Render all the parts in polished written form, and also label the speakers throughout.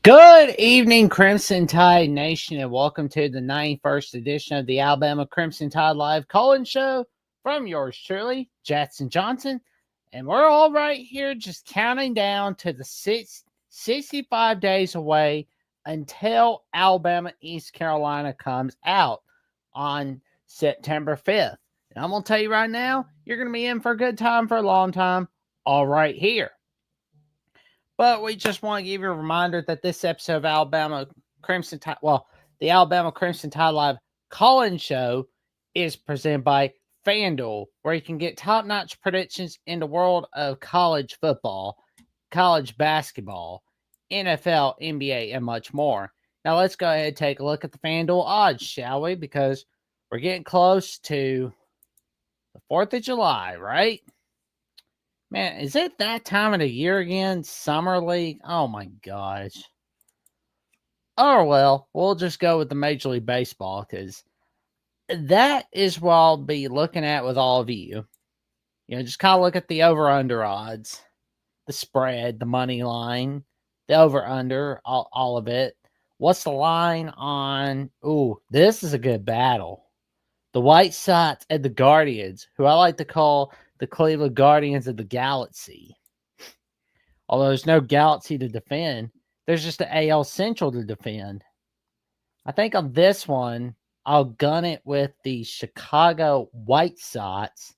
Speaker 1: Good evening, Crimson Tide Nation, and welcome to the 91st edition of the Alabama Crimson Tide Live call-in show from yours truly, Jackson Johnson. And we're all right here just counting down to the 65 days away until Alabama East Carolina comes out on September 5th. And I'm going to tell you right now, you're going to be in for a good time for a long time, all right here. But we just want to give you a reminder that this episode of Alabama Crimson Tide, the Alabama Crimson Tide Live call-in show is presented by FanDuel, where you can get top-notch predictions in the world of college football, college basketball, NFL, NBA, and much more. Now let's go ahead and take a look at the FanDuel odds, shall we? Because we're getting close to the 4th of July, right? Man, is it that time of the year again? Summer League? Oh my gosh. Oh well, we'll just go with the Major League Baseball because that is what I'll be looking at with all of you. You know, just kind of look at the over-under odds, the spread, the money line, the over-under, all of it. What's the line on? Ooh, this is a good battle. The White Sox and the Guardians, who I like to call the Cleveland Guardians of the Galaxy. Although there's no Galaxy to defend, there's just the AL Central to defend. I think on this one, I'll gun it with the Chicago White Sox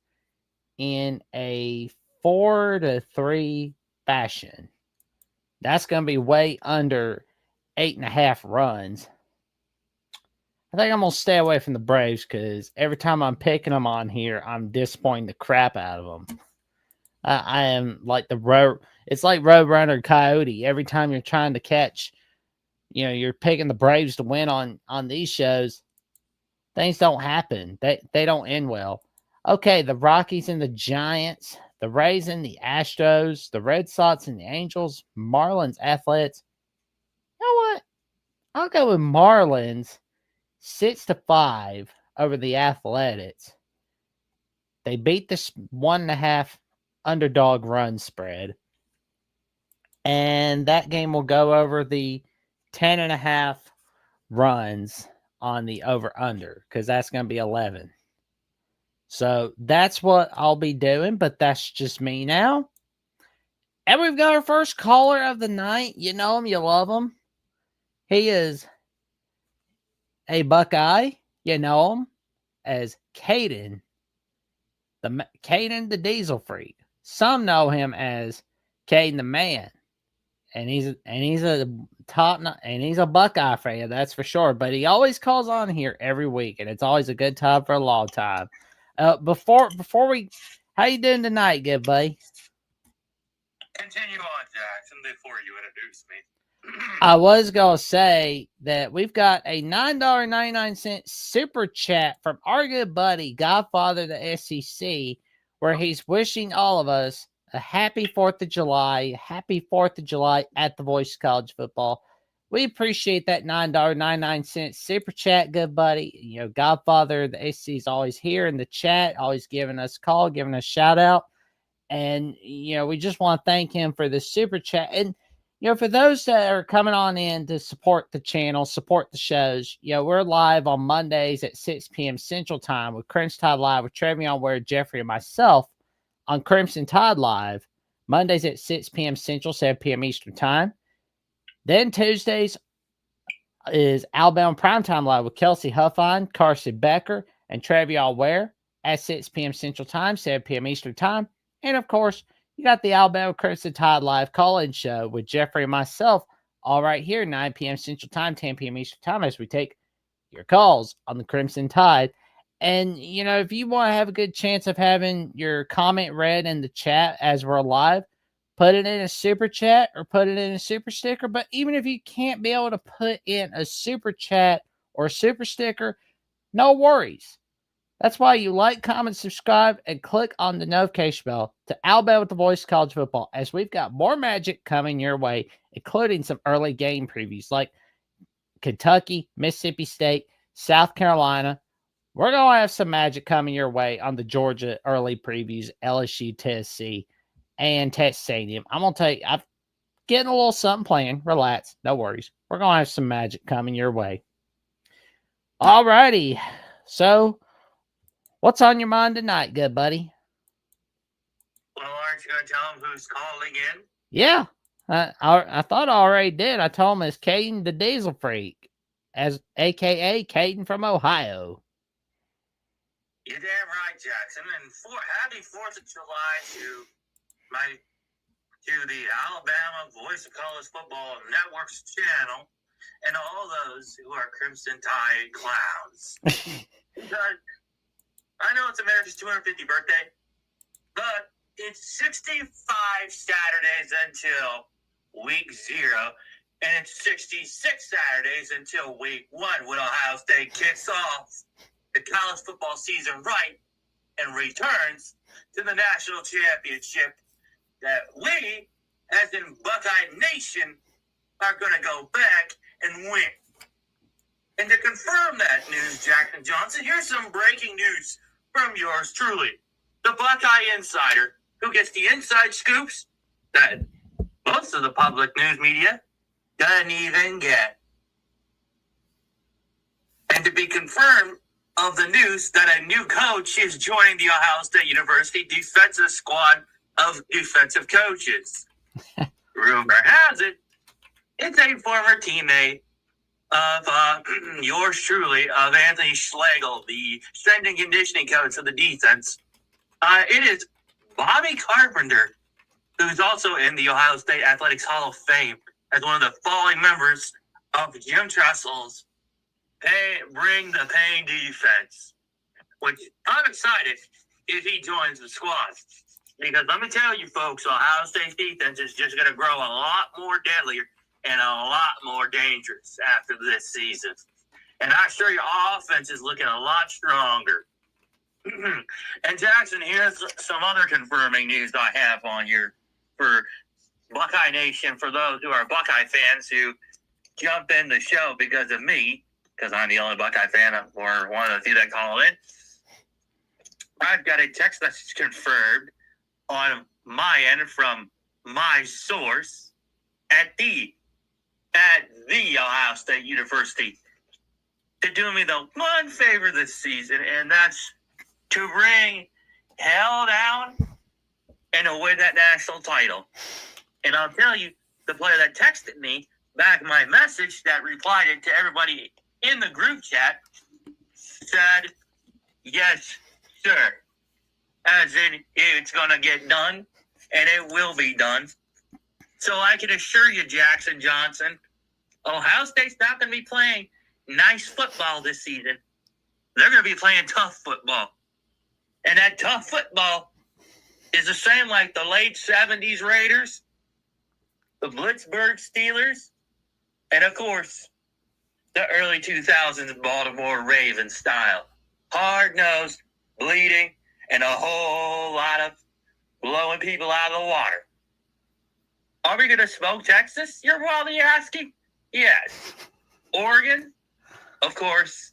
Speaker 1: in a 4-3 fashion. That's going to be way under 8.5 runs. I think I'm going to stay away from the Braves because every time I'm picking them on here, I'm disappointing the crap out of them. I am like it's like Roadrunner Coyote. Every time you're trying to catch, you're picking the Braves to win on these shows, things don't happen. They don't end well. Okay, the Rockies and the Giants, the Rays and the Astros, the Red Sox and the Angels, Marlins, Athletics. You know what? I'll go with Marlins 6-5 over the Athletics. They beat this 1.5 underdog run spread. And that game will go over the 10.5 runs on the over-under because that's going to be 11. So that's what I'll be doing, but that's just me now. And we've got our first caller of the night. You know him, you love him. He is a Buckeye. You know him as Caden the Diesel Freak. Some know him as Caden the Man. And he's a he's a Buckeye fan, that's for sure. But he always calls on here every week, and it's always a good time for a long time. Before we, how you doing tonight, good buddy?
Speaker 2: Continue on, Jackson, before you introduce me.
Speaker 1: I was gonna say that we've got a $9.99 super chat from our good buddy, Godfather of the SEC, where he's wishing all of us a happy 4th of July. Happy 4th of July at the Voice of College Football. We appreciate that $9.99 super chat, good buddy. Godfather, the SEC is always here in the chat, always giving us a call, giving us a shout out. And, we just want to thank him for the super chat. And, for those that are coming on in to support the channel, support the shows, we're live on Mondays at 6 p.m. Central Time with Crimson Tide Live with Trevion Ware, Jeffrey, and myself on Crimson Tide Live, Mondays at 6 p.m. Central, 7 p.m. Eastern Time. Then Tuesdays is Alabama Primetime Live with Kelsey Huffine, Carson Becker, and Trevion Ware at 6 p.m. Central Time, 7 p.m. Eastern Time. And, of course, you got the Alabama Crimson Tide Live call-in show with Jeffrey and myself all right here, 9 p.m. Central Time, 10 p.m. Eastern Time, as we take your calls on the Crimson Tide. And, if you want to have a good chance of having your comment read in the chat as we're live, put it in a super chat or put it in a super sticker. But even if you can't be able to put in a super chat or a super sticker, no worries. That's why you like, comment, subscribe, and click on the notification bell to Alabama with the Voice of College Football, as we've got more magic coming your way, including some early game previews like Kentucky, Mississippi State, South Carolina. We're going to have some magic coming your way on the Georgia early previews, LSU, Tennessee, and Texas A&M. I'm going to tell you, getting a little something planned. Relax. No worries. We're going to have some magic coming your way. Alrighty. So, what's on your mind tonight, good buddy?
Speaker 2: Well, aren't you going to tell him who's calling in?
Speaker 1: Yeah. I thought I already did. I told him it's Caden the Diesel Freak, as a.k.a. Caden from Ohio.
Speaker 2: You're damn right, Jackson. And happy 4th of July to the Alabama Voice of College Football Network's channel and all those who are Crimson Tide clowns. Because I know it's America's 250th birthday, but it's 65 Saturdays until week 0, and it's 66 Saturdays until week 1 when Ohio State kicks off the college football season right and returns to the national championship that we, as in Buckeye Nation, are going to go back and win. And to confirm that news, Jackson Johnson, here's some breaking news from yours truly, the Buckeye Insider, who gets the inside scoops that most of the public news media doesn't even get. And to be confirmed of the news that a new coach is joining the Ohio State University defensive squad of defensive coaches. Rumor has it, it's a former teammate of yours truly, of Anthony Schlegel, the strength and conditioning coach of the defense. It is Bobby Carpenter, who's also in the Ohio State Athletics Hall of Fame as one of the following members of Jim Tressel's Bring the Pain defense, which I'm excited if he joins the squad. Because let me tell you, folks, Ohio State's defense is just going to grow a lot more deadlier and a lot more dangerous after this season. And I'm sure your offense is looking a lot stronger. And Jackson, here's some other confirming news I have on here for Buckeye Nation, for those who are Buckeye fans who jump in the show because of me, because I'm the only Buckeye fan or one of the few that call in. I've got a text message confirmed on my end from my source at the Ohio State University to do me the one favor this season, and that's to bring hell down and to win that national title. And I'll tell you, the player that texted me back my message that replied it to everybody in the group chat said, yes, sir. As in, it's going to get done, and it will be done. So I can assure you, Jackson Johnson, Ohio State's not going to be playing nice football this season. They're going to be playing tough football. And that tough football is the same like the late 70s Raiders, the Blitzburg Steelers, and, of course, the early 2000s Baltimore Ravens style. Hard-nosed, bleeding, and a whole lot of blowing people out of the water. Are we going to smoke Texas, you're probably asking? Yes. Oregon? Of course.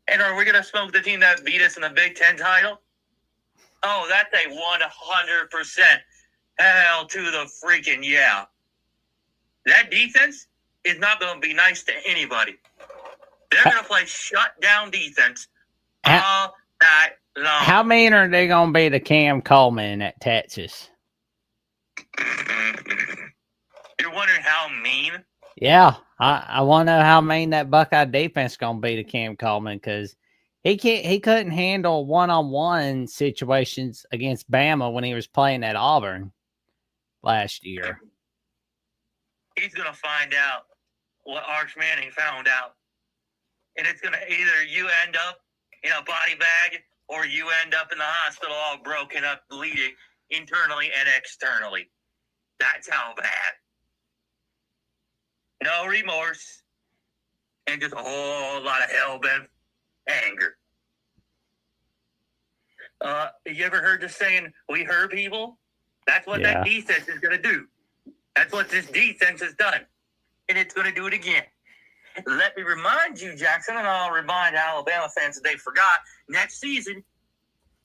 Speaker 2: And are we going to smoke the team that beat us in the Big Ten title? Oh, that's a 100% hell to the freaking yeah. That defense is not going to be nice to anybody. They're going to play shut-down defense all night long.
Speaker 1: How mean are they going to be to Cam Coleman at Texas?
Speaker 2: You're wondering how mean?
Speaker 1: Yeah, I want to know how mean that Buckeye defense is going to be to Cam Coleman, because he couldn't handle one-on-one situations against Bama when he was playing at Auburn last year.
Speaker 2: He's going to find out what Arch Manning found out. And it's going to either you end up in a body bag or you end up in the hospital all broken up, bleeding internally and externally. That's how bad. No remorse. And just a whole lot of hell-bent anger. You ever heard the saying, we hurt people? That's what that defense is going to do. That's what this defense has done. And it's going to do it again. Let me remind you, Jackson, and I'll remind Alabama fans that they forgot, next season,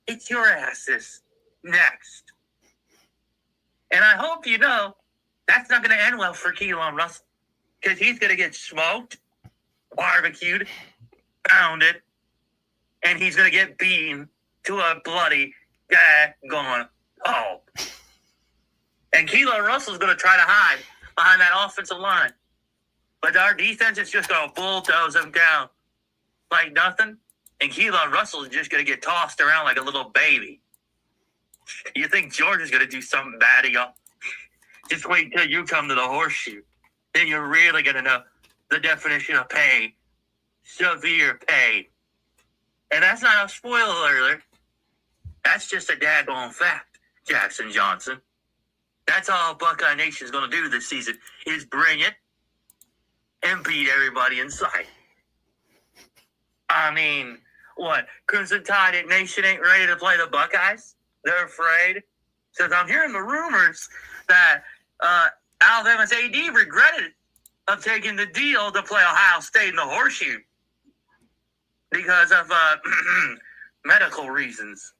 Speaker 2: it's your asses next. And I hope you know that's not going to end well for Keelan Russell because he's going to get smoked, barbecued, pounded, and he's going to get beaten to a bloody daggone pulp. And Keelan Russell's going to try to hide behind that offensive line. But our defense is just going to bulldoze him down like nothing. And Keelan Russell is just going to get tossed around like a little baby. You think Georgia's going to do something bad to y'all? Just wait until you come to the horseshoe. Then you're really going to know the definition of pain. Severe pain. And that's not a spoiler alert. That's just a daggone fact, Jackson Johnson. That's all Buckeye Nation is going to do this season is bring it and beat everybody in sight. I mean, what? Crimson Tide Nation ain't ready to play the Buckeyes? They're afraid? Since I'm hearing the rumors that Alabama's AD regretted of taking the deal to play Ohio State in the horseshoe because of medical reasons.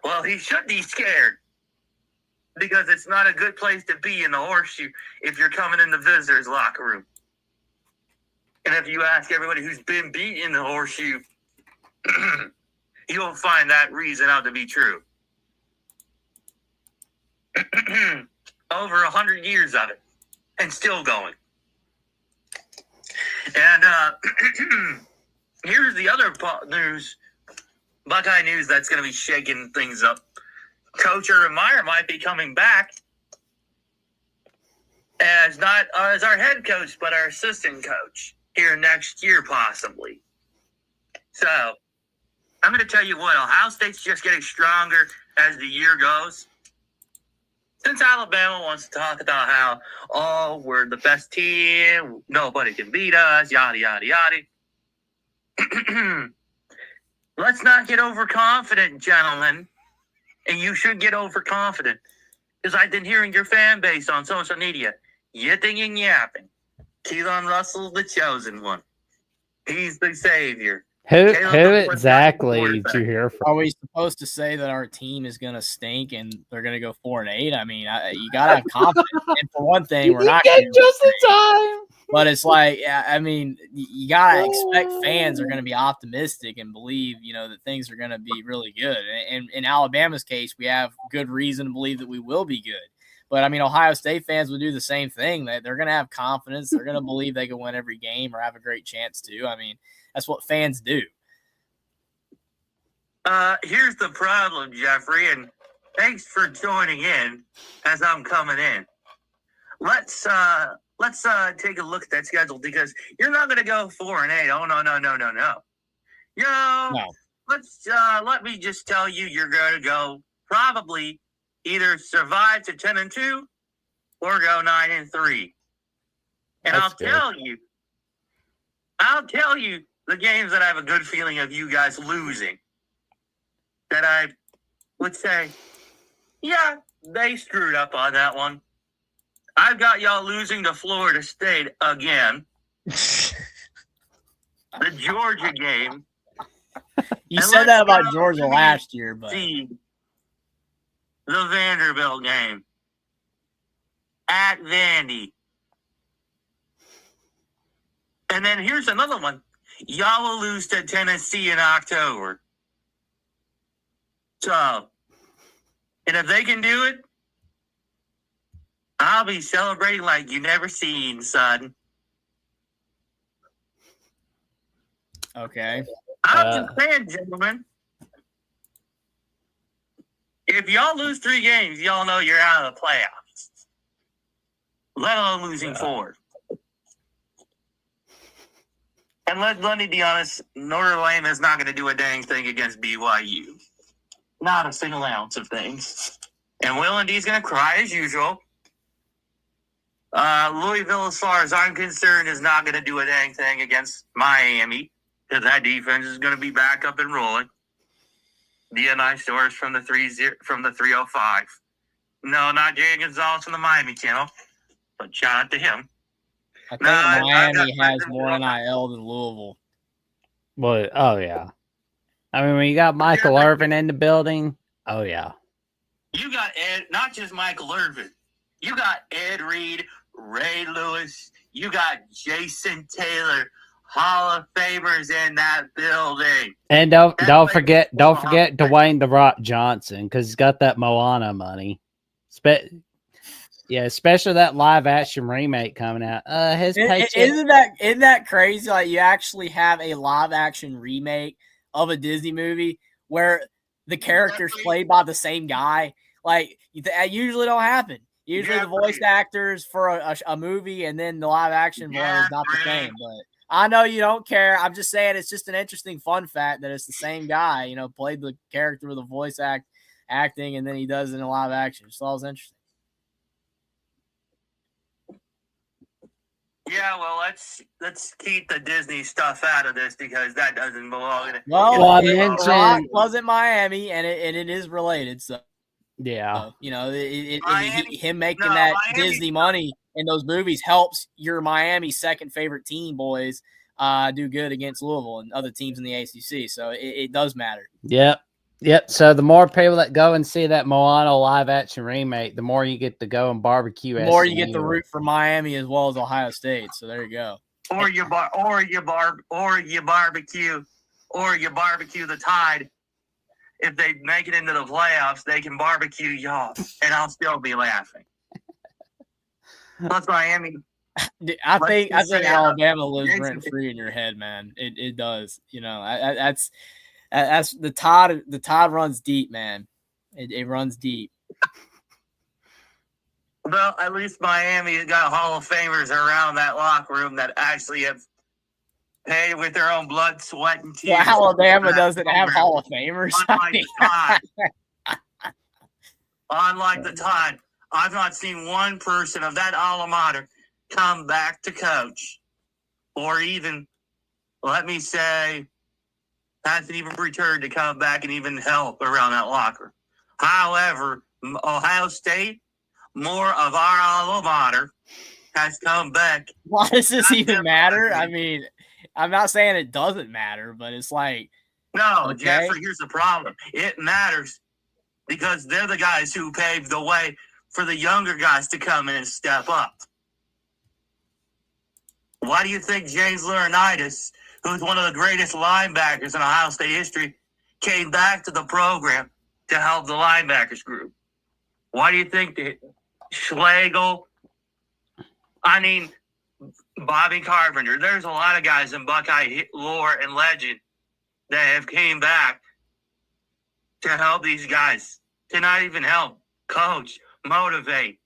Speaker 2: Well, he should be scared because it's not a good place to be in the horseshoe if you're coming in the visitors' locker room. And if you ask everybody who's been beat in the horseshoe, you'll find that reason out to be true. Over 100 years of it, and still going. And here's the other news, Buckeye news that's going to be shaking things up. Coach Urban Meyer might be coming back as not as our head coach, but our assistant coach here next year, possibly. So, I'm going to tell you what, Ohio State's just getting stronger as the year goes. Since Alabama wants to talk about how, oh, we're the best team, nobody can beat us, yada, yada, yada. Let's not get overconfident, gentlemen. And you should get overconfident. Because I've been hearing your fan base on social media yipping and yapping. Keelan Russell's the chosen one. He's the savior.
Speaker 1: Who exactly did you hear from?
Speaker 3: Are we supposed to say that our team is going to stink and they're going to go 4-8? I mean, you got to have confidence. And for one thing, we're not
Speaker 1: getting just in time.
Speaker 3: But it's like, I mean, you got to expect fans are going to be optimistic and believe, that things are going to be really good. And in Alabama's case, we have good reason to believe that we will be good. But, I mean, Ohio State fans would do the same thing. They're going to have confidence. They're going to believe they can win every game or have a great chance to. I mean, that's what fans do.
Speaker 2: Here's the problem, Jeffrey, and thanks for joining in as I'm coming in. Let's take a look at that schedule because you're not going to go 4-8. Oh, no.
Speaker 3: No.
Speaker 2: Let me just tell you, you're going to go probably either survive to 10-2 or go 9-3. And I'll tell you the games that I have a good feeling of you guys losing. That I would say, yeah, they screwed up on that one. I've got y'all losing to Florida State again. The Georgia game.
Speaker 3: You said that about Georgia last year, but
Speaker 2: the Vanderbilt game at Vandy. And then here's another one. Y'all will lose to Tennessee in October. So, and if they can do it, I'll be celebrating like you never seen, son.
Speaker 3: Okay.
Speaker 2: I'm just saying, gentlemen. If y'all lose 3 games, y'all know you're out of the playoffs. Let alone losing 4. And let me be honest, Notre Dame is not going to do a dang thing against BYU. Not a single ounce of things. And Will and D's going to cry as usual. Louisville, as far as I'm concerned, is not going to do a dang thing against Miami because that defense is going to be back up and rolling. DNI stores from the 305. No, not Jay Gonzalez from the Miami channel, but shout out to him.
Speaker 3: I think Miami has more NIL than Louisville.
Speaker 1: Well, oh yeah. I mean, when you got Michael Irvin in the building, oh yeah.
Speaker 2: You got not just Michael Irvin. You got Ed Reed, Ray Lewis. You got Jason Taylor, Hall of Famers in that building.
Speaker 1: And don't forget Dwayne The Rock Johnson, because he's got that Moana money. Especially that live action remake coming out. His paycheck.
Speaker 3: Isn't that crazy? Like, you actually have a live action remake of a Disney movie where the character's played by the same guy. Like, that usually don't happen. Usually the voice actors for a movie and then the live action one is not the same. But I know you don't care. I'm just saying it's just an interesting fun fact that it's the same guy, played the character with the voice acting, and then he does it in a live action. So that was interesting.
Speaker 2: Yeah, well, let's keep the Disney stuff out of this because that doesn't belong in it.
Speaker 3: Well, I mentioned Rock wasn't Miami, and it is related. So
Speaker 1: yeah,
Speaker 3: him making that Disney money in those movies helps your Miami second favorite team boys do good against Louisville and other teams in the ACC. So it does matter.
Speaker 1: Yep. So the more people that go and see that Moana live action remake, the more you get to go and barbecue.
Speaker 3: The more you get to root for Miami as well as Ohio State. So there you go.
Speaker 2: Or you barbecue the Tide. If they make it into the playoffs, they can barbecue y'all, and I'll still be laughing. Plus Miami.
Speaker 3: I think Alabama lives rent free in your head, man. It does. That's the Tide. The Tide runs deep, man. It runs deep.
Speaker 2: Well, at least Miami has got Hall of Famers around that locker room that actually have paid with their own blood, sweat, and tears.
Speaker 3: Well, Alabama doesn't have Hall of Famers.
Speaker 2: Unlike the Tide, I've not seen one person of that alma mater come back to coach, or even, let me say, hasn't even returned to come back and even help around that locker. However, Ohio State, more of our alma mater, has come back.
Speaker 3: Why does this even matter? I mean, I'm not saying it doesn't matter, but it's like...
Speaker 2: No, okay. Jeffrey, here's the problem. It matters because they're the guys who paved the way for the younger guys to come in and step up. Why do you think James Laurinaitis, who's one of the greatest linebackers in Ohio State history, came back to the program to help the linebackers group? Why do you think that Schlegel, Bobby Carpenter, there's a lot of guys in Buckeye lore and legend that have came back to help these guys, to not even help, coach, motivate.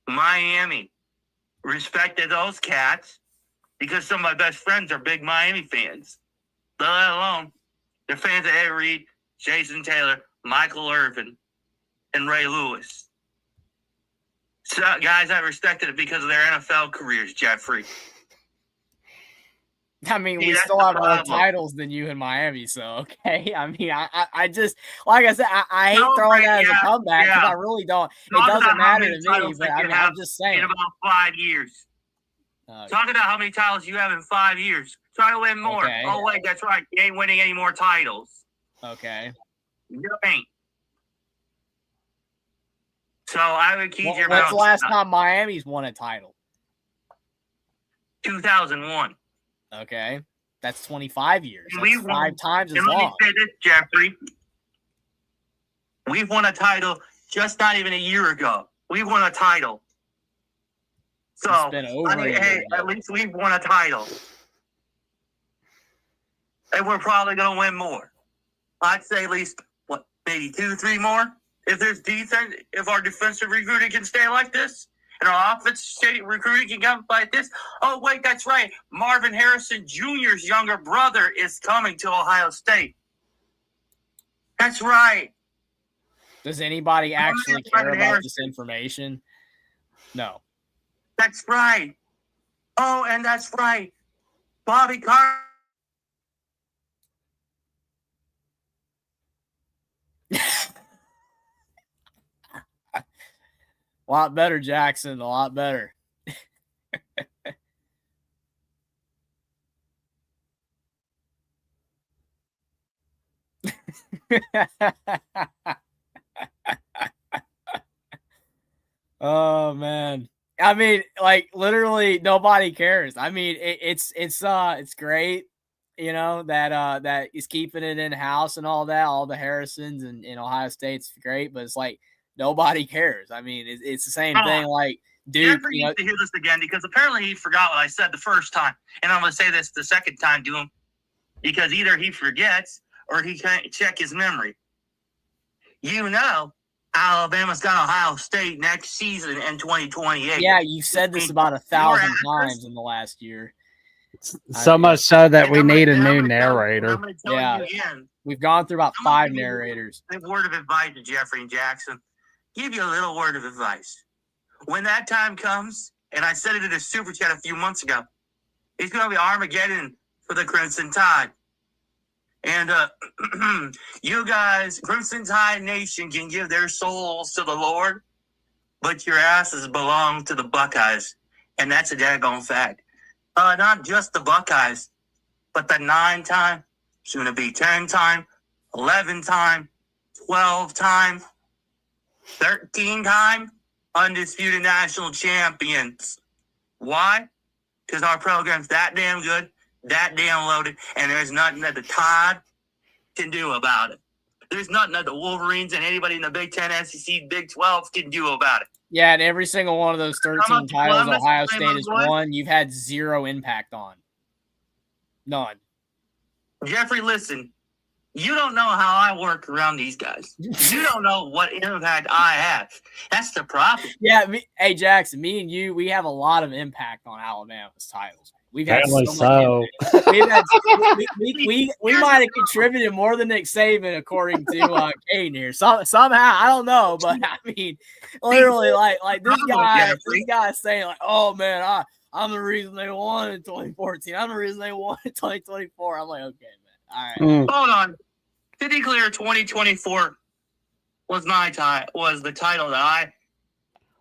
Speaker 2: Miami respected those cats because some of my best friends are big Miami fans. Let alone they're fans of Ed Reed, Jason Taylor, Michael Irvin, and Ray Lewis. So, guys, I respected it because of their NFL careers, Jeffrey.
Speaker 3: I mean, we still have more titles than you in Miami, so okay. I mean, I just, like I said, I hate throwing that as a comeback because I really don't. It doesn't matter to me, but I'm just saying.
Speaker 2: In about 5 years. Talk about how many titles you have in 5 years. Try to win more. Okay. Oh, wait, that's right. You ain't winning any more titles.
Speaker 3: Okay.
Speaker 2: You ain't. So I would keep your mouth.
Speaker 3: When's the last time Miami's won a title?
Speaker 2: 2001.
Speaker 3: Okay. That's 25 years. That's 5 times as long.
Speaker 2: Let me say this, Jeffrey. We've won a title just not even a year ago. We won a title. So, hey, at least we've won a title. And we're probably going to win more. I'd say at least, maybe 2, 3 more? If there's defense, if our defensive recruiting can stay like this, and our offensive recruiting can come like this. Oh, wait, that's right. Marvin Harrison Jr.'s younger brother is coming to Ohio State. That's right.
Speaker 3: Does anybody actually care about this information? No.
Speaker 2: That's right. Oh, and that's right. Bobby Carr.
Speaker 3: A lot better, Jackson. A lot better. Oh man. I mean, like literally nobody cares. I mean, it's great, you know, that is keeping it in house and all that. All the Harrisons and Ohio State's great, but it's like nobody cares. I mean, it's the same thing. Like Duke,
Speaker 2: Jeffrey needs to hear this again because apparently he forgot what I said the first time, and I'm going to say this the second time to him because either he forgets or he can't check his memory. You know, Alabama's got Ohio State next season in 2028.
Speaker 3: Yeah, you said this about 1,000 times in the last year.
Speaker 1: So much so that we need a new narrator.
Speaker 2: I'm going to tell you again.
Speaker 3: We've gone through about 5 narrators.
Speaker 2: A word of advice to Jeffrey and Jackson. Give you a little word of advice. When that time comes, and I said it in a super chat a few months ago, it's going to be Armageddon for the Crimson Tide. And you guys, Crimson Tide Nation can give their souls to the Lord, but your asses belong to the Buckeyes. And that's a daggone fact. Not just the Buckeyes, but the 9-time, soon to be 10-time, 11-time, 12-time, 13-time undisputed national champions. Why? Because our program's that damn good, that damn loaded, and there's nothing that the Tide can do about it. There's nothing that the Wolverines and anybody in the Big 10, SEC, Big 12 can do about it.
Speaker 3: Yeah, and every single one of those 13 titles Ohio State has won, you've had zero impact on. None.
Speaker 2: Jeffrey, listen. You don't know how I work around these guys. You don't know what impact I have. That's the problem.
Speaker 3: Yeah, hey, Jackson, me and you, we have a lot of impact on Alabama's titles. We've had
Speaker 1: Apparently
Speaker 3: so much we might have contributed more than Nick Saban, according to Caden here. Somehow, I don't know, but I mean, literally, like this guy saying like, "Oh man, I'm the reason they won in 2014. I'm the reason they won in 2024." I'm like, okay, man, all right.
Speaker 2: Hold on. To be clear, 2024 was the title that I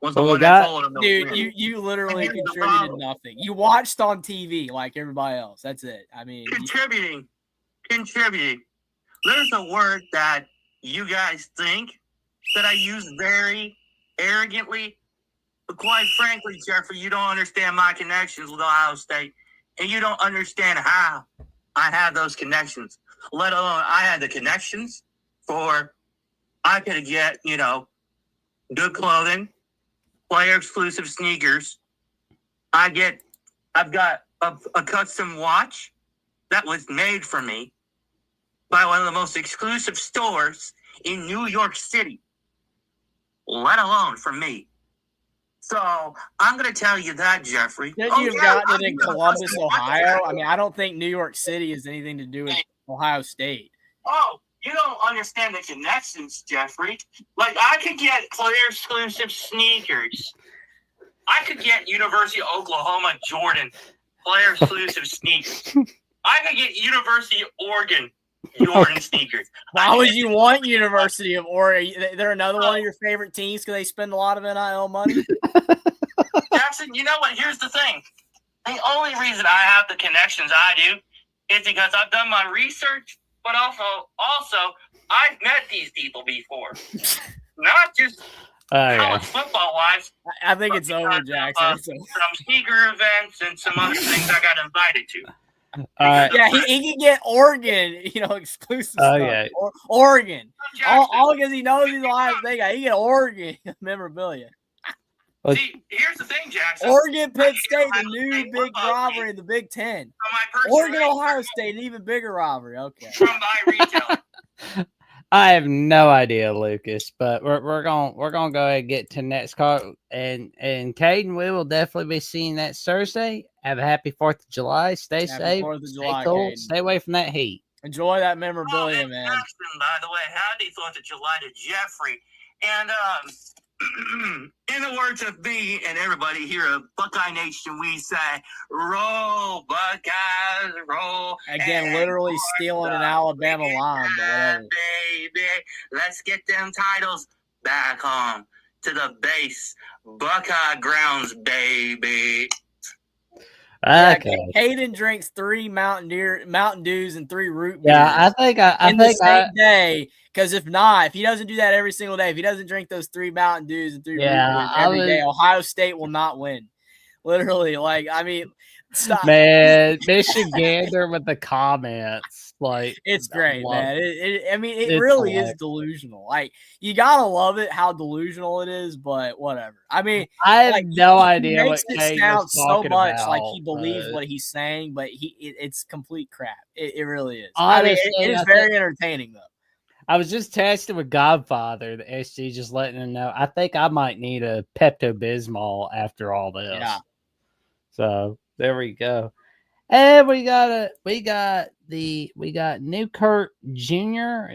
Speaker 2: was the one that told him.
Speaker 3: Dude, you literally contributed nothing. You watched on TV like everybody else. That's it. I mean,
Speaker 2: contributing. There's a word that you guys think that I use very arrogantly, but quite frankly, Jeffrey, you don't understand my connections with Ohio State, and you don't understand how I have those connections. Let alone I had the connections for I could get, good clothing, player exclusive sneakers. I've got a custom watch that was made for me by one of the most exclusive stores in New York City, let alone for me. So I'm going to tell you that, Jeffrey.
Speaker 3: Couldn't you have gotten it in Columbus, Ohio? I mean, I don't think New York City has anything to do with Ohio State.
Speaker 2: Oh, you don't understand the connections, Jeffrey. Like, I could get player exclusive sneakers. I could get University of Oklahoma Jordan player exclusive sneakers. I could get University of Oregon Jordan sneakers.
Speaker 3: Why would you want University of Oregon? They're another one of your favorite teams because they spend a lot of NIL money.
Speaker 2: Jackson, you know what? Here's the thing. The only reason I have the connections I do is because I've done my research, but also I've met these people before. Not just college football wise.
Speaker 3: I think it's over, Jackson.
Speaker 2: Some sneaker events and some other things I got invited to.
Speaker 3: Yeah, he can get Oregon, exclusive stuff. Yeah. Oregon. All because he knows he's Ohio State guy. He get Oregon memorabilia.
Speaker 2: See, here's the thing, Jackson.
Speaker 3: Oregon, Penn State, the new big rivalry in the Big Ten. Oregon, Ohio State, an even bigger rivalry. Okay.
Speaker 2: From my retail.
Speaker 1: I have no idea, Lucas, but we're gonna go ahead and get to the next call. And Caden, we will definitely be seeing that Thursday. Have a happy 4th of July. Stay safe. 4th of July, stay cool. Caden. Stay away from that heat.
Speaker 3: Enjoy that memorabilia, man.
Speaker 2: Jackson, by the way, happy 4th of July to Jeffrey. And in the words of me and everybody here at Buckeye Nation, we say, roll, Buckeyes, roll.
Speaker 3: Again, literally stealing an Alabama line, but whatever.
Speaker 2: Baby, let's get them titles back home to the base. Buckeye grounds, baby.
Speaker 1: Okay.
Speaker 3: Yeah, Caden drinks 3 Mountain Dews and 3 root beers.
Speaker 1: Yeah, I think
Speaker 3: the same day Because if he doesn't do that every single day, if he doesn't drink those 3 Mountain Dews and 3 Root Beers every day, Ohio State will not win. Literally, stop.
Speaker 1: Man, Michigander with the comments.
Speaker 3: It's great, man. It
Speaker 1: It's
Speaker 3: really
Speaker 1: hilarious.
Speaker 3: is delusional. You gotta love it how delusional it is, but whatever. I
Speaker 1: have no idea
Speaker 3: makes
Speaker 1: what
Speaker 3: it
Speaker 1: Kane
Speaker 3: sound
Speaker 1: was
Speaker 3: so
Speaker 1: talking
Speaker 3: much
Speaker 1: about,
Speaker 3: like he believes what he's saying, but it's complete crap. It really is.
Speaker 1: Honestly,
Speaker 3: it is very entertaining though.
Speaker 1: I was just texting with Godfather, the SG, just letting him know. I think I might need a Pepto-Bismol after all this.
Speaker 3: Yeah.
Speaker 1: So there we go. And we got Newkirk Jr.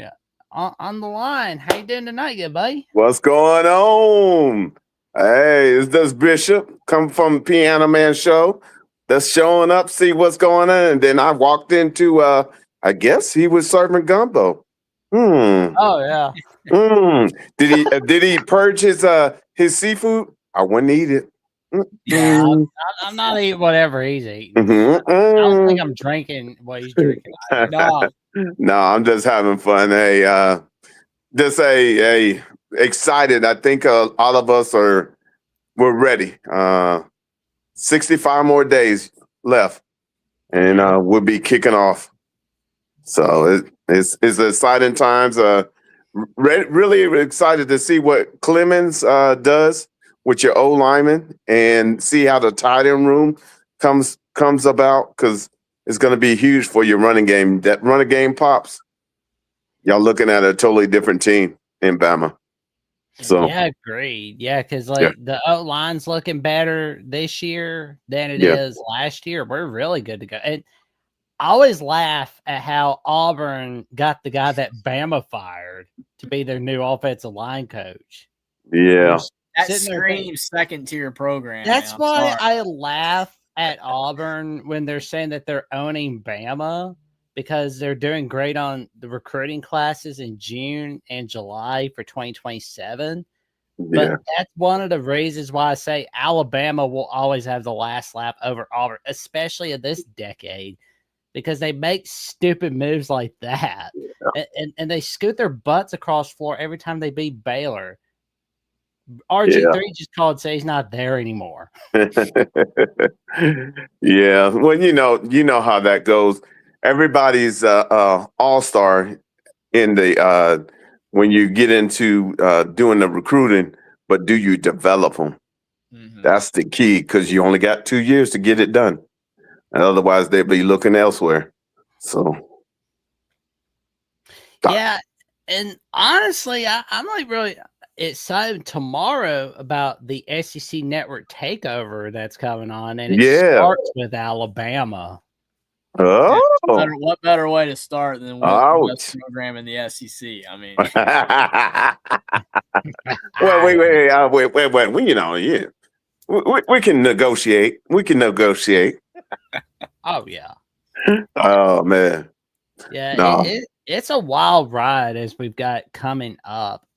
Speaker 1: on the line. How you doing tonight, good buddy?
Speaker 4: What's going on? Hey, is this Bishop come from Piano Man Show? That's showing up, see what's going on. And then I walked into I guess he was serving gumbo.
Speaker 1: Oh yeah.
Speaker 4: Did he purge his seafood? I wouldn't eat it.
Speaker 1: Yeah, I'm not eating whatever he's eating. I don't think I'm drinking what he's drinking.
Speaker 4: No, I'm just having fun. Hey, just excited. I think all of us we're ready. 65 more days left, and we'll be kicking off. So it's exciting times. Really excited to see what Clemens does with your O lineman and see how the tight end room comes about, because it's going to be huge for your running game. That running game pops, y'all looking at a totally different team in Bama. So
Speaker 1: yeah, agreed. Yeah, because the O line's looking better this year than it is last year. We're really good to go. And I always laugh at how Auburn got the guy that Bama fired to be their new offensive line coach.
Speaker 4: Yeah.
Speaker 3: That screams second-tier program.
Speaker 1: That's why I laugh at Auburn when they're saying that they're owning Bama, because they're doing great on the recruiting classes in June and July for 2027. But that's one of the reasons why I say Alabama will always have the last lap over Auburn, especially in this decade, because they make stupid moves like that. And they scoot their butts across the floor every time they beat Baylor. RG3 just called, say he's not there anymore.
Speaker 4: Yeah. Well, you know how that goes. Everybody's all-star in the when you get into doing the recruiting, but do you develop them? Mm-hmm. That's the key, because you only got 2 years to get it done. And otherwise they'll be looking elsewhere. So
Speaker 1: yeah. And honestly, I'm really excited tomorrow about the SEC network takeover that's coming on, and it starts with Alabama.
Speaker 4: Oh,
Speaker 3: what better way to start than with the best program in the SEC? I mean,
Speaker 4: well, wait. We can negotiate.
Speaker 1: Oh yeah.
Speaker 4: Oh man.
Speaker 1: Yeah.
Speaker 4: No.
Speaker 1: It's a wild ride as we've got coming up.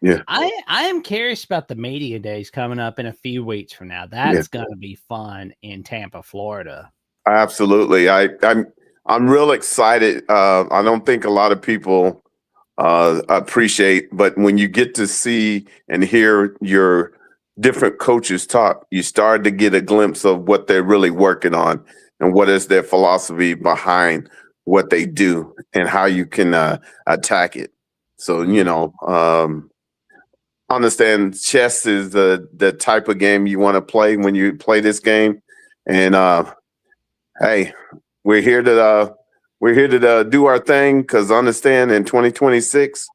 Speaker 4: Yeah.
Speaker 1: I am curious about the media days coming up in a few weeks from now. That's going to be fun in Tampa, Florida.
Speaker 4: Absolutely. I'm real excited. I don't think a lot of people appreciate, but when you get to see and hear your different coaches talk, you start to get a glimpse of what they're really working on and what is their philosophy behind what they do and how you can attack it. So, understand chess is the type of game you want to play when you play this game. And hey, we're here to do our thing, because understand in 2026,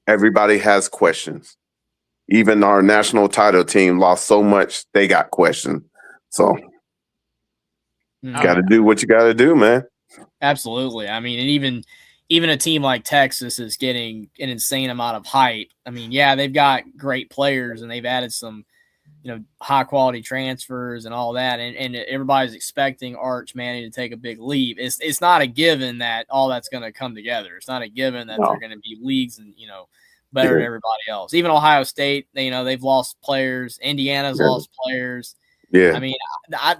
Speaker 4: everybody has questions. Even our national title team lost so much, they got questions. So got to do what you got to do, man.
Speaker 3: Absolutely. I mean, and even a team like Texas is getting an insane amount of hype. I mean, yeah, they've got great players and they've added some, high quality transfers and all that. And everybody's expecting Arch Manning to take a big leap. It's not a given that all that's going to come together. It's not a given that they're going to be leagues and, better than everybody else. Even Ohio State, they've lost players. Indiana's lost players.
Speaker 4: Yeah.
Speaker 3: I mean,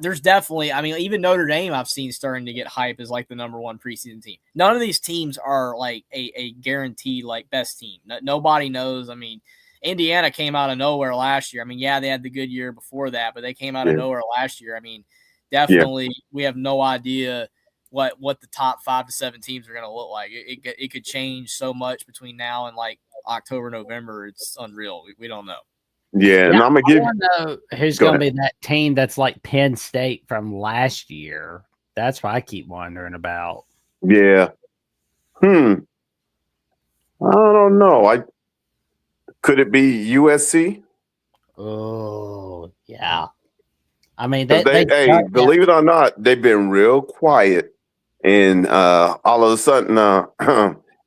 Speaker 3: there's definitely, I mean, even Notre Dame I've seen starting to get hype as like the number one preseason team. None of these teams are like a guaranteed like best team. Nobody knows. I mean, Indiana came out of nowhere last year. I mean, yeah, they had the good year before that, but they came out of nowhere last year. I mean, definitely we have no idea what the top 5 to 7 teams are going to look like. It could change so much between now and like October, November. It's unreal. We don't know.
Speaker 4: Yeah, and I'm gonna
Speaker 1: I want to know who's
Speaker 4: Go
Speaker 1: going to
Speaker 4: ahead.
Speaker 1: be that team that's like Penn State from last year. That's what I keep wondering about.
Speaker 4: Yeah. I don't know. Could it be USC?
Speaker 1: Oh, yeah. I mean,
Speaker 4: 'Cause hey, believe it or not, they've been real quiet, and all of a sudden,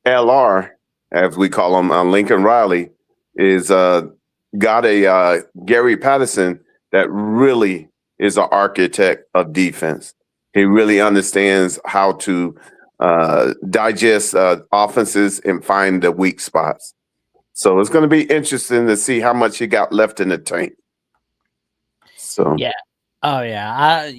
Speaker 4: LR, as we call him, Lincoln Riley, is got a Gary Patterson that really is an architect of defense. He really understands how to digest offenses and find the weak spots. So it's going to be interesting to see how much he got left in the tank. So
Speaker 1: yeah. Oh, yeah.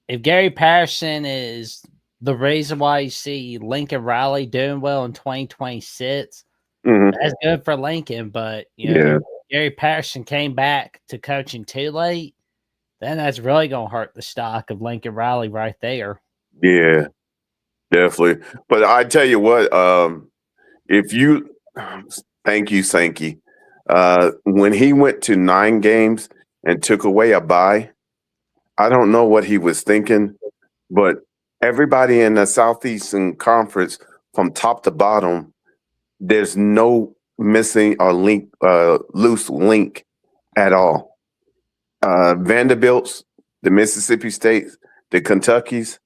Speaker 1: If Gary Patterson is the reason why you see Lincoln Riley doing well in 2026, that's good for Lincoln. But, if Gary Patterson came back to coaching too late, then that's really going to hurt the stock of Lincoln Riley right there.
Speaker 4: Yeah, definitely. But I tell you what, if you thank you, Sankey. When he went to 9 games and took away a bye, I don't know what he was thinking, but everybody in the Southeastern Conference, from top to bottom, there's no missing or loose link at all. Vanderbilt's, the Mississippi States, the Kentuckies,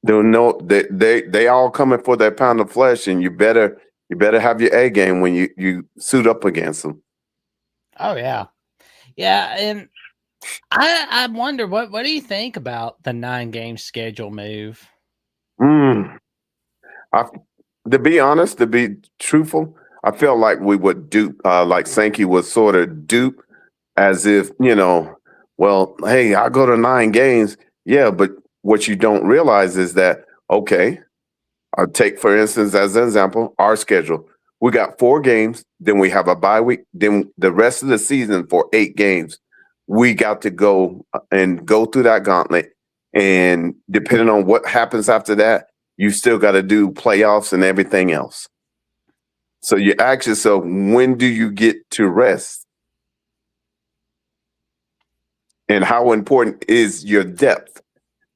Speaker 4: they all coming for that pound of flesh, and you better have your A game when you suit up against them.
Speaker 1: Oh yeah, and I wonder what do you think about the 9-game schedule move?
Speaker 4: To be honest, to be truthful, I felt like we would dupe, like Sankey was sort of dupe, as if well, hey, I go to 9 games, yeah, but what you don't realize is that I'll take, for instance, as an example, our schedule. We got 4 games, then we have a bye week, then the rest of the season for 8 games. We got to go through that gauntlet. And depending on what happens after that, you still got to do playoffs and everything else. So you ask yourself, when do you get to rest? And how important is your depth?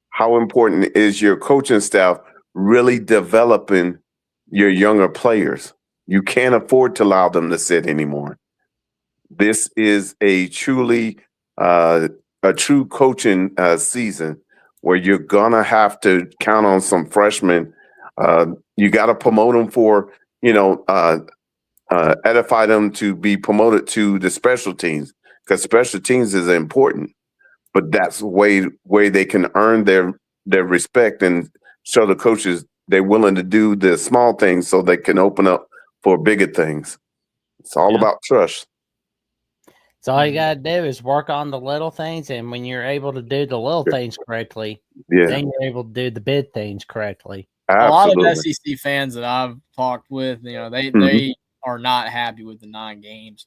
Speaker 4: How important is your coaching staff really developing your younger players? You can't afford to allow them to sit anymore. This is a true coaching season where you're gonna have to count on some freshmen. You got to promote them for, edify them to be promoted to the special teams, because special teams is important. But that's the way they can earn their respect and show the coaches they're willing to do the small things so they can open up for bigger things. It's all about trust.
Speaker 1: So all you gotta do is work on the little things, and when you're able to do the little things correctly, then you're able to do the big things correctly.
Speaker 4: Absolutely.
Speaker 3: A lot of SEC fans that I've talked with, they are not happy with the 9 games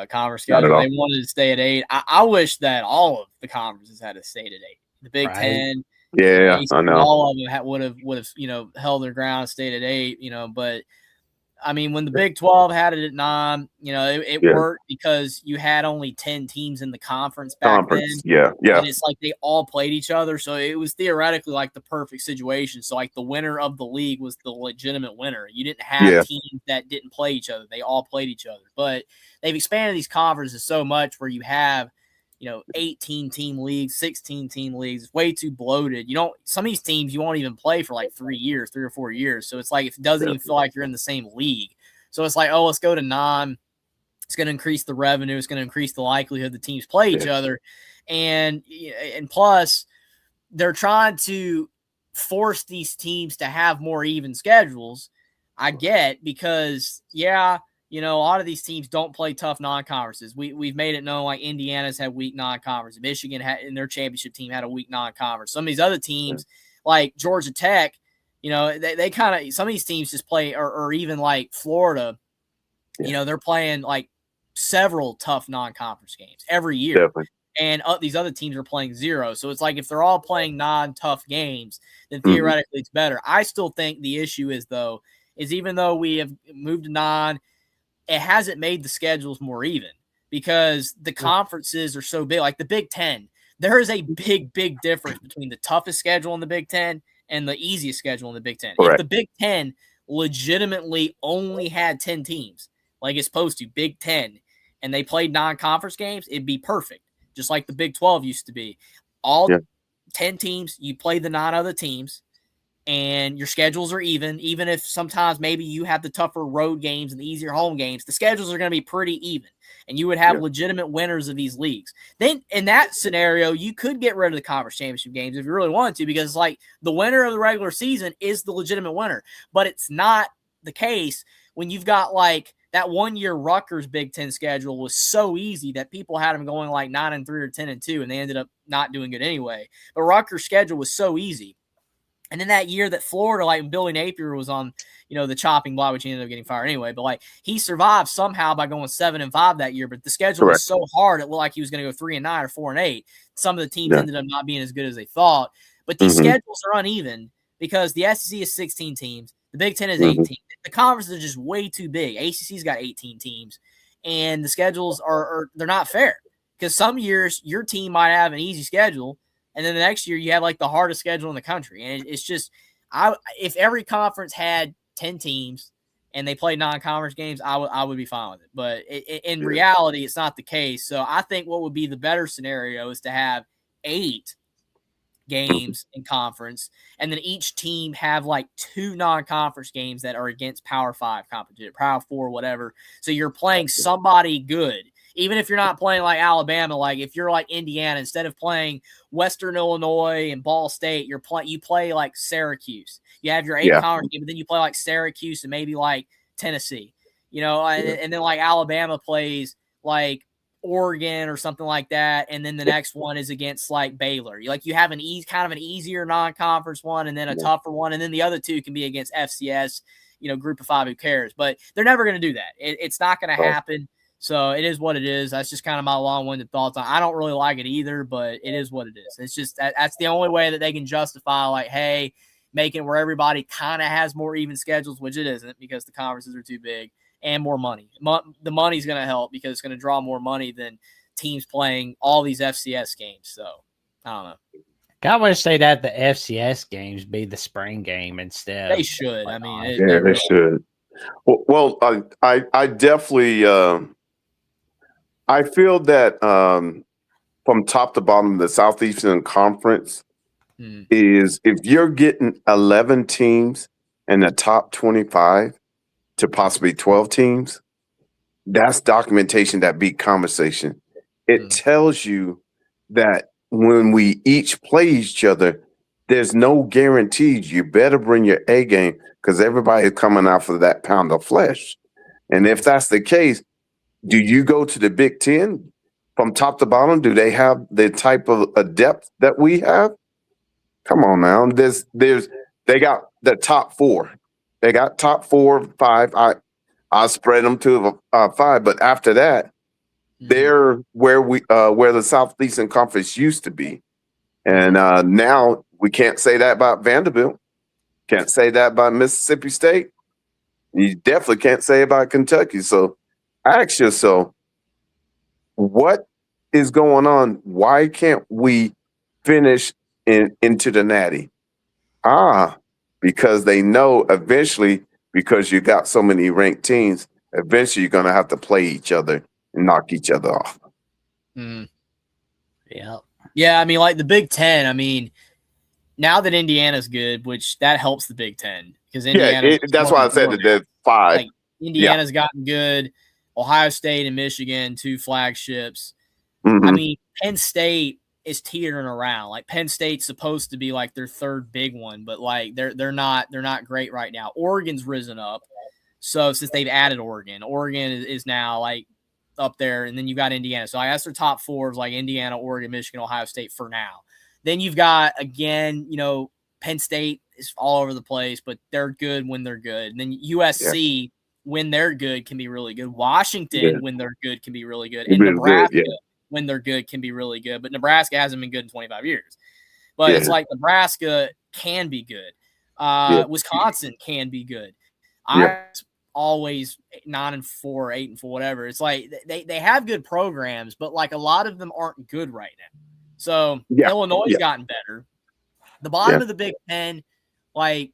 Speaker 3: conference schedule. They wanted to stay at 8. I wish that all of the conferences had to stay at 8. The Big Ten,
Speaker 4: I know,
Speaker 3: all of them would have held their ground and stayed at 8. But I mean, when the Big 12 had it at 9, it worked because you had only 10 teams in the conference back then.
Speaker 4: Yeah.
Speaker 3: And it's like they all played each other. So it was theoretically like the perfect situation. So like the winner of the league was the legitimate winner. You didn't have teams that didn't play each other. They all played each other. But they've expanded these conferences so much where you have 18-team leagues, 16-team leagues. It's way too bloated. Some of these teams you won't even play for like 3 or 4 years. So it's like it doesn't even feel like you're in the same league. So it's like, let's go to 9. It's going to increase the revenue. It's going to increase the likelihood the teams play each other. And plus, they're trying to force these teams to have more even schedules. I get, because a lot of these teams don't play tough non-conferences. We've made it known like Indiana's had weak non-conference. Michigan in their championship team had a weak non-conference. Some of these other teams like Georgia Tech, they kind of, some of these teams just play, or even like Florida, they're playing like several tough non-conference games every year.
Speaker 4: Definitely.
Speaker 3: And these other teams are playing 0. So it's like if they're all playing non-tough games, then theoretically it's better. I still think the issue is even though we have moved to non, it hasn't made the schedules more even because the conferences are so big. Like the Big Ten, there is a big, big difference between the toughest schedule in the Big Ten and the easiest schedule in the Big Ten.
Speaker 4: Correct.
Speaker 3: If the Big Ten legitimately only had 10 teams, like it's supposed to, Big Ten, and they played non-conference games, it'd be perfect. Just like the Big 12 used to be. All 10 teams, you play the 9 other teams, and your schedules are even if sometimes maybe you have the tougher road games and the easier home games, the schedules are going to be pretty even, and you would have legitimate winners of these leagues. Then in that scenario, you could get rid of the conference championship games if you really wanted to, because it's like the winner of the regular season is the legitimate winner, but it's not the case when you've got like that 1 year Rutgers Big Ten schedule was so easy that people had them going like 9-3 or 10-2, and they ended up not doing good anyway. But Rutgers' schedule was so easy. And then that year that Florida, like Billy Napier was on, the chopping block, which he ended up getting fired anyway. But like he survived somehow by going 7-5 that year. But the schedule was so hard, it looked like he was going to go 3-9 or 4-8. Some of the teams ended up not being as good as they thought. But these schedules are uneven because the SEC is 16 teams, the Big Ten is 18. The conferences are just way too big. ACC's got 18 teams, and the schedules they're not fair because some years your team might have an easy schedule, and then the next year you have like the hardest schedule in the country. And it's just, if every conference had 10 teams and they played non-conference games, I would be fine with it. But in reality, it's not the case. So I think what would be the better scenario is to have 8 games in conference, and then each team have like 2 non-conference games that are against Power 5 competition, Power 4, whatever. So you're playing somebody good, even if you're not playing like Alabama. Like if you're like Indiana, instead of playing Western Illinois and Ball State, you play like Syracuse. You have your 8 conference game, but then you play like Syracuse and maybe like Tennessee, and then like Alabama plays like Oregon or something like that, and then the next one is against like Baylor. You have an easier non-conference one, and then a tougher one, and then the other 2 can be against FCS, group of 5, who cares? But they're never going to do that. It's not going to happen. So it is what it is. That's just kind of my long-winded thoughts on. I don't really like it either, but it is what it is. It's just that's the only way that they can justify, like, hey, make it where everybody kind of has more even schedules, which it isn't because the conferences are too big. And more money. The money's going to help because it's going to draw more money than teams playing all these FCS games. So, I don't know.
Speaker 1: I wish they'd have the FCS games be the spring game instead.
Speaker 3: They should. I mean,
Speaker 4: they should. Well, I definitely I feel that from top to bottom, the Southeastern Conference is, if you're getting 11 teams in the top 25 to possibly 12 teams, that's documentation that beat conversation. It tells you that when we each play each other, there's no guarantees. You better bring your A game because everybody is coming out for that pound of flesh. And if that's the case, do you go to the Big Ten from top to bottom? Do they have the type of a depth that we have? Come on now. They got the top 4. They got top 4, 5. I spread them to 5, but after that, they're where the Southeastern Conference used to be, and now we can't say that about Vanderbilt. Can't say that about Mississippi State. You definitely can't say about Kentucky. So, ask yourself, what is going on? Why can't we finish into the Natty? Because they know eventually, because you got so many ranked teams, eventually you're going to have to play each other and knock each other off.
Speaker 1: Yeah.
Speaker 3: Yeah, I mean, like the Big Ten, I mean, now that Indiana's good, which that helps the Big Ten. Because Indiana,
Speaker 4: that's why I said that there's 5.
Speaker 3: Like, Indiana's gotten good. Ohio State and Michigan, 2 flagships. I mean, Penn State is teetering around. Like Penn State's supposed to be like their 3rd big one, but like they're not great right now. Oregon's risen up. So since they've added Oregon is now like up there, and then you've got Indiana. So I guess their top four is like Indiana, Oregon, Michigan, Ohio State for now. Then you've got, again, Penn State is all over the place, but they're good when they're good. And then USC, when they're good, can be really good. Washington, when they're good, can be really good. And Nebraska, when they're good, can be really good. But Nebraska hasn't been good in 25 years. But it's like Nebraska can be good. Wisconsin can be good. Iowa's always 9-4, 8-4, whatever. It's like they have good programs, but like a lot of them aren't good right now. So Illinois has gotten better. The bottom of the Big Ten, like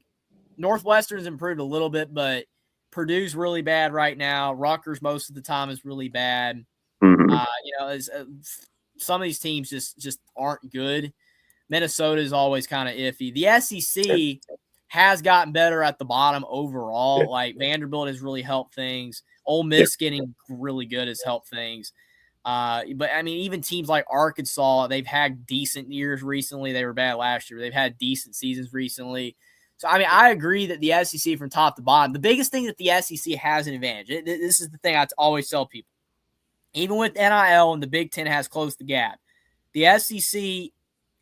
Speaker 3: Northwestern's improved a little bit, but Purdue's really bad right now. Rutgers most of the time is really bad. Some of these teams just aren't good. Minnesota is always kind of iffy. The SEC has gotten better at the bottom overall. Like Vanderbilt has really helped things. Ole Miss getting really good has helped things. But I mean, even teams like Arkansas, they've had decent years recently. They were bad last year. They've had decent seasons recently. So, I mean, I agree that the SEC from top to bottom, the biggest thing that the SEC has an advantage. This is the thing I always tell people. Even with NIL and the Big Ten has closed the gap, the SEC,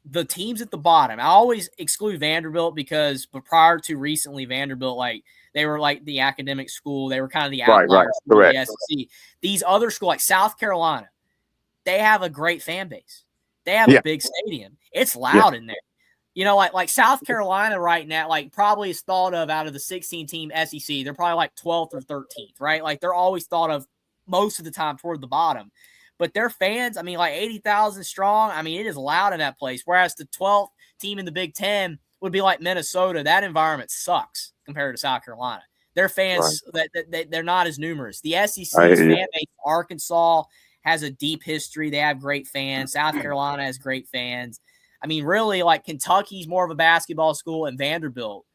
Speaker 3: the teams at the bottom, I always exclude Vanderbilt because prior to recently, Vanderbilt, like, they were like the academic school. They were kind of the outliers for the SEC. These other schools, like South Carolina, they have a great fan base. They have a big stadium. It's loud in there. Like South Carolina right now, like probably is thought of out of the 16-team SEC. They're probably like 12th or 13th, right? Like they're always thought of most of the time toward the bottom. But their fans, I mean, like 80,000 strong. I mean, it is loud in that place. Whereas the 12th team in the Big Ten would be like Minnesota. That environment sucks compared to South Carolina. Their fans, they're not as numerous. The SEC's fan base, Arkansas has a deep history. They have great fans. South Carolina has great fans. I mean, really, like Kentucky's more of a basketball school and Vanderbilt.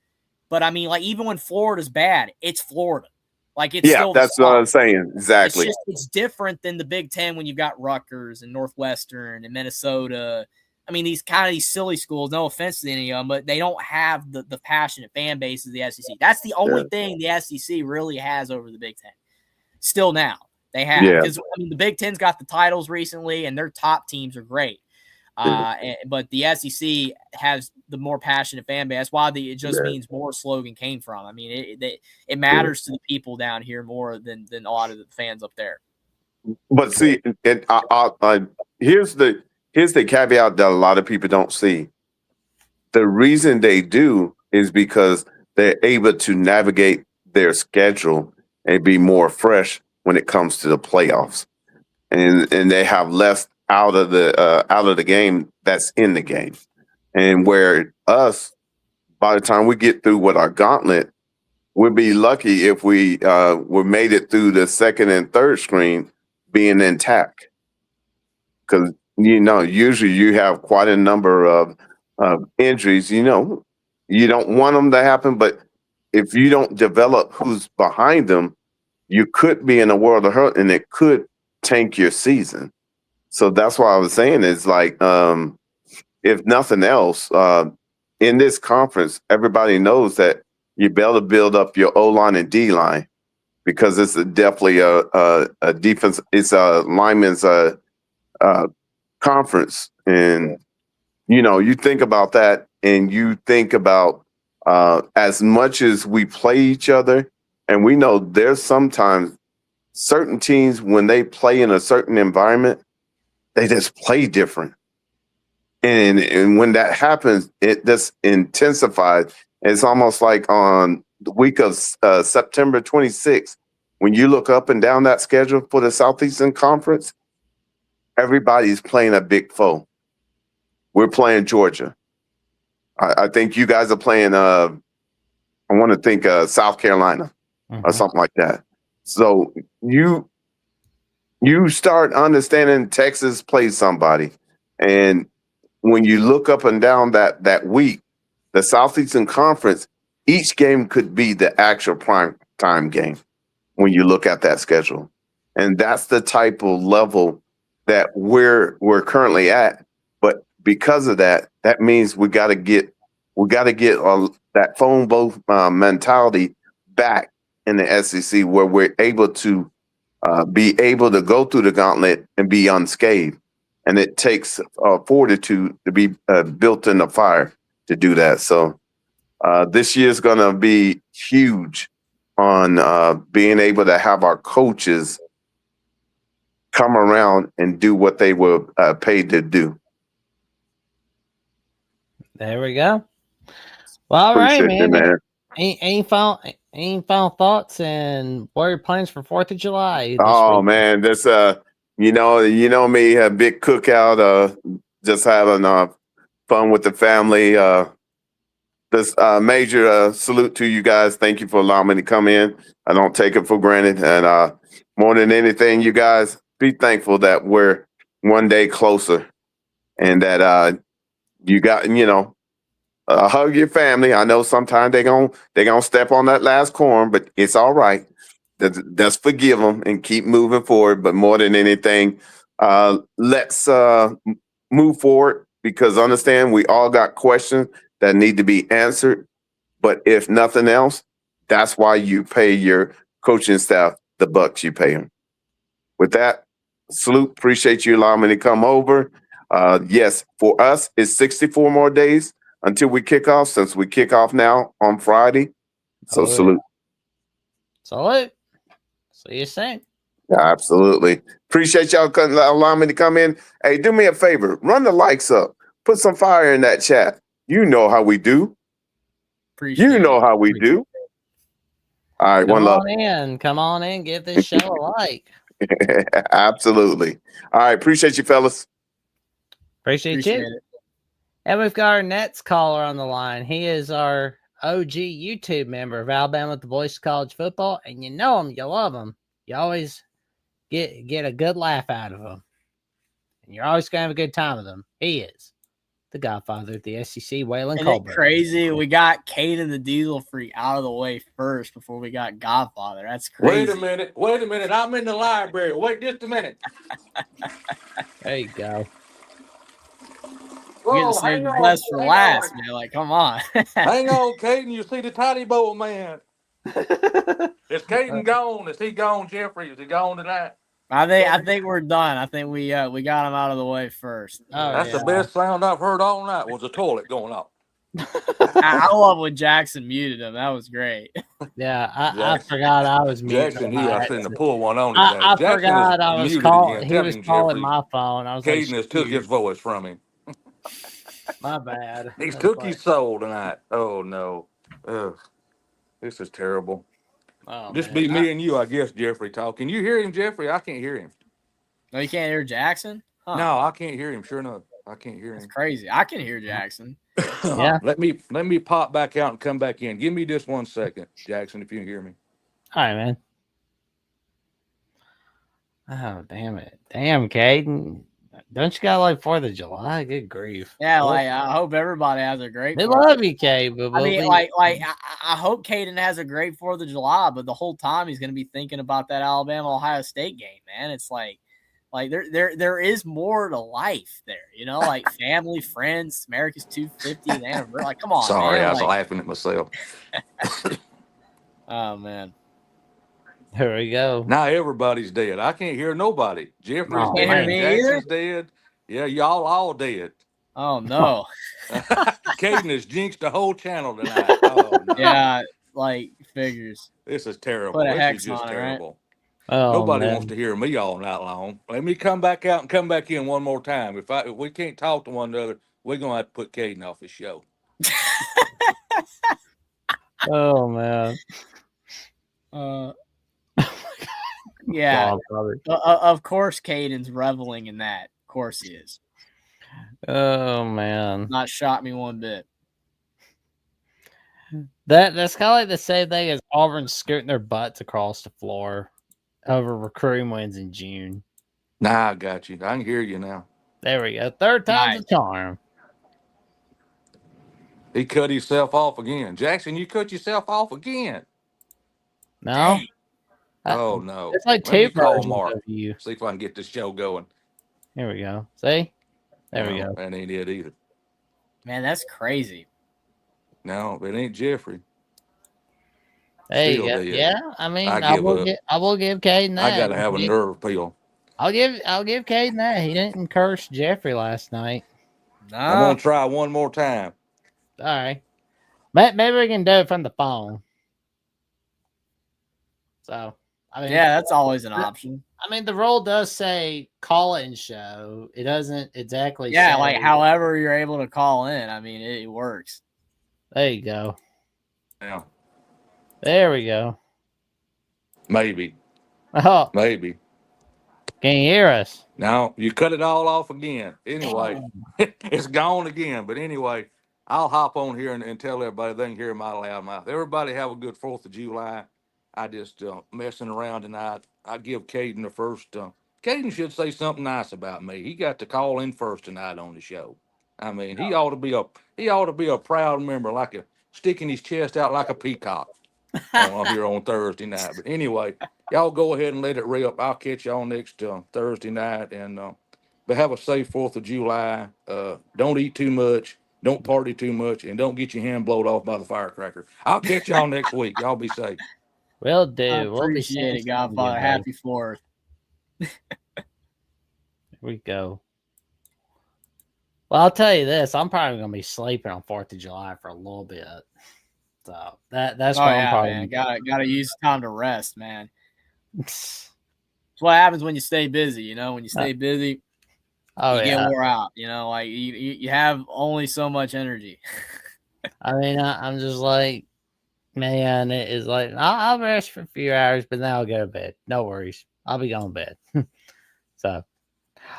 Speaker 3: But I mean, like even when Florida's bad, it's Florida. Like it's still
Speaker 4: that's what I'm saying. Exactly.
Speaker 3: It's different than the Big Ten when you've got Rutgers and Northwestern and Minnesota. I mean, these silly schools, no offense to any of them, but they don't have the passionate fan base of the SEC. That's the only thing the SEC really has over the Big Ten. Still now. They have. Because, I mean, the Big Ten's got the titles recently, and their top teams are great. But the SEC has the more passionate fan base. That's why it just means more slogan came from. I mean, it matters to the people down here more than a lot of the fans up there.
Speaker 4: But see, here's the caveat that a lot of people don't see. The reason they do is because they're able to navigate their schedule and be more fresh when it comes to the playoffs, and they have less out of the game that's in the game. And where us, by the time we get through with our gauntlet, we'll be lucky if we made it through the second and third screen being intact. Because, usually you have quite a number of injuries. You don't want them to happen, but if you don't develop who's behind them, you could be in a world of hurt and it could tank your season. So that's why I was saying is like, if nothing else, in this conference, everybody knows that you better build up your O-line and D-line because it's definitely a defense. It's a lineman's conference. And, you think about that and you think about as much as we play each other, and we know there's sometimes certain teams when they play in a certain environment, they just play different. And when that happens, it just intensifies. It's almost like on the week of September 26th, when you look up and down that schedule for the Southeastern Conference, everybody's playing a big foe. We're playing Georgia. I think you guys are playing, I want to think South Carolina or something like that. So you start understanding Texas plays somebody. And when you look up and down that week, the Southeastern Conference, each game could be the actual prime time game when you look at that schedule. And that's the type of level that we're currently at. But because of that, that means we got to get that phone booth mentality back in the SEC where we're able to be able to go through the gauntlet and be unscathed. And it takes fortitude to be built in the fire to do that. So this year is going to be huge on being able to have our coaches come around and do what they were paid to do.
Speaker 1: There we go. Well, all right,
Speaker 4: Appreciate
Speaker 1: man.
Speaker 4: it, man.
Speaker 1: Any final thoughts and what are your plans for 4th of July?
Speaker 4: Oh
Speaker 1: week?
Speaker 4: man, this you know me, a big cookout, just having fun with the family. This major salute to you guys. Thank you for allowing me to come in. I don't take it for granted, and more than anything, you guys be thankful that we're one day closer, and that you got hug your family. I know sometimes they gonna step on that last corn, but it's all right. Let's forgive them and keep moving forward. But more than anything, let's move forward, because understand we all got questions that need to be answered. But if nothing else, that's why you pay your coaching staff the bucks you pay them. With that, salute. Appreciate you allowing me to come over. Yes, for us, it's 64 more days until we kick off, since we kick off now on Friday. So salute.
Speaker 1: Salute. See you soon.
Speaker 4: Yeah, absolutely. Appreciate y'all allowing me to come in. Hey, do me a favor. Run the likes up. Put some fire in that chat. You know how we do.
Speaker 3: Appreciate
Speaker 4: You know how we do. All right, one love.
Speaker 1: Come on in. Give this show a like.
Speaker 4: Absolutely. All right, appreciate you, fellas.
Speaker 1: Appreciate you.
Speaker 3: it.
Speaker 1: And we've got our Nets caller on the line. He is our OG YouTube member of Alabama at the Voice of College Football, and you know him, you love him. You always get a good laugh out of him, and you're always gonna have a good time with him. He is the Godfather of the SEC, Waylon Colbert.
Speaker 3: Isn't it crazy? We got Caden the Diesel Freak out of the way first before we got Godfather. That's crazy.
Speaker 5: Wait a minute. I'm in the library. Wait just a minute.
Speaker 1: There you go.
Speaker 3: We get to save the best for last, man. Like, come on.
Speaker 5: Hang on, Caden. You see the tiny bowl man. Is Caden gone? Is he gone, Jeffrey? Is he gone tonight?
Speaker 3: I think we're done. I think we got him out of the way first.
Speaker 5: That's the best sound I've heard all night, was the toilet going off.
Speaker 3: I love when Jackson muted him. That was great.
Speaker 1: Yeah, I forgot I was muted.
Speaker 5: Jackson, I seen to pull one on his
Speaker 1: I forgot I was calling. He was calling
Speaker 5: Jeffrey,
Speaker 1: my phone. I was
Speaker 5: Caden
Speaker 1: like,
Speaker 5: has took his voice from him.
Speaker 1: my bad.
Speaker 5: He's took his soul tonight. Oh no. Ugh. This is terrible.
Speaker 1: Oh,
Speaker 5: Just
Speaker 1: man.
Speaker 5: be me and you, I guess, Jeffrey, talk. Can you hear him, Jeffrey? I can't hear him.
Speaker 3: No, you can't hear Jackson? Huh.
Speaker 5: No, I can't hear him. Sure enough, I can't hear him.
Speaker 3: That's crazy. I can hear Jackson.
Speaker 1: Yeah.
Speaker 5: Let me pop back out and come back in. Give me just 1 second, Jackson, if you can hear me.
Speaker 1: All right, man. Oh, damn it. Damn, Caden. Don't you got like 4th of July? Good grief.
Speaker 3: Yeah, like I hope everybody has a great.
Speaker 1: They love you, Cade. But
Speaker 3: I mean, I hope Caden has a great 4th of July, but the whole time he's going to be thinking about that Alabama Ohio State game, man. It's like there is more to life there, you know, like family, friends, America's 250th anniversary. Like, come on,
Speaker 5: Sorry,
Speaker 3: man.
Speaker 5: I was laughing at myself.
Speaker 3: Oh man.
Speaker 1: Here we go.
Speaker 5: Now everybody's dead. I can't hear nobody. Jeffrey's
Speaker 1: Oh,
Speaker 5: dead.
Speaker 3: man. Me
Speaker 5: Jackson's dead. Yeah, y'all all dead.
Speaker 3: Oh no.
Speaker 5: Caden has jinxed the whole channel tonight. Oh, no.
Speaker 3: Yeah, like figures.
Speaker 5: This is terrible.
Speaker 3: Put a
Speaker 5: This
Speaker 3: hex
Speaker 5: is just
Speaker 3: on it,
Speaker 5: terrible.
Speaker 1: Oh,
Speaker 5: Nobody
Speaker 1: man.
Speaker 5: wants to hear me all night long. Let me come back out and come back in one more time. If we can't talk to one another, we're gonna have to put Caden off the show.
Speaker 1: Oh, man.
Speaker 3: Yeah.
Speaker 1: God,
Speaker 3: Of course, Caden's reveling in that. Of course he is.
Speaker 1: oh, man.
Speaker 3: Not shocked me one bit.
Speaker 1: That's kind of like the same thing as Auburn scooting their butts across the floor over recruiting wins in June.
Speaker 5: Nah, I got you. I can hear you now.
Speaker 1: There we go. Third time's a charm.
Speaker 5: He cut himself off again. Jackson, you cut yourself off again.
Speaker 1: No?
Speaker 5: Oh no.
Speaker 1: It's like
Speaker 5: Let me
Speaker 1: two
Speaker 5: call
Speaker 1: versions
Speaker 5: Mark.
Speaker 1: of you.
Speaker 5: See if I can get this show going.
Speaker 1: Here we go. See? There we
Speaker 5: No,
Speaker 1: go.
Speaker 5: That ain't it either.
Speaker 3: Man, that's crazy.
Speaker 5: No, it ain't Jeffrey.
Speaker 1: There you
Speaker 5: Still
Speaker 1: go.
Speaker 5: did.
Speaker 1: Yeah, I mean,
Speaker 5: I
Speaker 1: I
Speaker 5: give
Speaker 1: will
Speaker 5: up.
Speaker 1: I will give Caden
Speaker 5: I
Speaker 1: that.
Speaker 5: got to have a nerve pill.
Speaker 1: I'll give Caden that. He didn't curse Jeffrey last night.
Speaker 5: I'm
Speaker 3: Nah.
Speaker 5: gonna try one more time.
Speaker 1: All right, maybe we can do it from the phone. So I mean,
Speaker 3: Yeah, that's always an option.
Speaker 1: I mean, the rule does say call-in show. It doesn't exactly
Speaker 3: Yeah,
Speaker 1: say.
Speaker 3: like however you're able to call in. I mean, it works.
Speaker 1: There you go.
Speaker 5: Yeah,
Speaker 1: There we go.
Speaker 5: maybe,
Speaker 1: Oh,
Speaker 5: maybe.
Speaker 1: can you hear us?
Speaker 5: Now you cut it all off again. Anyway, it's gone again. But anyway, I'll hop on here and tell everybody they can hear my loud mouth. Everybody have a good 4th of July. I just messing around tonight. I give Caden the first. Caden should say something nice about me. He got to call in first tonight on the show. I mean, he ought to be a proud member, like a sticking his chest out like a peacock on here on Thursday night. But anyway, y'all go ahead and let it rip. I'll catch y'all next Thursday night, and but have a safe 4th of July. Don't eat too much, don't party too much, and don't get your hand blowed off by the firecracker. I'll catch y'all next week. Y'all be safe.
Speaker 1: Will do.
Speaker 3: I
Speaker 1: We'll be
Speaker 3: appreciate
Speaker 1: seeing
Speaker 3: it,
Speaker 1: some of you,
Speaker 3: Godfather.
Speaker 1: buddy.
Speaker 3: Happy 4th.
Speaker 1: Here we go. Well, I'll tell you this. I'm probably gonna be sleeping on 4th of July for a little bit. So that's
Speaker 3: Oh
Speaker 1: what I'm
Speaker 3: yeah,
Speaker 1: probably
Speaker 3: man. Gotta use time to rest, man. That's what happens when you stay busy. You know, when you stay busy,
Speaker 1: Oh
Speaker 3: you
Speaker 1: yeah.
Speaker 3: get wore out. You know, like you have only so much energy.
Speaker 1: I mean, I'm just like, man, it is like I'll rest for a few hours, but then I'll go to bed. No worries. I'll be going to bed. So,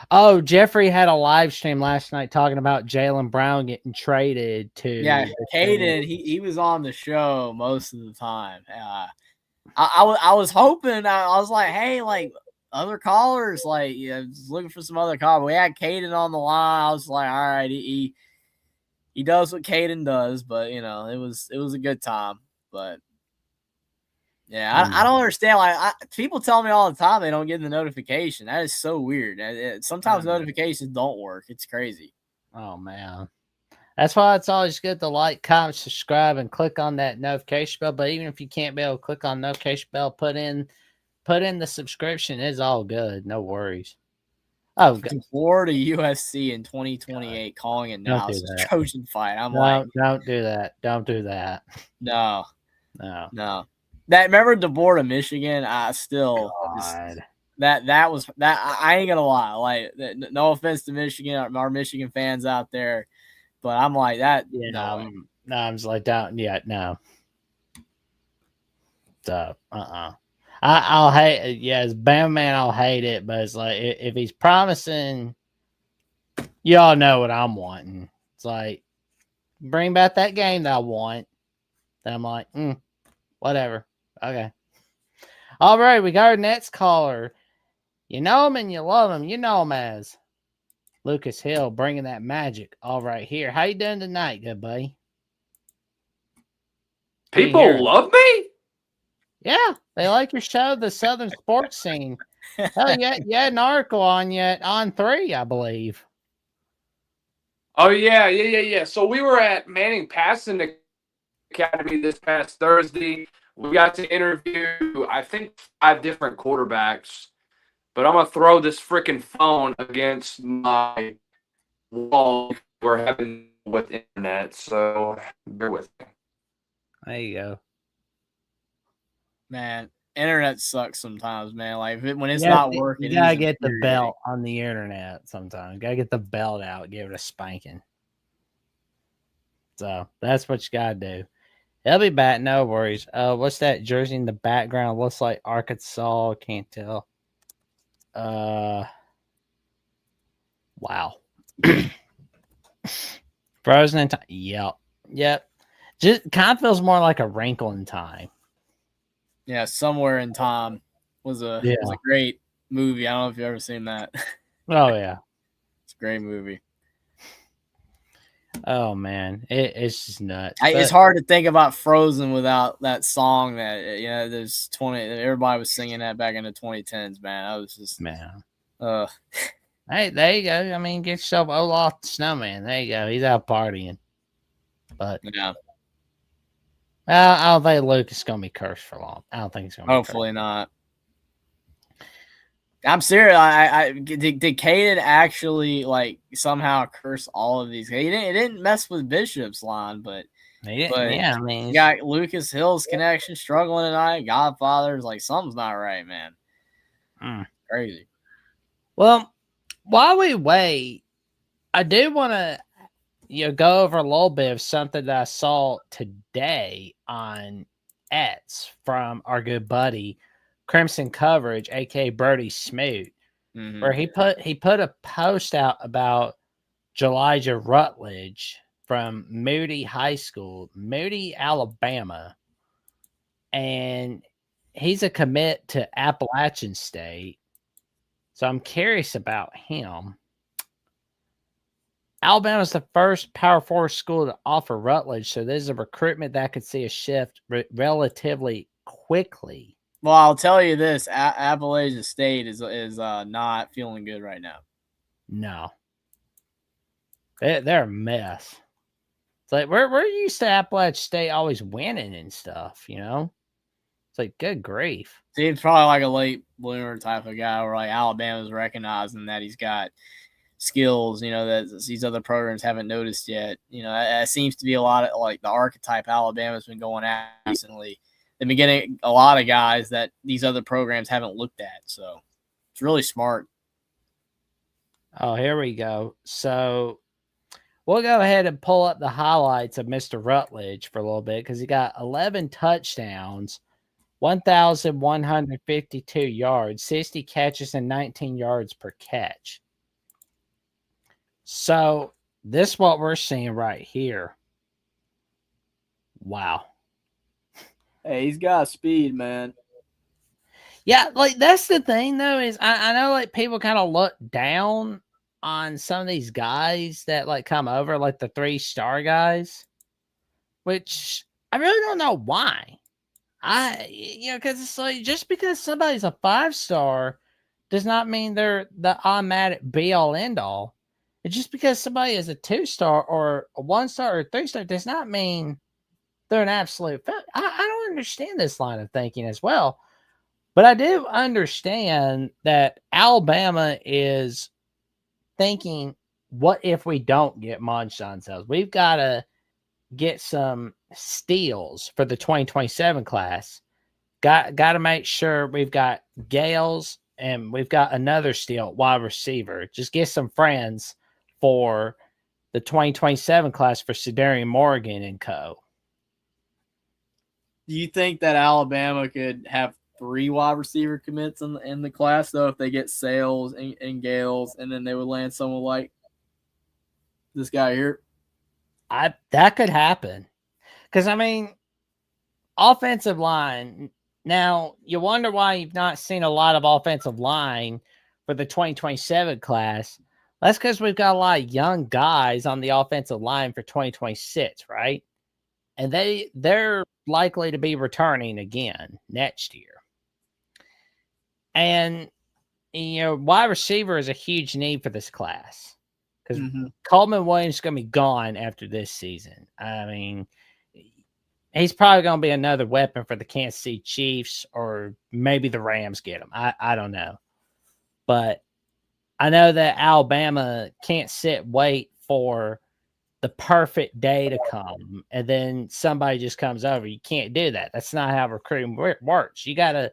Speaker 1: oh, Jeffrey had a live stream last night talking about Jaylen Brown getting traded to.
Speaker 3: Yeah, Caden, he was on the show most of the time. I was hoping, I was like, hey, like other callers, like I was looking for some other callers. We had Caden on the line. I was like, all right, he does what Caden does, but you know, it was a good time. But yeah, I don't understand. Like people tell me all the time they don't get the notification. That is so weird. Sometimes notifications don't work. It's crazy.
Speaker 1: Oh man. That's why it's always good to like, comment, subscribe, and click on that notification bell. But even if you can't be able to click on notification bell, put in the subscription. It's all good. No worries. Oh, God.
Speaker 3: Florida USC in 2028 calling it now.
Speaker 1: Don't do
Speaker 3: It's a
Speaker 1: that.
Speaker 3: Trojan fight. I'm
Speaker 1: No,
Speaker 3: like,
Speaker 1: don't do that. Don't do that.
Speaker 3: no.
Speaker 1: No.
Speaker 3: That remember DeBoer, Michigan? I still
Speaker 1: God.
Speaker 3: that was that. I ain't gonna lie. Like, no offense to Michigan, our Michigan fans out there, but I'm like that.
Speaker 1: Yeah,
Speaker 3: No,
Speaker 1: no, I'm just like, don't. Yeah, no. So, I'll hate. Yeah, as Bama man, I'll hate it. But it's like if he's promising, y'all know what I'm wanting. It's like bring back that game that I want. Then I'm like, whatever. Okay. All right, we got our next caller. You know him and you love him. You know him as Lucas Hill, bringing that magic all right here. How you doing tonight, good buddy?
Speaker 6: People love me?
Speaker 1: Yeah, they like your show, the Southern Sports Scene. Hell yeah, you had an article on yet on 3, I believe.
Speaker 6: Oh, yeah. So we were at Manning Passing Academy this past Thursday. We got to interview, I think, 5 different quarterbacks. But I'm going to throw this freaking phone against my wall we're having with internet. So bear with me.
Speaker 1: There you go.
Speaker 3: man, internet sucks sometimes, man. Like when it's not working,
Speaker 1: you gotta get the belt on the internet sometimes. Gotta get the belt out, give it a spanking. So that's what you gotta do. He'll be back, no worries. What's that jersey in the background? Looks like Arkansas. Can't tell. Wow. Frozen in time. Yep. Just kind of feels more like a wrinkle in time.
Speaker 3: Yeah, Somewhere in Time was a great movie. I don't know if you've ever seen that.
Speaker 1: Oh yeah,
Speaker 3: it's a great movie.
Speaker 1: Oh man, it's just nuts.
Speaker 3: It's hard to think about Frozen without that song that there's 20. Everybody was singing that back in the 2010s. Man, I was just
Speaker 1: Hey, there you go. I mean, get yourself Olaf the Snowman. There you go. He's out partying. But
Speaker 3: yeah.
Speaker 1: Well, I don't think Luke is going to be cursed for long. I don't think he's going to be
Speaker 3: Hopefully not. I'm serious. Did Caden actually like somehow curse all of these? He didn't mess with Bishop's line, but
Speaker 1: yeah, I mean,
Speaker 3: you got Lucas Hill's connection struggling tonight. Godfather's like something's not right, man. Crazy.
Speaker 1: Well, while we wait, I do want to go over a little bit of something that I saw today on X from our good buddy Crimson Coverage, aka Brody Smoot, where he put a post out about Elijah Rutledge from Moody High School, Moody, Alabama, and he's a commit to Appalachian State. So I'm curious about him. Alabama's the first Power 4 school to offer Rutledge, so this is a recruitment that could see a shift relatively quickly.
Speaker 3: Well, I'll tell you this: Appalachian State is not feeling good right now.
Speaker 1: No, they're a mess. It's like we're used to Appalachian State always winning and stuff, It's like good grief.
Speaker 3: He's probably like a late bloomer type of guy, where like Alabama's recognizing that he's got skills, that these other programs haven't noticed yet. That seems to be a lot of like the archetype Alabama's been going at recently. They've been getting a lot of guys that these other programs haven't looked at. So it's really smart.
Speaker 1: Oh, here we go. So we'll go ahead and pull up the highlights of Mr. Rutledge for a little bit because he got 11 touchdowns, 1,152 yards, 60 catches, and 19 yards per catch. So this is what we're seeing right here. Wow.
Speaker 3: Hey, he's got speed, man.
Speaker 1: Yeah, like that's the thing though, is I know like people kind of look down on some of these guys that like come over, like the 3-star guys, which I really don't know why. Because it's like just because somebody's a 5-star does not mean they're the automatic be all end all. It's just because somebody is a 2-star or a 1-star or a 3-star does not mean they're an absolute. I don't understand this line of thinking as well. But I do understand that Alabama is thinking, what if we don't get Monshon sales? We've got to get some steals for the 2027 class. Got to make sure we've got Gales and we've got another steal wide receiver. Just get some friends for the 2027 class for Sedarian Morgan and co.
Speaker 3: Do you think that Alabama could have 3 wide receiver commits in the class, though, if they get Sales and Gales, and then they would land someone like this guy here?
Speaker 1: That could happen. Because, I mean, offensive line, now you wonder why you've not seen a lot of offensive line for the 2027 class. That's because we've got a lot of young guys on the offensive line for 2026, right? And they're likely to be returning again next year. And, wide receiver is a huge need for this class because Coleman Williams is going to be gone after this season. I mean, he's probably going to be another weapon for the Kansas City Chiefs or maybe the Rams get him. I don't know. But I know that Alabama can't wait for the perfect day to come and then somebody just comes over. You can't do that. That's not how recruiting works. You got to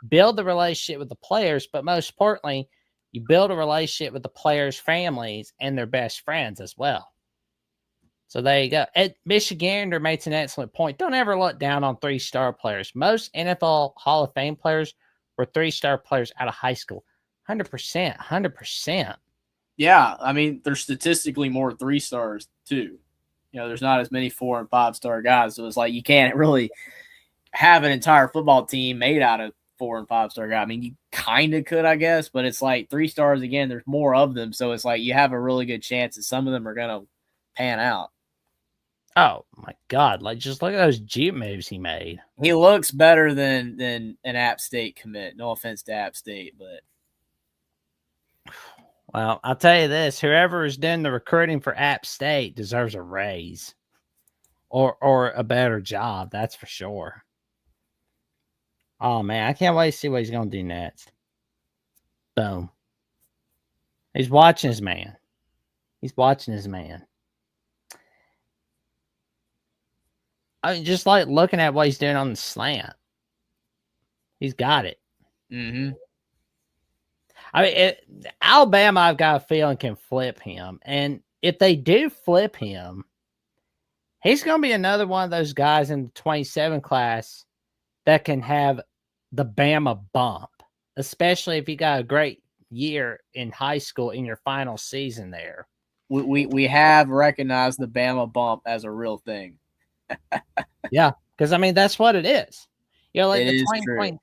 Speaker 1: build the relationship with the players, but most importantly, you build a relationship with the players' families and their best friends as well. So there you go. Ed Michigander makes an excellent point. Don't ever look down on 3-star players. Most NFL Hall of Fame players were 3-star players out of high school. 100%.
Speaker 3: Yeah, I mean, there's statistically more 3-stars too. There's not as many 4- and 5-star guys, so it's like you can't really have an entire football team made out of 4- and 5-star guys. I mean, you kind of could, I guess, but it's like 3 stars again. There's more of them, so it's like you have a really good chance that some of them are gonna pan out.
Speaker 1: Oh my God! Like just look at those Jeep moves he made.
Speaker 3: He looks better than an App State commit. No offense to App State, but.
Speaker 1: Well, I'll tell you this: whoever is doing the recruiting for App State deserves a raise. or a better job. That's for sure. Oh man, I can't wait to see what he's gonna do next. Boom. He's watching his man. He's watching his man. I mean, just like looking at what he's doing on the slant. He's got it.
Speaker 3: Mm-hmm.
Speaker 1: I mean, Alabama, I've got a feeling, can flip him. And if they do flip him, he's going to be another one of those guys in the 27 class that can have the Bama bump, especially if you got a great year in high school in your final season there.
Speaker 3: We have recognized the Bama bump as a real thing.
Speaker 1: Yeah, because, I mean, that's what it is. You know, like
Speaker 3: it
Speaker 1: the
Speaker 3: is
Speaker 1: 20
Speaker 3: true.
Speaker 1: point.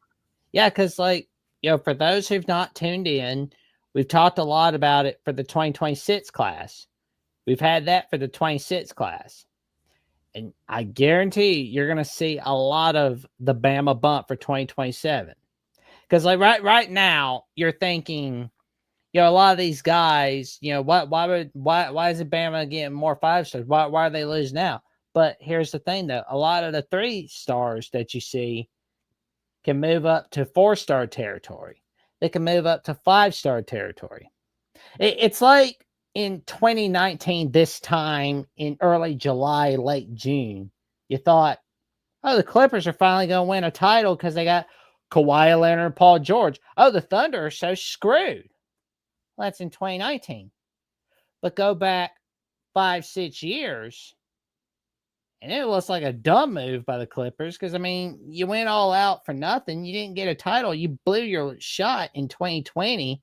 Speaker 1: Yeah, because, like, you know, for those who've not tuned in, we've talked a lot about it for the 2026 class. We've had that for the 26 class. And I guarantee you're going to see a lot of the Bama bump for 2027. Because, like, right now, you're thinking, you know, a lot of these guys, you know, why is it Bama getting more 5-stars? Why are they losing now? But here's the thing, though. A lot of the 3-stars that you see can move up to 4-star territory. They can move up to 5-star territory. It's like in 2019, this time in early July, late June, you thought, oh, the Clippers are finally going to win a title because they got Kawhi Leonard and Paul George. Oh, the Thunder are so screwed. Well, that's in 2019. But go back 5-6 years, and it looks like a dumb move by the Clippers because, I mean, you went all out for nothing. You didn't get a title. You blew your shot in 2020,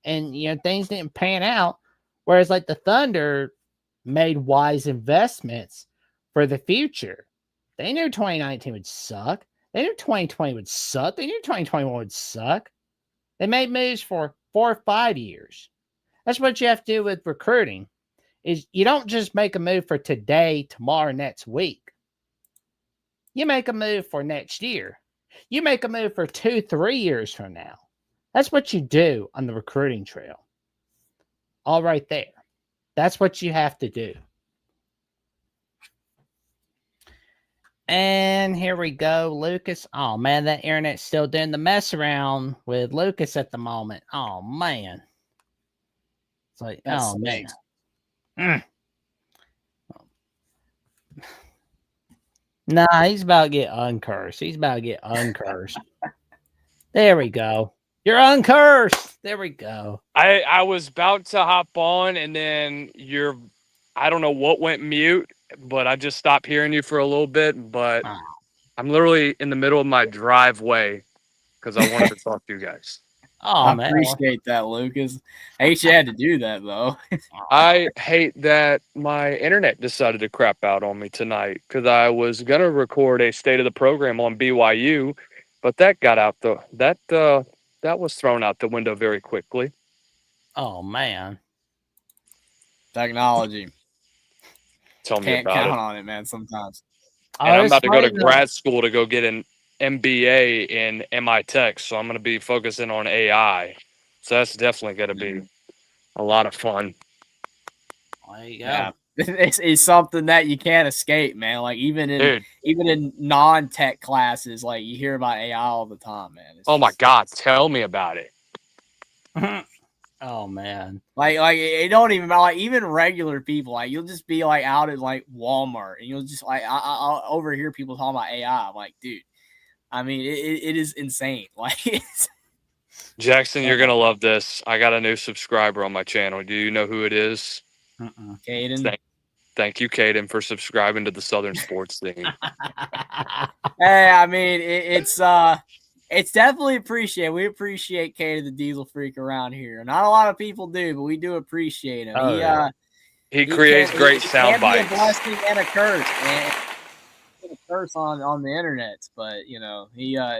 Speaker 1: and, you know, things didn't pan out. Whereas, like, the Thunder made wise investments for the future. They knew 2019 would suck. They knew 2020 would suck. They knew 2021 would suck. They made moves for 4 or 5 years. That's what you have to do with recruiting. Is you don't just make a move for today, tomorrow, next week. You make a move for next year. You make a move for 2-3 years from now. That's what you do on the recruiting trail. All right there. That's what you have to do. And here we go, Lucas. Oh, man, that internet's still doing the mess around with Lucas at the moment. Oh, man. It's like,
Speaker 3: That
Speaker 1: oh,
Speaker 3: stinks.
Speaker 1: man. Nah, he's about to get uncursed. He's about to get uncursed. There we go. You're uncursed. There we go.
Speaker 6: I was about to hop on, and then I don't know what went mute, but I just stopped hearing you for a little bit. But
Speaker 1: Oh.
Speaker 6: I'm literally in the middle of my driveway because I wanted to talk to you guys.
Speaker 1: Oh,
Speaker 3: I
Speaker 1: man.
Speaker 3: appreciate that, Lucas. I hate you had to do that, though.
Speaker 6: I hate that my internet decided to crap out on me tonight because I was gonna record a state of the program on BYU, but that got out that was thrown out the window very quickly.
Speaker 1: Oh, man.
Speaker 3: Technology.
Speaker 6: Tell me
Speaker 3: Can't
Speaker 6: about
Speaker 3: count
Speaker 6: it.
Speaker 3: on it, man, sometimes.
Speaker 6: And I'm
Speaker 1: it's
Speaker 6: about to go to
Speaker 1: funny, though.
Speaker 6: grad school to go get an MBA in MI Tech, so I'm gonna be focusing on AI. So that's definitely gonna be a lot of fun.
Speaker 1: There you go.
Speaker 3: Yeah. It's something that you can't escape, man. Like even in non-tech classes, like you hear about AI all the time, man.
Speaker 6: Oh my God, tell me about it.
Speaker 1: Oh, man.
Speaker 3: Like it don't even matter. Like even regular people, like you'll just be like out at like Walmart, and you'll just like I'll overhear people talking about AI. I'm like, dude, I mean, it is insane. Like,
Speaker 6: Jackson, you're gonna love this. I got a new subscriber on my channel. Do you know who it is?
Speaker 3: Caden.
Speaker 6: Thank you, Caden, for subscribing to the Southern Sports Thing.
Speaker 3: Hey, I mean, it's definitely appreciated. We appreciate Caden, the Diesel Freak, around here. Not a lot of people do, but we do appreciate him.
Speaker 1: Oh, yeah.
Speaker 6: He creates great sound
Speaker 3: can be
Speaker 6: bites.
Speaker 3: a blessing and a curse, and a curse on the internet. But you know, he's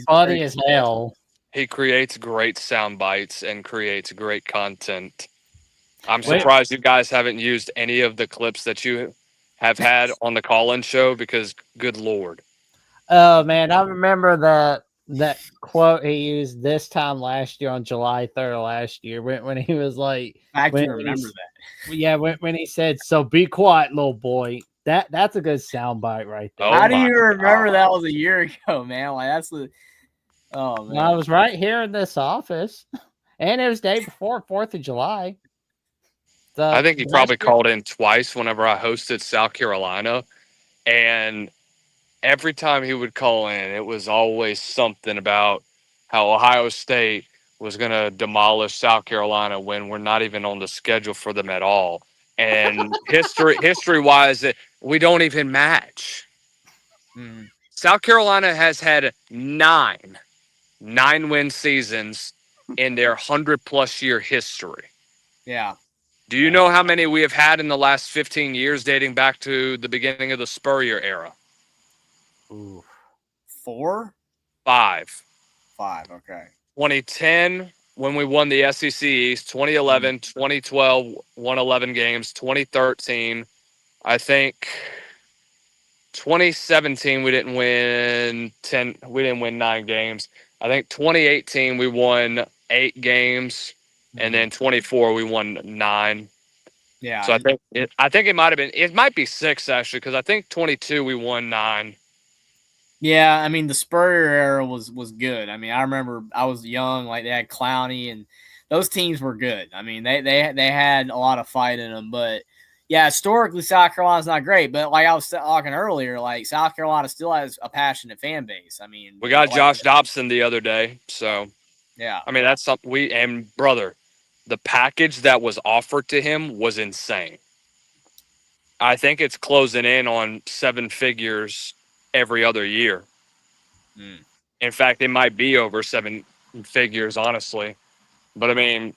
Speaker 1: funny as hell.
Speaker 6: He creates great sound bites and creates great content. I'm surprised you guys haven't used any of the clips that you have had on the call-in show because, good Lord.
Speaker 1: Oh, man, I remember that that quote he used this time last year on July 3rd of last year when he was like,
Speaker 3: I can
Speaker 1: when
Speaker 3: remember
Speaker 1: he's-
Speaker 3: that.
Speaker 1: yeah, when he said, "So be quiet, little boy." That's a good soundbite right there.
Speaker 6: Oh
Speaker 3: How do
Speaker 6: my
Speaker 3: you remember that
Speaker 6: God.
Speaker 3: was a year ago, man? Like that's the oh man.
Speaker 1: Well, I was right here in this office, and it was day before 4th of July.
Speaker 6: I think he
Speaker 1: Last
Speaker 6: probably
Speaker 1: year-
Speaker 6: called in twice whenever I hosted South Carolina. And every time he would call in, it was always something about how Ohio State was going to demolish South Carolina when we're not even on the schedule for them at all. And history wise, we don't even match.
Speaker 3: Mhm.
Speaker 6: South Carolina has had nine win seasons in their 100+ year history.
Speaker 3: Yeah.
Speaker 6: Do you know how many we have had in the last 15 years dating back to the beginning of the Spurrier era?
Speaker 1: Ooh.
Speaker 3: 4?
Speaker 6: 5.
Speaker 3: 5, okay.
Speaker 6: 2010, when we won the SEC East. 2011, 2012, won 11 games. 2013, I think 2017, we didn't win 10. We didn't win 9 games. I think 2018, we won 8 games. And then 24, we won 9.
Speaker 3: Yeah.
Speaker 6: So I think it might have been, it might be 6 actually, because I think 22 we won 9.
Speaker 3: Yeah, I mean the Spurrier era was good. I mean, I remember I was young, like they had Clowney and those teams were good. I mean, they had a lot of fight in them, but yeah, historically South Carolina's not great, but like I was talking earlier, like South Carolina still has a passionate fan base. I mean,
Speaker 6: We got
Speaker 3: like,
Speaker 6: Josh Dobson the other day, so
Speaker 3: yeah.
Speaker 6: I mean that's something and brother, the package that was offered to him was insane. I think it's closing in on 7 figures every other year.
Speaker 3: Mm.
Speaker 6: In fact, it might be over 7 figures, honestly. But I mean,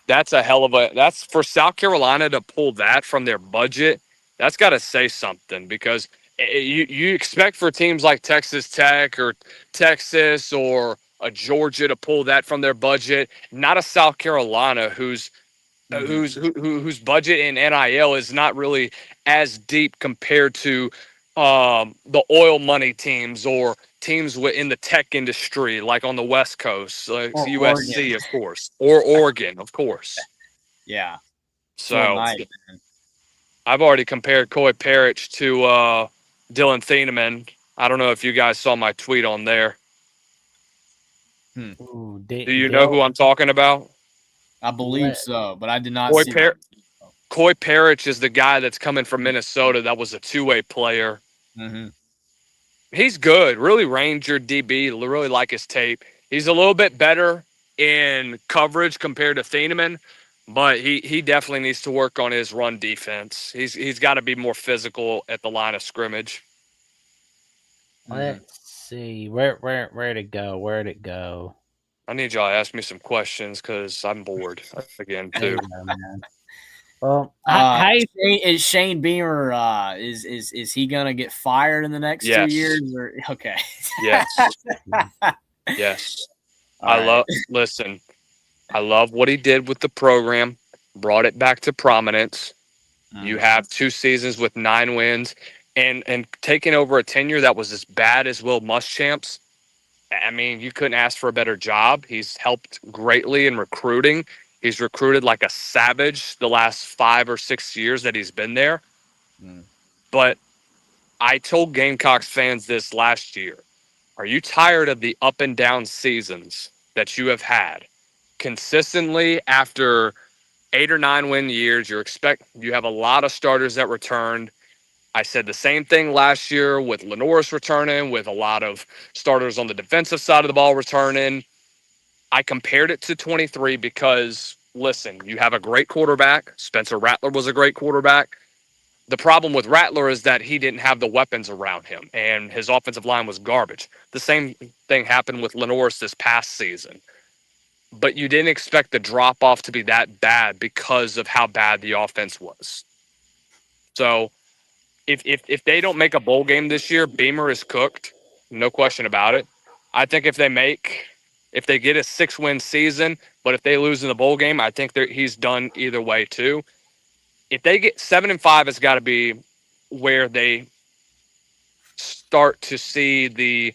Speaker 6: that's that's for South Carolina to pull that from their budget. That's got to say something because you expect for teams like Texas Tech or Texas or a Georgia to pull that from their budget, not a South Carolina whose budget in NIL is not really as deep compared to the oil money teams or teams in the tech industry, like on the West Coast, like
Speaker 3: Or
Speaker 6: USC,
Speaker 3: Oregon.
Speaker 6: of course, or Oregon, of course.
Speaker 3: Yeah.
Speaker 6: So
Speaker 3: Nice, man.
Speaker 6: I've already compared Coy Parrish to Dylan Thieneman. I don't know if you guys saw my tweet on there.
Speaker 1: Ooh,
Speaker 6: Do you know who I'm talking about?
Speaker 3: I believe so, but I did not
Speaker 6: Coy
Speaker 3: see
Speaker 6: Coy Parrish is the guy that's coming from Minnesota that was a two-way player.
Speaker 3: Mm-hmm.
Speaker 6: He's good. Really Ranger DB. Really like his tape. He's a little bit better in coverage compared to Thieneman, but he definitely needs to work on his run defense. He's got to be more physical at the line of scrimmage.
Speaker 1: Let's see where'd it go? Where'd it go?
Speaker 6: I need y'all to ask me some questions because I'm bored again too.
Speaker 1: Well,
Speaker 3: is Shane Beamer is he gonna get fired in the next 2
Speaker 6: Yes.
Speaker 3: years? Or okay.
Speaker 6: Yes. Yes.
Speaker 3: All
Speaker 6: Listen, I love what he did with the program, brought it back to prominence. You have 2 seasons with 9 wins and taking over a tenure that was as bad as Will Muschamp's. I mean, you couldn't ask for a better job. He's helped greatly in recruiting. He's recruited like a savage the last 5 or 6 years that he's been there. But I told Gamecocks fans this last year. Are you tired of the up and down seasons that you have had? Consistently after 8 or 9 win years, you have a lot of starters that returned. I said the same thing last year with Lenoris returning, with a lot of starters on the defensive side of the ball returning. I compared it to 23 because, listen, you have a great quarterback. Spencer Rattler was a great quarterback. The problem with Rattler is that he didn't have the weapons around him, and his offensive line was garbage. The same thing happened with Lenoris this past season. But you didn't expect the drop-off to be that bad because of how bad the offense was. So if they don't make a bowl game this year, Beamer is cooked, no question about it. I think if they get a 6-win season, but if they lose in the bowl game, I think he's done either way too. If they get 7-5, it's got to be where they start to see the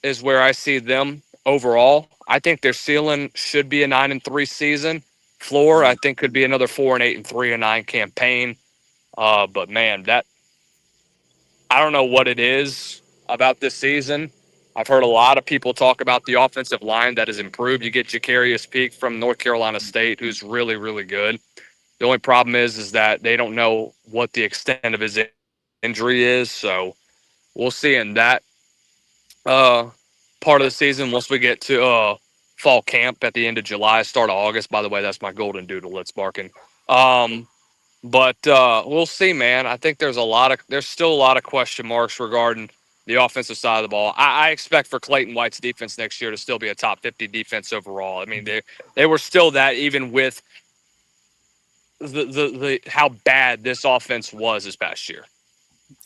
Speaker 6: is where I see them overall. I think their ceiling should be a 9-3 season. Floor, I think, could be another 4-8 3-9 campaign. But man, I don't know what it is about this season. I've heard a lot of people talk about the offensive line that has improved. You get Jacarius Peak from North Carolina State, who's really, really good. The only problem is that they don't know what the extent of his injury is. So we'll see in that part of the season once we get to fall camp at the end of July, start of August. By the way, that's my golden doodle that's barking. But we'll see, man. I think there's still a lot of question marks regarding the offensive side of the ball. I expect for Clayton White's defense next year to still be a top 50 defense overall. I mean, they were still that even with the how bad this offense was this past year.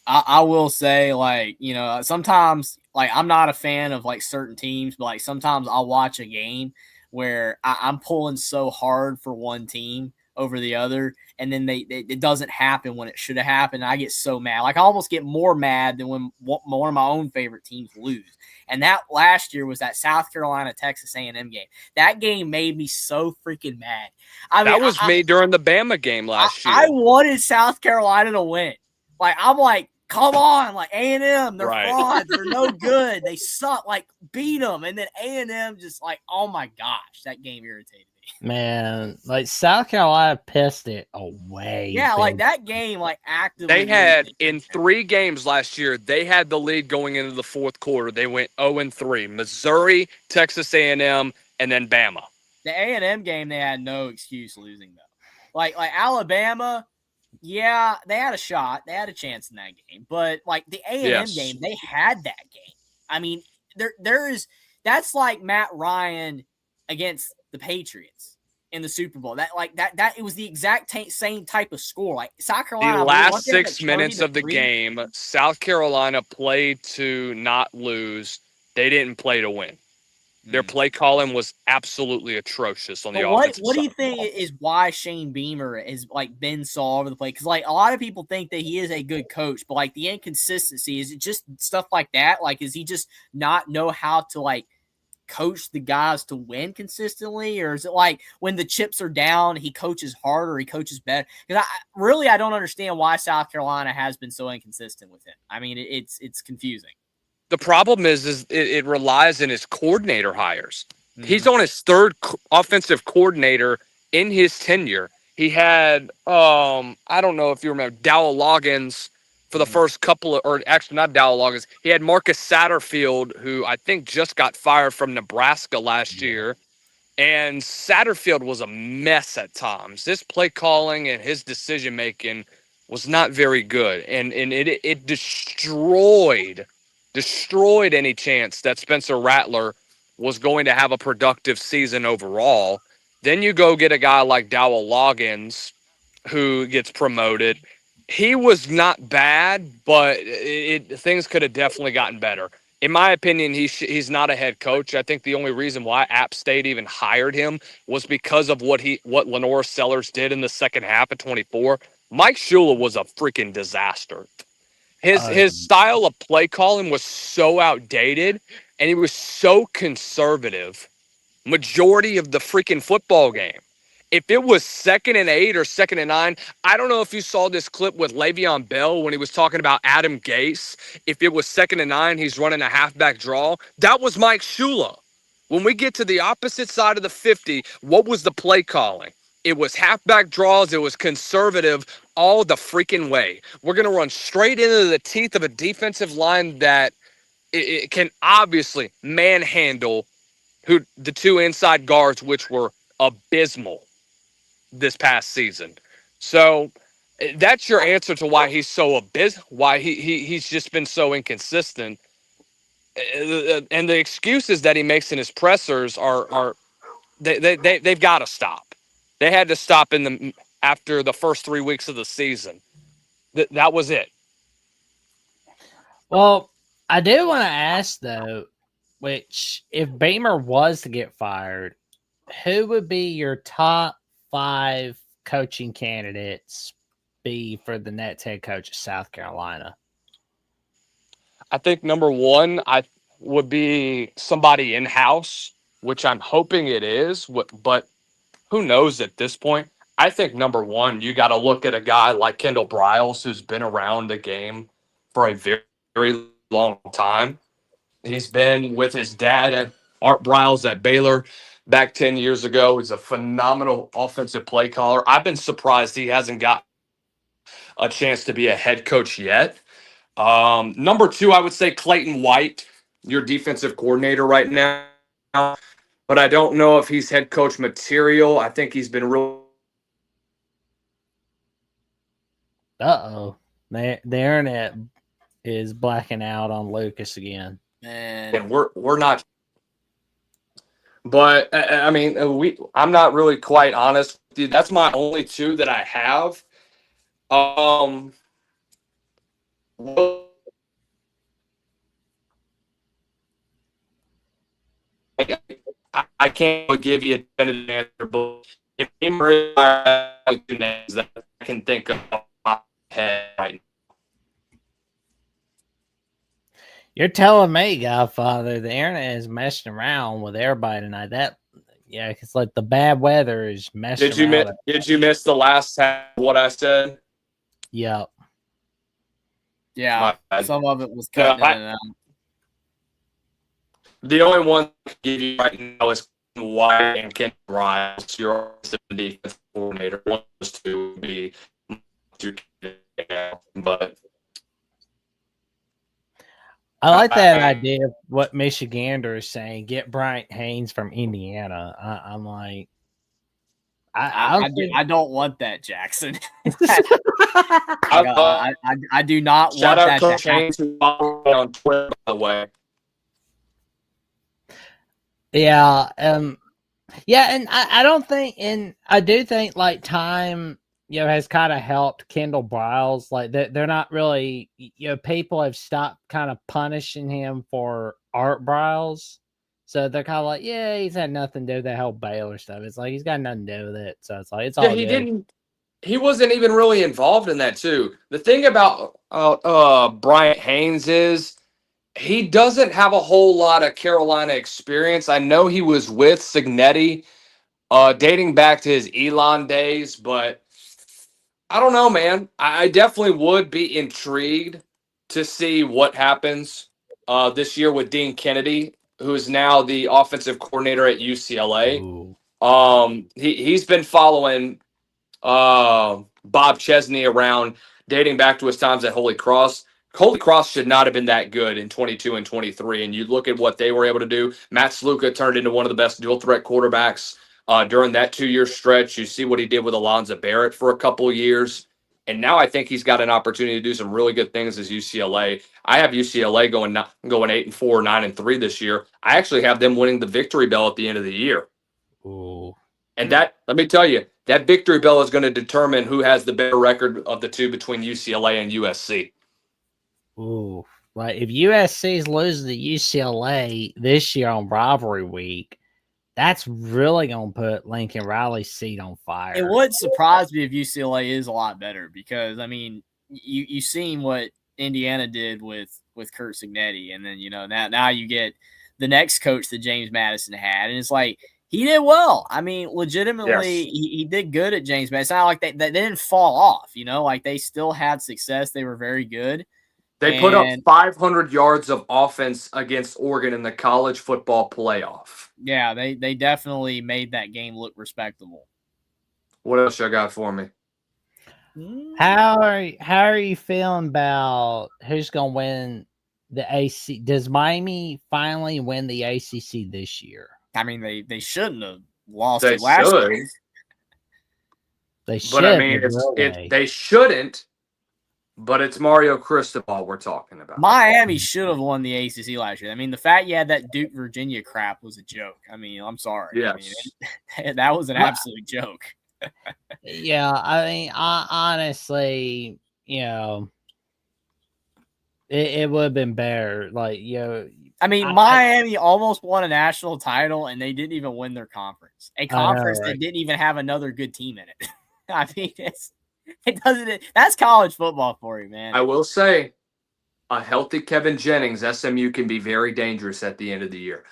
Speaker 3: I will say, like, you know, sometimes, like, I'm not a fan of, like, certain teams, but, like, sometimes I'll watch a game where I'm pulling so hard for one team over the other, and then it doesn't happen when it should have happened. I get so mad. Like, I almost get more mad than when one of my own favorite teams lose. And that last year was that South Carolina Texas A&M game. That game made me so freaking mad.
Speaker 6: That was me during the Bama game last year.
Speaker 3: I wanted South Carolina to win. Like, I'm like, come on, like A&M, they're frauds, they're no good, they suck. Like, beat them, and then A&M just like, oh my gosh, that game irritated me.
Speaker 1: Man, like South Carolina pissed it away.
Speaker 3: Yeah, like that game, like actively.
Speaker 6: They had in 3 games last year. They had the lead going into the fourth quarter. They went 0-3. Missouri, Texas A&M, and then Bama.
Speaker 3: The A&M game, they had no excuse losing though. Like Alabama. Yeah, they had a shot. They had a chance in that game. But, like, the A&M game, they had that game. I mean, that's like Matt Ryan against the Patriots in the Super Bowl. That it was the exact same type of score. Like, South Carolina.
Speaker 6: The last 6 minutes of the game, South Carolina played to not lose. They didn't play to win. Their play calling was absolutely atrocious on the offensive side.
Speaker 3: What do you think is why Shane Beamer has like been so all over the place? Because like a lot of people think that he is a good coach, but like the inconsistency, is it just stuff like that? Like, is he just not know how to like coach the guys to win consistently, or is it like when the chips are down, he coaches harder, he coaches better? Because I don't understand why South Carolina has been so inconsistent with him. I mean, it's confusing.
Speaker 6: The problem is it relies on his coordinator hires. Mm-hmm. He's on his 3rd offensive coordinator in his tenure. He had, I don't know if you remember, Dowell Loggins for the first couple of, or actually not Dowell Loggins. He had Marcus Satterfield, who I think just got fired from Nebraska last year. And Satterfield was a mess at times. His play calling and his decision-making was not very good. And it destroyed any chance that Spencer Rattler was going to have a productive season overall. Then you go get a guy like Dowell Loggins who gets promoted. He was not bad, but things could have definitely gotten better. In my opinion, he's not a head coach. I think the only reason why App State even hired him was because of what Lenore Sellers did in the second half of 24. Mike Shula was a freaking disaster. His style of play calling was so outdated, and he was so conservative majority of the freaking football game. If it was 2nd and 8 or 2nd and 9, I don't know if you saw this clip with Le'Veon Bell when he was talking about Adam Gase. If it was 2nd and 9, he's running a halfback draw. That was Mike Shula. When we get to the opposite side of the 50, what was the play calling? It was halfback draws. It was conservative all the freaking way. We're going to run straight into the teeth of a defensive line that it can obviously manhandle the 2 inside guards, which were abysmal this past season. So that's your answer to why he's so why he's just been so inconsistent. And the excuses that he makes in his pressers they've got to stop. They had to stop after the first 3 weeks of the season. That was it.
Speaker 1: Well, I do want to ask though, which if Beamer was to get fired, who would be your top 5 coaching candidates be for the next head coach of South Carolina?
Speaker 6: I think number one, would be somebody in-house, which I'm hoping it is, but who knows at this point. I think number one, you got to look at a guy like Kendall Briles, who's been around the game for a very, very long time. He's been with his dad at Art Briles at Baylor back 10 years ago. He's a phenomenal offensive play caller. I've been surprised he hasn't got a chance to be a head coach yet. Number two, I would say Clayton White, your defensive coordinator right now. But I don't know if he's head coach material. I think he's been real.
Speaker 1: Uh-oh. The internet is blacking out on Lucas again.
Speaker 3: Man,
Speaker 6: And we're not. But I mean, I'm not really quite honest with you. That's my only two that I have. Well, I can't give you a definitive answer, but if you are two names that I can think of off my head right now.
Speaker 1: You're telling me, Godfather, the internet is messing around with everybody tonight. Yeah, it's like the bad weather is messing around.
Speaker 6: Did you miss the last half of what I said?
Speaker 1: Yep.
Speaker 3: yeah,
Speaker 6: My bad.
Speaker 3: some of it was cutting in and out.
Speaker 6: The only one I can give you right now is White and Ken Riles, your offensive and defensive coordinator. One of those two would be but
Speaker 1: I like that idea of what Michigander is saying. Get Bryant Haynes from Indiana. I'm like,
Speaker 3: I don't want that, Jackson. I do not want
Speaker 6: shout out
Speaker 3: that
Speaker 6: Coach
Speaker 3: to happen.
Speaker 6: Haynes who followed me on Twitter, by the way.
Speaker 1: yeah, yeah, and I don't think, and I do think like time, has kind of helped Kendall Briles. Like they're not really, people have stopped kind of punishing him for Art Briles. So they're kind of like, yeah, he's had nothing to do with that whole Baylor stuff. It's like he's got nothing to do with it. So it's like it's all good.
Speaker 6: He wasn't even really involved in that too. The thing about Bryant Haynes is he doesn't have a whole lot of Carolina experience. I know he was with Cignetti dating back to his Elon days, but I don't know, man. I definitely would be intrigued to see what happens this year with Dean Kennedy, who is now the offensive coordinator at UCLA.
Speaker 1: Ooh.
Speaker 6: He's been following Bob Chesney around dating back to his times at Holy Cross. Holy Cross should not have been that good in 22 and 23. And you look at what they were able to do. Matt Sluka turned into one of the best dual threat quarterbacks during that 2-year stretch. You see what he did with Alonzo Barrett for a couple of years. And now I think he's got an opportunity to do some really good things as UCLA. I have UCLA going 8-4, 9-3 this year. I actually have them winning the Victory Bell at the end of the year.
Speaker 1: Ooh.
Speaker 6: And that, let me tell you, that Victory Bell is going to determine who has the better record of the two between UCLA and USC.
Speaker 1: Ooh. Like if USC's losing to UCLA this year on rivalry week, that's really gonna put Lincoln Riley's seat on fire.
Speaker 3: It would surprise me if UCLA is a lot better because I mean you seen what Indiana did with Kurt Cignetti, and then now you get the next coach that James Madison had, and it's like he did well. I mean, legitimately,
Speaker 6: Yes.
Speaker 3: he did good at James Madison. It's not like they didn't fall off, like they still had success. They were very good.
Speaker 6: They put up 500 yards of offense against Oregon in the college football playoff.
Speaker 3: Yeah, they definitely made that game look respectable.
Speaker 6: What else you got for me?
Speaker 1: How are you feeling about who's gonna win the AC? Does Miami finally win the ACC this year?
Speaker 3: I mean, they shouldn't have lost
Speaker 6: They
Speaker 3: it last
Speaker 6: should.
Speaker 3: year.
Speaker 1: They should,
Speaker 6: But I mean,
Speaker 1: will they?
Speaker 6: they shouldn't. But it's Mario Cristobal we're talking about.
Speaker 3: Miami should have won the ACC last year. I mean, the fact you had that Duke Virginia crap was a joke. I mean, I'm sorry.
Speaker 6: Yes.
Speaker 3: I mean, that was an absolute joke.
Speaker 1: Yeah, I mean, honestly, it would have been better. Like,
Speaker 3: I mean, Miami almost won a national title, and they didn't even win their conference. A conference that didn't even have another good team in it. I mean, it doesn't. That's college football for you, man.
Speaker 6: I will say, a healthy Kevin Jennings, SMU can be very dangerous at the end of the year.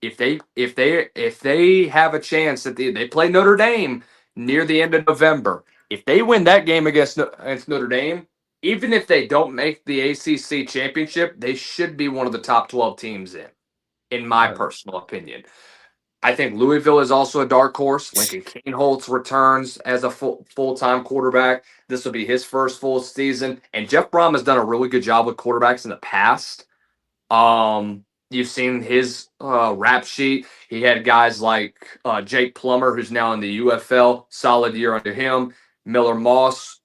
Speaker 6: If they have a chance that they play Notre Dame near the end of November, if they win that game against Notre Dame, even if they don't make the ACC championship, they should be one of the top 12 teams in my personal opinion. I think Louisville is also a dark horse. Lincoln Kienholz returns as a full-time quarterback. This will be his first full season. And Jeff Brom has done a really good job with quarterbacks in the past. You've seen his rap sheet. He had guys like Jake Plummer, who's now in the UFL, solid year under him. Miller Moss,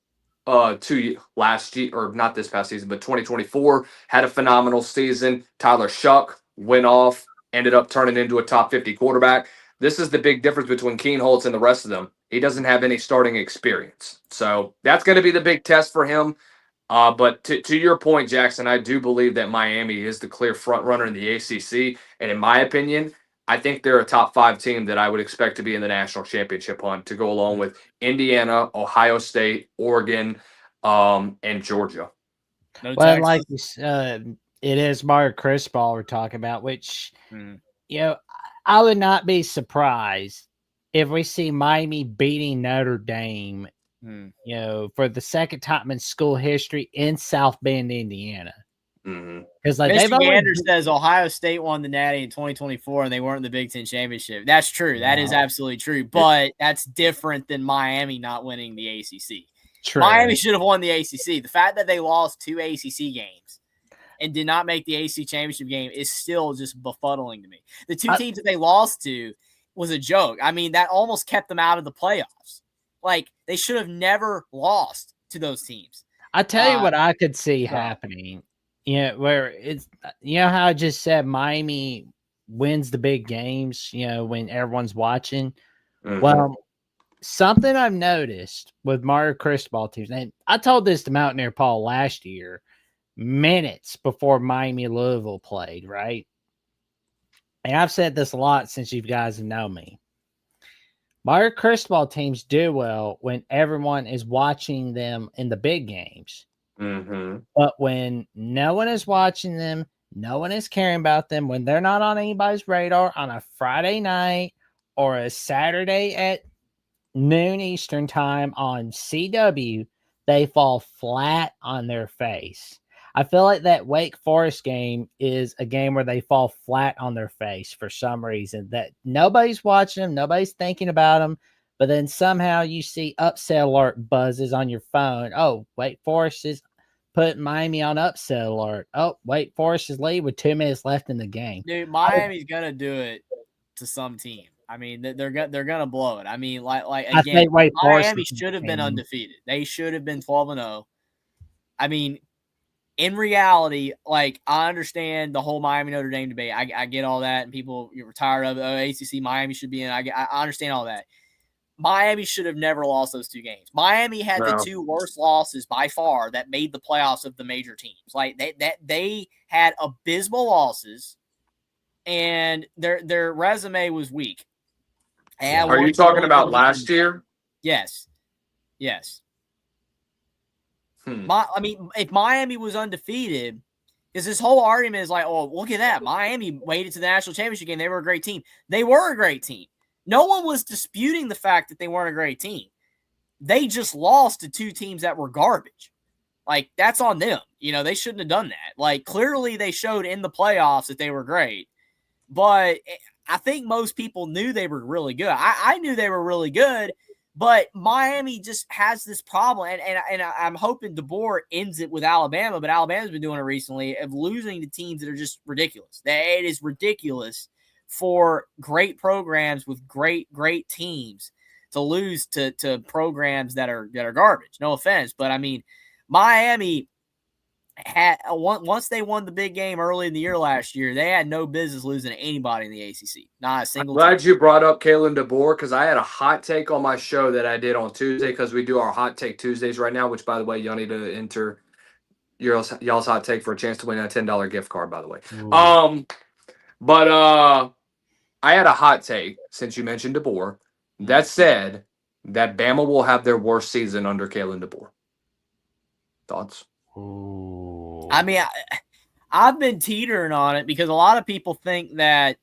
Speaker 6: last year, or not this past season, but 2024, had a phenomenal season. Tyler Shuck went off, ended up turning into a top 50 quarterback. This is the big difference between Kienholz and the rest of them. He doesn't have any starting experience. So that's going to be the big test for him. But to your point, Jackson, I do believe that Miami is the clear front runner in the ACC. And in my opinion, I think they're a top 5 team that I would expect to be in the national championship hunt to go along with Indiana, Ohio State, Oregon, and Georgia.
Speaker 3: No
Speaker 1: Well,
Speaker 3: Texas.
Speaker 1: like you said, it is Mark Cristball we're talking about, which, I would not be surprised if we see Miami beating Notre Dame, for the second time in school history in South Bend, Indiana. Because
Speaker 3: Mr. Gander says Ohio State won the Natty in 2024 and they weren't in the Big Ten championship. That's true. That is absolutely true. But that's different than Miami not winning the ACC.
Speaker 1: True.
Speaker 3: Miami should have won the ACC. The fact that they lost 2 ACC games and did not make the ACC championship game is still just befuddling to me. The 2 teams that they lost to was a joke. I mean, that almost kept them out of the playoffs. Like, they should have never lost to those teams.
Speaker 1: I tell you what I could see happening. Where it's, how I just said Miami wins the big games, when everyone's watching. Well, something I've noticed with Mario Cristobal teams, and I told this to Mountaineer Paul last year, minutes before Miami Louisville played, right? And I've said this a lot since you guys know me. Mario Cristobal teams do well when everyone is watching them in the big games. But when no one is watching them, no one is caring about them, when they're not on anybody's radar on a Friday night or a Saturday at noon Eastern time on CW, they fall flat on their face. I feel like that Wake Forest game is a game where they fall flat on their face for some reason, that nobody's watching them, nobody's thinking about them. But then somehow you see upset alert buzzes on your phone. Oh, Wake Forest is putting Miami on upset alert. Oh, Wake Forest is lead with 2 minutes left in the game.
Speaker 3: Dude, Miami's gonna do it to some team. I mean, they're gonna blow it. I mean, like again, Miami should have been undefeated. They should have been 12-0. I mean, in reality, like, I understand the whole Miami Notre Dame debate. I get all that, and people, you're tired of it. Oh, ACC Miami should be in. I understand all that. Miami should have never lost those 2 games. Miami had the 2 worst losses by far that made the playoffs of the major teams. Like, they had abysmal losses, and their resume was weak.
Speaker 6: Are you talking about last year?
Speaker 3: Yes. I mean, if Miami was undefeated, because this whole argument is like, oh, look at that. Miami waited to the national championship game. They were a great team. They were a great team. No one was disputing the fact that they weren't a great team. They just lost to 2 teams that were garbage. Like, that's on them. They shouldn't have done that. Like, clearly they showed in the playoffs that they were great. But I think most people knew they were really good. I knew they were really good, but Miami just has this problem. And I'm hoping DeBoer ends it with Alabama, but Alabama's been doing it recently, of losing to teams that are just ridiculous. It is ridiculous for great programs with great teams to lose to programs that are garbage. No offense, but I mean, Miami had once they won the big game early in the year last year, they had no business losing to anybody in the ACC. Not a single.
Speaker 6: I'm glad you brought up Kalen DeBoer, because I had a hot take on my show that I did on Tuesday, because we do our hot take Tuesdays right now. Which, by the way, y'all need to enter y'all's hot take for a chance to win a $10 gift card. By the way, but I had a hot take since you mentioned DeBoer that said that Bama will have their worst season under Kalen DeBoer. Thoughts?
Speaker 1: Ooh.
Speaker 3: I mean, I've been teetering on it because a lot of people think that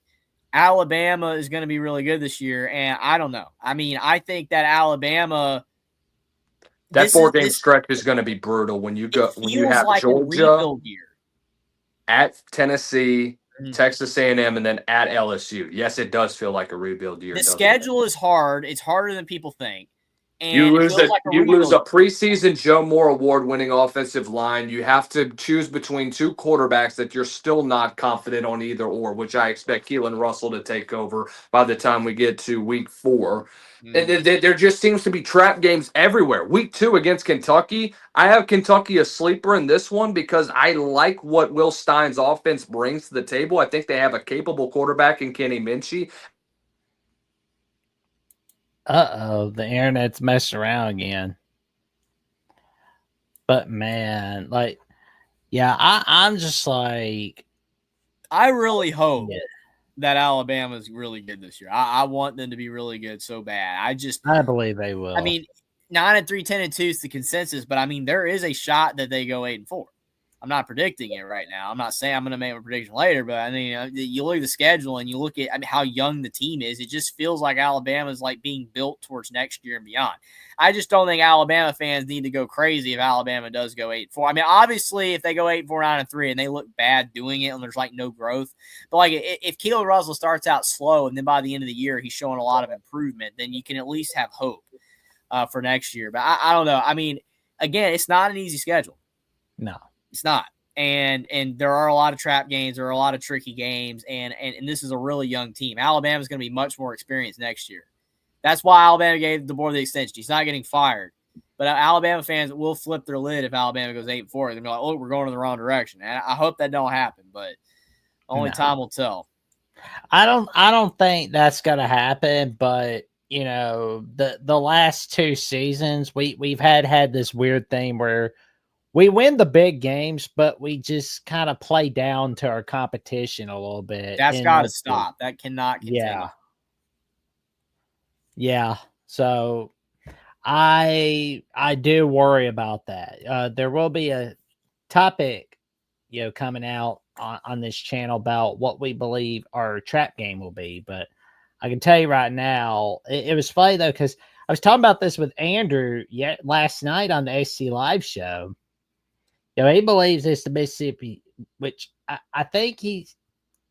Speaker 3: Alabama is going to be really good this year, and I don't know. I mean, I think that Alabama
Speaker 6: That 4-game stretch is going to be brutal when you have
Speaker 3: like
Speaker 6: Georgia
Speaker 3: a rebuild year.
Speaker 6: At Tennessee, Texas A&M, and then at LSU. Yes, it does feel like a rebuild year.
Speaker 3: The schedule is hard. It's harder than people think. And
Speaker 6: you lose
Speaker 3: you
Speaker 6: lose a preseason Joe Moore award-winning offensive line. You have to choose between two quarterbacks that you're still not confident on either or, which I expect Keelan Russell to take over by the time we get to week 4. And there just seems to be trap games everywhere. Week 2 against Kentucky, I have Kentucky a sleeper in this one because I like what Will Stein's offense brings to the table. I think they have a capable quarterback in Kenny Minchie.
Speaker 1: The internet's messed around again. But man, like, yeah, I'm just like,
Speaker 3: I really hope that Alabama's really good this year. I want them to be really good so bad.
Speaker 1: I believe they will.
Speaker 3: I mean, 9-3, 10-2 is the consensus, but I mean, there is a shot that they go 8-4. I'm not predicting it right now. I'm not saying I'm going to make a prediction later, but I mean, you look at the schedule and you look at how young the team is. It just feels like Alabama's like being built towards next year and beyond. I just don't think Alabama fans need to go crazy if Alabama does go 8-4. I mean, obviously, if they go 8-4, 9-3, and they look bad doing it, and there's like no growth, but like if Keelan Russell starts out slow and then by the end of the year he's showing a lot of improvement, then you can at least have hope for next year. But I don't know. I mean, again, it's not an easy schedule.
Speaker 1: No.
Speaker 3: It's not. And there are a lot of trap games. There are a lot of tricky games. And this is a really young team. Alabama's going to be much more experienced next year. That's why Alabama gave DeBoer the extension. He's not getting fired. But Alabama fans will flip their lid if Alabama goes 8-4. They're going to be like, oh, we're going in the wrong direction. And I hope that don't happen. But only time will tell.
Speaker 1: I don't think that's going to happen. But, you know, the last 2 seasons, we've had this weird thing where we win the big games, but we just kind of play down to our competition a little bit.
Speaker 3: That's got to stop. That cannot continue.
Speaker 1: Yeah. So I do worry about that. There will be a topic, you know, coming out on this channel about what we believe our trap game will be. But I can tell you right now, it was funny though, because I was talking about this with Andrew last night on the SC Live show. You know, he believes it's the Mississippi, which I think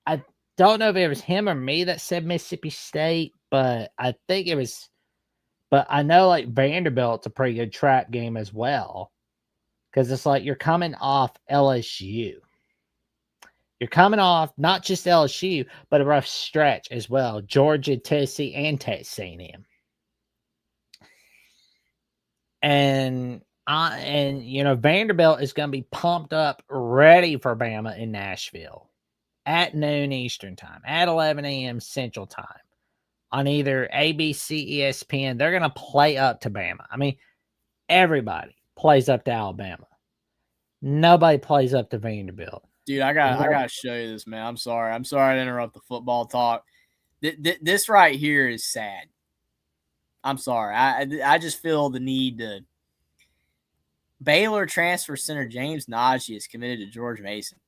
Speaker 1: I don't know if it was him or me that said Mississippi State, but I think it was, but I know like Vanderbilt's a pretty good trap game as well. Because it's like you're coming off LSU. You're coming off not just LSU, but a rough stretch as well. Georgia, Tennessee, and Texas A&M. And you know, Vanderbilt is going to be pumped up, ready for Bama in Nashville at noon Eastern time, at 11 a.m. Central time on either ABC, ESPN. They're going to play up to Bama. I mean, everybody plays up to Alabama. Nobody plays up to Vanderbilt.
Speaker 3: Dude, I gotta show you this, man. I'm sorry to interrupt the football talk. This right here is sad. I'm sorry. I just feel the need to. Baylor transfer center James Najee is committed to George Mason.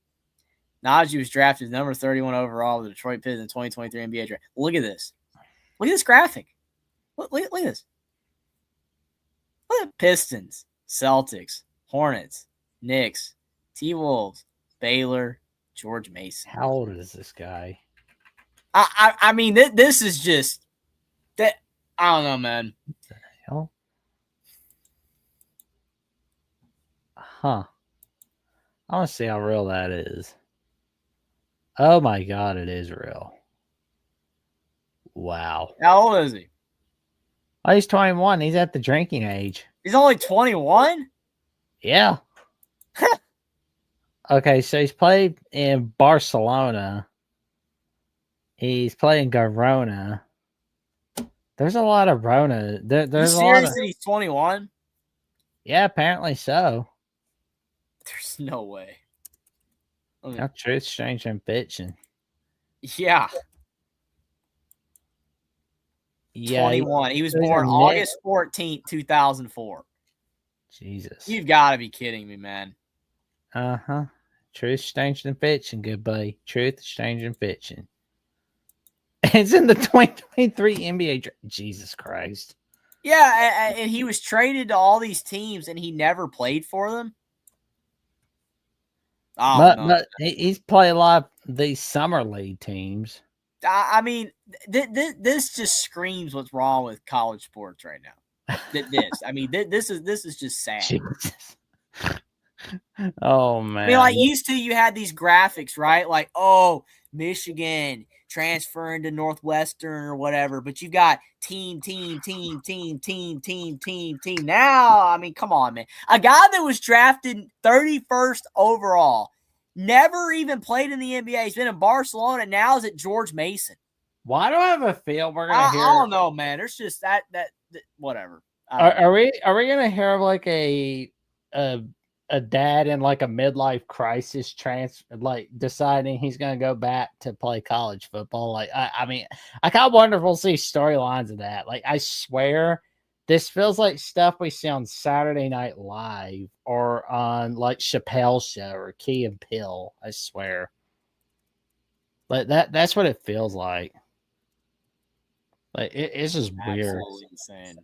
Speaker 3: Najee was drafted number 31 overall with the Detroit Pistons in 2023 NBA draft. Look at this. Look at this graphic. Look at this. Look at Pistons, Celtics, Hornets, Knicks, T-Wolves, Baylor, George Mason.
Speaker 1: How old is this guy?
Speaker 3: I mean, this is just that. I don't know, man.
Speaker 1: What the hell? Huh. I want to see how real that is. Oh my God, it is real. Wow.
Speaker 3: How old is he?
Speaker 1: Oh, he's 21. He's at the drinking age.
Speaker 3: He's only 21?
Speaker 1: Yeah. Okay, so he's played in Barcelona. He's played in Girona. There's a lot of Rona. There's a lot of...
Speaker 3: he's 21?
Speaker 1: Yeah, apparently so.
Speaker 3: There's no way.
Speaker 1: Now, truth, strange, and fiction.
Speaker 3: Yeah.
Speaker 1: Yeah,
Speaker 3: 21. He was born August 14th, 2004.
Speaker 1: Jesus.
Speaker 3: You've got to be kidding me, man.
Speaker 1: Uh-huh. Truth, strange than fiction, good buddy. Truth, strange than fiction. It's in the 2023 NBA draft. Jesus Christ.
Speaker 3: Yeah, and he was traded to all these teams, and he never played for them. Oh,
Speaker 1: But he's played a lot of these summer league teams.
Speaker 3: I mean, this just screams what's wrong with college sports right now. This is just sad.
Speaker 1: Jesus. Oh man.
Speaker 3: I mean, like used to, you had these graphics, right? Like, oh, Michigan transferring to Northwestern or whatever, but you got team. Now, I mean, come on, man. A guy that was drafted 31st overall, never even played in the NBA. He's been in Barcelona. Now is at George Mason.
Speaker 1: Why do I have a feel we're gonna hear?
Speaker 3: I don't know, man. There's just that whatever.
Speaker 1: Are we gonna hear of like a dad in like a midlife crisis like deciding he's gonna go back to play college football? Like I mean, I kind of wonder if we'll see storylines of that. Like I swear, this feels like stuff we see on Saturday Night Live or on like Chappelle's show or Key and Peele. I swear, like that's what it feels like. Like it's just weird.
Speaker 3: Absolutely insane.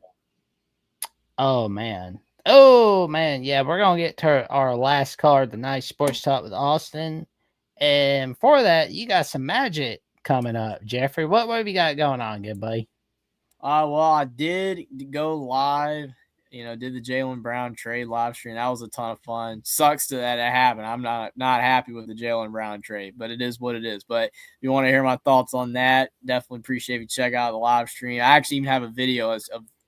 Speaker 1: Oh man, yeah, we're gonna get to our last card tonight, Sports Talk with Austin, and for that, you got some magic coming up, Jeffrey. What have you got going on, good buddy?
Speaker 3: Well, I did go live. Did the Jaylen Brown trade live stream. That was a ton of fun. Sucks that it happened. I'm not happy with the Jaylen Brown trade, but it is what it is. But if you want to hear my thoughts on that, definitely appreciate if you check out the live stream. I actually even have a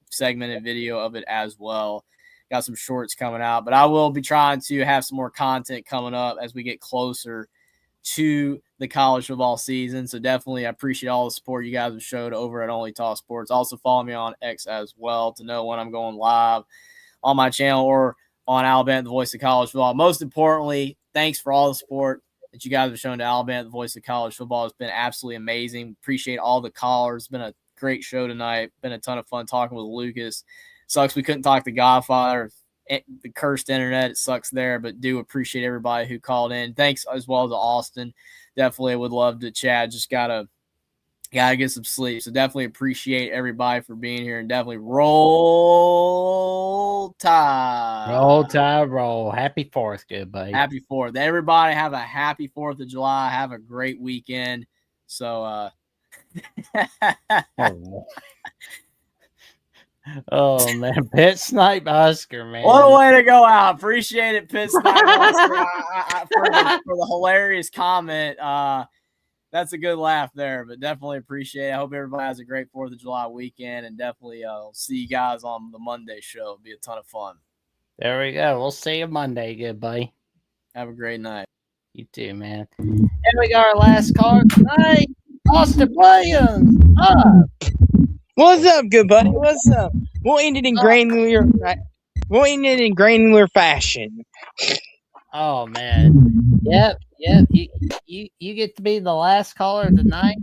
Speaker 3: segmented video of it as well. Got some shorts coming out, but I will be trying to have some more content coming up as we get closer to the college football season. So definitely I appreciate all the support you guys have showed over at OnlyTalkSports. Also follow me on X as well to know when I'm going live on my channel or on Alabama, the Voice of College Football. Most importantly, thanks for all the support that you guys have shown to Alabama, the Voice of College Football. It's been absolutely amazing. Appreciate all the callers. It's been a great show tonight. Been a ton of fun talking with Lucas. Sucks we couldn't talk to Godfather. The cursed internet, it sucks there, but do appreciate everybody who called in. Thanks as well to Austin. Definitely would love to chat. Just gotta get some sleep. So definitely appreciate everybody for being here, and definitely roll tide.
Speaker 1: Roll tide, roll. Happy 4th, good buddy.
Speaker 3: Happy 4th. Everybody have a happy 4th of July. Have a great weekend. So
Speaker 1: Oh man, Pit Snipe Oscar, man.
Speaker 3: What a way to go out. Appreciate it, Pit Snipe Oscar, for the hilarious comment. That's a good laugh there, but definitely appreciate it. I hope everybody has a great 4th of July weekend, and definitely see you guys on the Monday show. It'll be a ton of fun.
Speaker 1: There we go. We'll see you Monday, good buddy.
Speaker 3: Have a great night.
Speaker 1: You too, man. And we got our last card tonight. Austin Williams.
Speaker 7: What's up, good buddy? What's up? We'll end it in granular fashion.
Speaker 1: Oh man. Yep. You get to be the last caller of the night.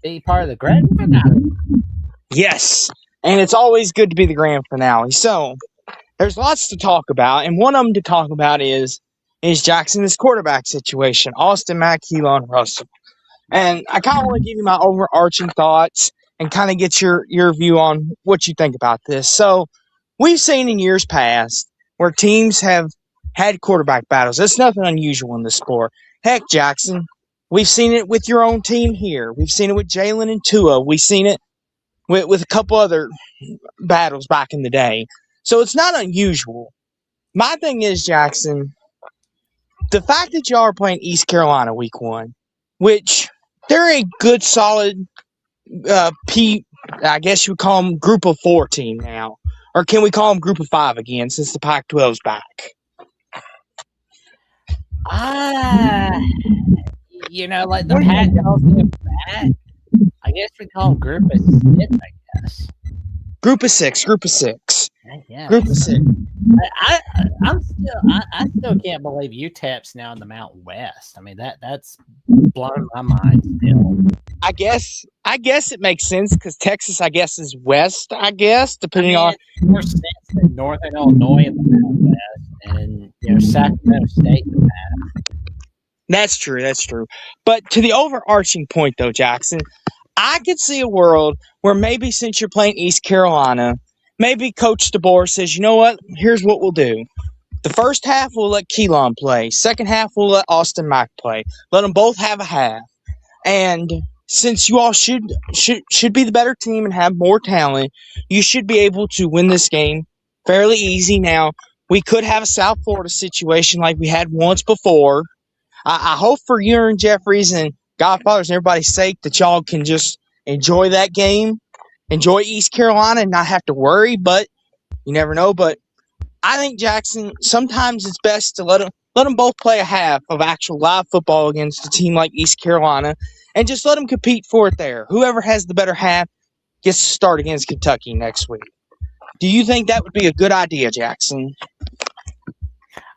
Speaker 1: Be part of the grand finale.
Speaker 7: Yes. And it's always good to be the grand finale. So there's lots to talk about, and one of them to talk about is Jackson's quarterback situation. Austin Mack, Keelan Russell. And I kind of want to give you my overarching thoughts and kind of get your view on what you think about this. So we've seen in years past where teams have had quarterback battles. That's nothing unusual in the sport. Heck, Jackson, we've seen it with your own team here. We've seen it with Jalen and Tua. We've seen it with a couple other battles back in the day. So it's not unusual. My thing is, Jackson, the fact that y'all are playing East Carolina week 1, which they're a good, solid I guess you would call them group of 4 team now. Or can we call them group of 5 again since the Pac-12's back?
Speaker 1: Like the Pac-12 is back. I guess we call them group of 6, I guess.
Speaker 7: Group of 6.
Speaker 1: Yeah.
Speaker 7: Group of 6.
Speaker 1: I still can't believe UTEP's now in the Mountain West. I mean that's blown my mind still.
Speaker 7: I guess it makes sense because Texas, I guess, is west. I guess depending on
Speaker 1: more sense than Northern Illinois in the Mountain West, and Sacramento State in the past.
Speaker 7: That's true. That's true. But to the overarching point, though, Jackson, I could see a world where maybe since you're playing East Carolina, maybe Coach DeBoer says, you know what? Here's what we'll do. The first half, we'll let Keelan play. Second half, we'll let Austin Mack play. Let them both have a half. And since you all should be the better team and have more talent, you should be able to win this game fairly easy. Now, we could have a South Florida situation like we had once before. I hope for Aaron Jeffries and Godfathers and everybody's sake that y'all can just enjoy that game, enjoy East Carolina and not have to worry, but you never know. But I think, Jackson, sometimes it's best to let them both play a half of actual live football against a team like East Carolina and just let them compete for it there. Whoever has the better half gets to start against Kentucky next week. Do you think that would be a good idea, Jackson?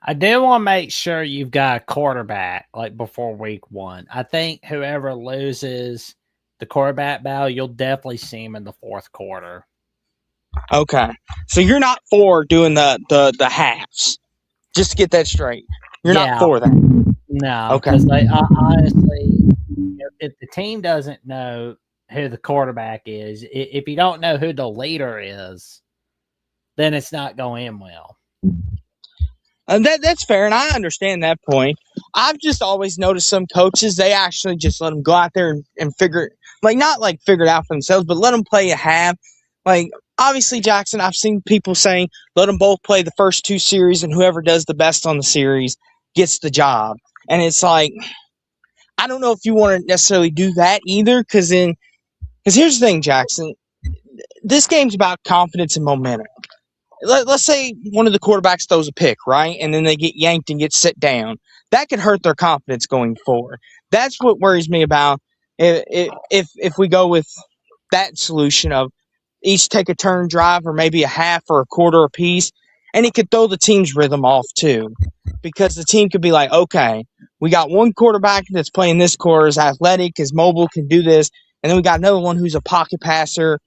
Speaker 1: I do want to make sure you've got a quarterback like before week 1. I think whoever loses the quarterback battle, you'll definitely see him in the fourth quarter.
Speaker 7: Okay. So you're not for doing the halves. Just to get that straight. You're not for that.
Speaker 1: No.
Speaker 7: Okay.
Speaker 1: Because honestly, if the team doesn't know who the quarterback is, if you don't know who the leader is, then it's not going to end well.
Speaker 7: That's fair, and I understand that point. I've just always noticed some coaches, they actually just let them go out there and figure it out for themselves, but let them play a half. Like, obviously, Jackson, I've seen people saying, let them both play the first 2 series, and whoever does the best on the series gets the job. And it's like, I don't know if you want to necessarily do that either, because here's the thing, Jackson. This game's about confidence and momentum. Let's say one of the quarterbacks throws a pick, right? And then they get yanked and get sit down. That could hurt their confidence going forward. That's what worries me about if we go with that solution of each take a turn drive or maybe a half or a quarter apiece. And it could throw the team's rhythm off too. Because the team could be like, okay, we got one quarterback that's playing this quarter, is athletic, is mobile, can do this. And then we got another one who's a pocket passer.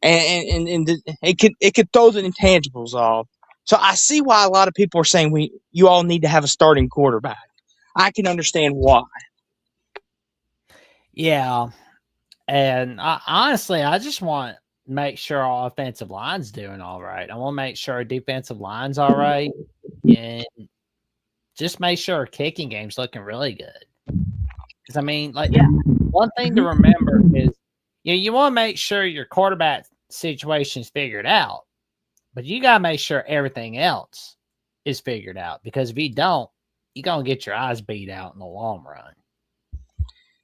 Speaker 7: And it could throw the intangibles off. So I see why a lot of people are saying you all need to have a starting quarterback. I can understand why.
Speaker 1: Yeah, and honestly, I just want to make sure our offensive line's doing all right. I want to make sure our defensive line's all right, and just make sure our kicking game's looking really good. Because I mean, one thing to remember is you want to make sure your quarterback situation's figured out, but you got to make sure everything else is figured out, because if you don't, you're going to get your eyes beat out in the long run.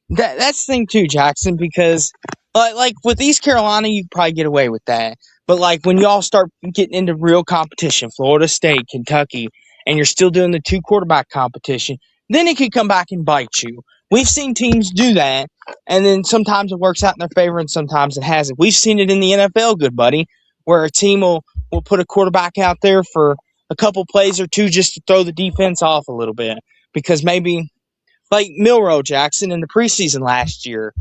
Speaker 7: That's the thing too, Jackson, because like with East Carolina, you probably get away with that. But like when y'all start getting into real competition, Florida State, Kentucky, and you're still doing the 2 quarterback competition, then it could come back and bite you. We've seen teams do that, and then sometimes it works out in their favor and sometimes it hasn't. We've seen it in the NFL, good buddy, where a team will put a quarterback out there for a couple plays or 2 just to throw the defense off a little bit. Because maybe, like Milroe Jackson in the preseason last year,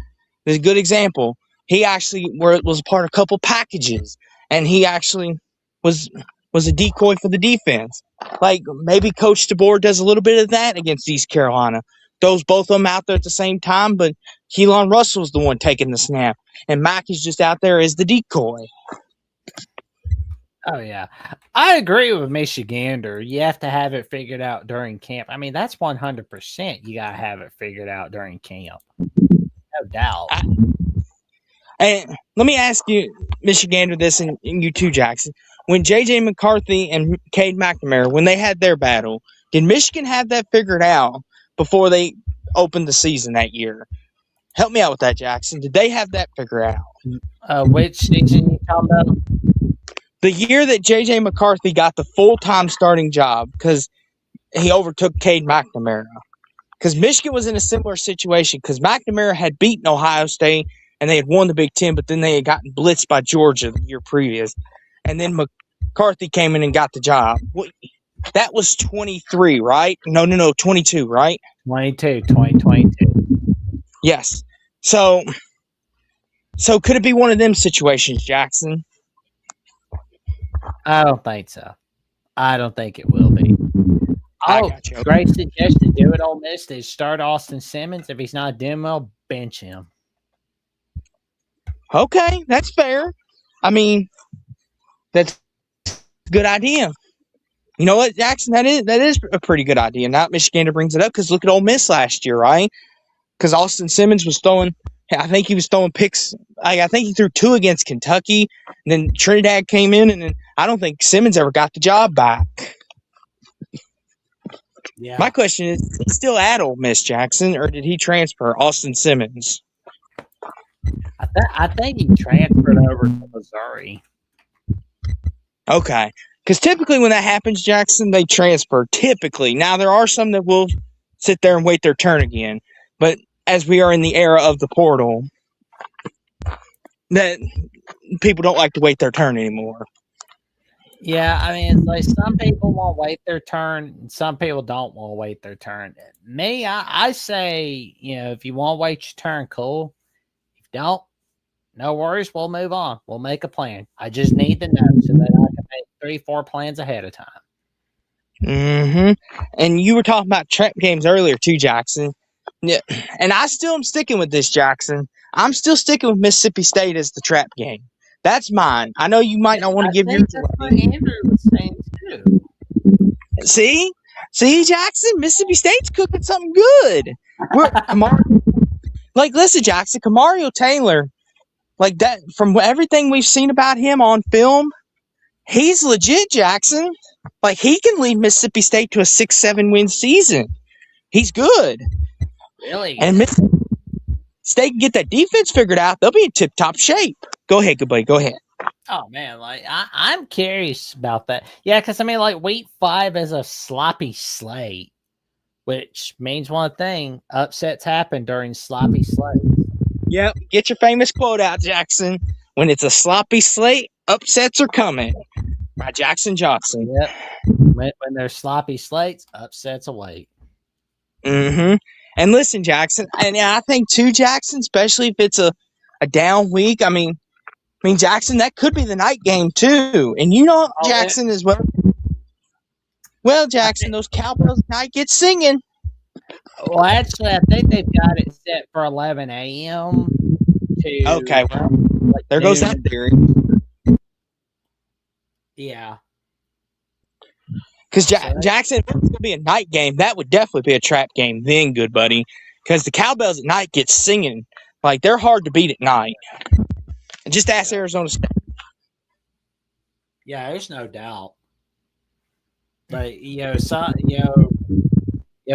Speaker 7: is a good example. He actually was a part of a couple packages, and he actually was a decoy for the defense. Like, maybe Coach DeBoer does a little bit of that against East Carolina. Throws both of them out there at the same time, but Keelan Russell's the one taking the snap, and Mack is just out there as the decoy.
Speaker 1: Oh, yeah. I agree with Michigander. You have to have it figured out during camp. I mean, that's 100%. You got to have it figured out during camp. No doubt.
Speaker 7: And let me ask you, Michigander, this, and you too, Jackson. When J.J. McCarthy and Cade McNamara, when they had their battle, did Michigan have that figured out before they opened the season that year? Help me out with that, Jackson. Did they have that figured out?
Speaker 1: Which season you talking about?
Speaker 7: The year that J.J. McCarthy got the full-time starting job because he overtook Cade McNamara. Because Michigan was in a similar situation because McNamara had beaten Ohio State and they had won the Big Ten, but then they had gotten blitzed by Georgia the year previous. And then McCarthy came in and got the job. That was 23, right? No, 22, right?
Speaker 1: 2022.
Speaker 7: Yes. So could it be one of them situations, Jackson?
Speaker 1: I don't think so. I don't think it will be.
Speaker 7: I
Speaker 1: Oh,
Speaker 7: got you.
Speaker 1: great suggestion. Do it Ole Miss. They start Austin Simmons. If he's not doing well, bench him.
Speaker 7: Okay, that's fair. I mean, that's a good idea. You know what, Jackson? That is a pretty good idea. Not Michigander brings it up because look at Ole Miss last year, right? Because Austin Simmons was throwing. I think he was throwing picks. I think he threw 2 against Kentucky. And then Trinidad came in, and then I don't think Simmons ever got the job back.
Speaker 1: Yeah.
Speaker 7: My question is he still at Ole Miss, Jackson, or did he transfer, Austin Simmons?
Speaker 1: I think he transferred over to Missouri.
Speaker 7: Okay. Because typically when that happens, Jackson, they transfer. Typically. Now, there are some that will sit there and wait their turn again. But as we are in the era of the portal, that people don't like to wait their turn anymore.
Speaker 1: Yeah, I mean, it's like some people won't wait their turn, and some people don't want to wait their turn. Me, I say, if you want to wait your turn, cool. If you don't, no worries. We'll move on. We'll make a plan. I just need to know so that I can make 3-4 plans ahead of time.
Speaker 7: Mm-hmm. And you were talking about trap games earlier too, Jackson. Yeah. And I still am sticking with this, Jackson. I'm still sticking with Mississippi State as the trap game. That's mine. I know you might not want to give your.
Speaker 1: That's what Andrew was saying too.
Speaker 7: See, Jackson, Mississippi State's cooking something good. Listen, Jackson, Kamario Taylor, like that. From everything we've seen about him on film, he's legit, Jackson. Like he can lead Mississippi State to a 6-7 win season. He's good.
Speaker 1: Really?
Speaker 7: And Mississippi State can get that defense figured out. They'll be in tip-top shape. Go ahead, good buddy. Go ahead.
Speaker 1: Oh, man. Like, I'm curious about that. Yeah, because, I mean, like, week 5 is a sloppy slate, which means one thing. Upsets happen during sloppy slates.
Speaker 7: Yep. Get your famous quote out, Jackson. When it's a sloppy slate, upsets are coming. By Jackson Johnson.
Speaker 1: Yep. When there's sloppy slates, upsets await.
Speaker 7: Mm-hmm. And listen, Jackson, and I think too, Jackson, especially if it's a down week. I mean, Jackson, that could be the night game too. And Jackson as well. Well, Jackson, those Cowboys might get singing.
Speaker 1: Well, actually, I think they've got it set for 11 a.m.
Speaker 7: Okay, well, there goes that theory.
Speaker 1: Yeah.
Speaker 7: Because Jackson, if it's going to be a night game, that would definitely be a trap game then, good buddy. Because the Cowbells at night get singing. Like, they're hard to beat at night. And just ask Arizona State.
Speaker 1: Yeah, there's no doubt. But,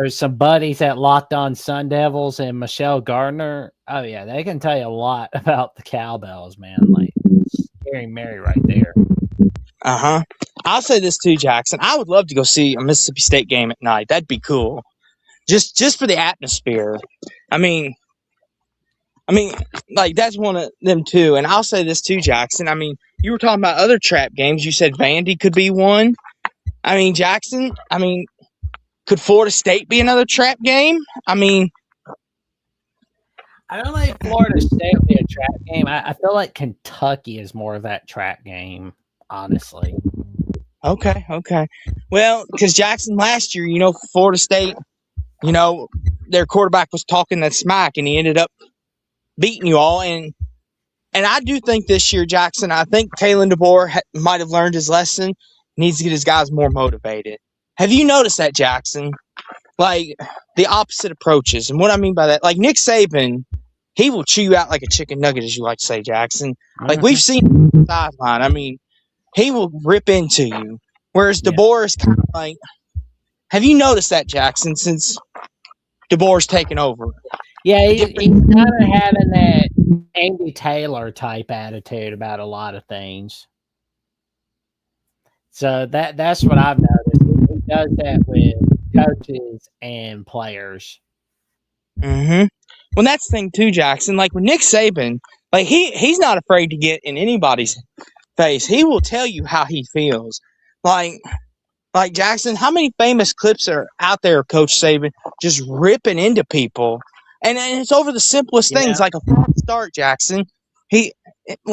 Speaker 1: some buddies at Locked On Sun Devils and Michelle Gardner. Oh, yeah, they can tell you a lot about the Cowbells, man. Like, Scary Mary right there.
Speaker 7: Uh-huh. I'll say this too, Jackson. I would love to go see a Mississippi State game at night. That'd be cool. Just for the atmosphere. I mean, like that's one of them too. And I'll say this too, Jackson. I mean, you were talking about other trap games. You said Vandy could be one. I mean, Jackson, could Florida State be another trap game? I
Speaker 1: don't think Florida State would be a trap game. I feel like Kentucky is more of that trap game, honestly.
Speaker 7: Okay. Well, because Jackson last year, Florida State, their quarterback was talking that smack, and he ended up beating you all. And I do think this year, Jackson, I think Kalen DeBoer might have learned his lesson. Needs to get his guys more motivated. Have you noticed that, Jackson? Like, the opposite approaches. And what I mean by that, like Nick Saban, he will chew you out like a chicken nugget, as you like to say, Jackson. Like, we've seen him on the sideline. He will rip into you. Whereas DeBoer is kind of like, have you noticed that, Jackson, since DeBoer's taken over?
Speaker 1: Yeah, he's kind of having that Andy Taylor type attitude about a lot of things. So that's what I've noticed. He does that with coaches and players.
Speaker 7: Mm-hmm. Well, that's the thing too, Jackson. Like with Nick Saban, like he's not afraid to get in anybody's face. He will tell you how he feels. Like Jackson, how many famous clips are out there of Coach Saban just ripping into people? And it's over the simplest things, like a false start, Jackson. He's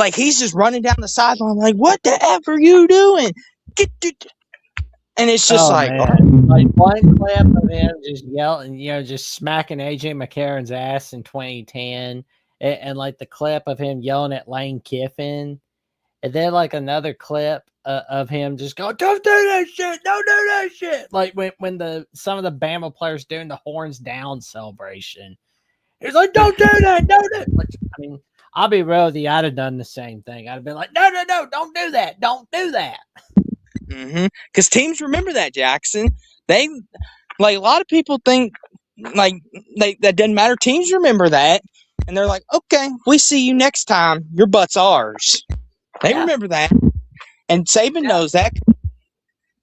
Speaker 7: just running down the sideline like, what the F are you doing? And it's just like
Speaker 1: one clip of him just yelling, just smacking AJ McCarron's ass in 2010, and like the clip of him yelling at Lane Kiffin, and then like another clip of him just going, "Don't do that shit! Don't do that shit!" Like when some of the Bama players doing the horns down celebration, he's like, "Don't do that! Don't do it!" Which, I mean, I'll be real with you, I'd have done the same thing. I'd have been like, "No, don't do that! Don't do that!"
Speaker 7: Because teams remember that, Jackson. They like a lot of people think like that doesn't matter. Teams remember that, and they're like, "Okay, we see you next time. Your butt's ours." They remember that, and Saban knows that.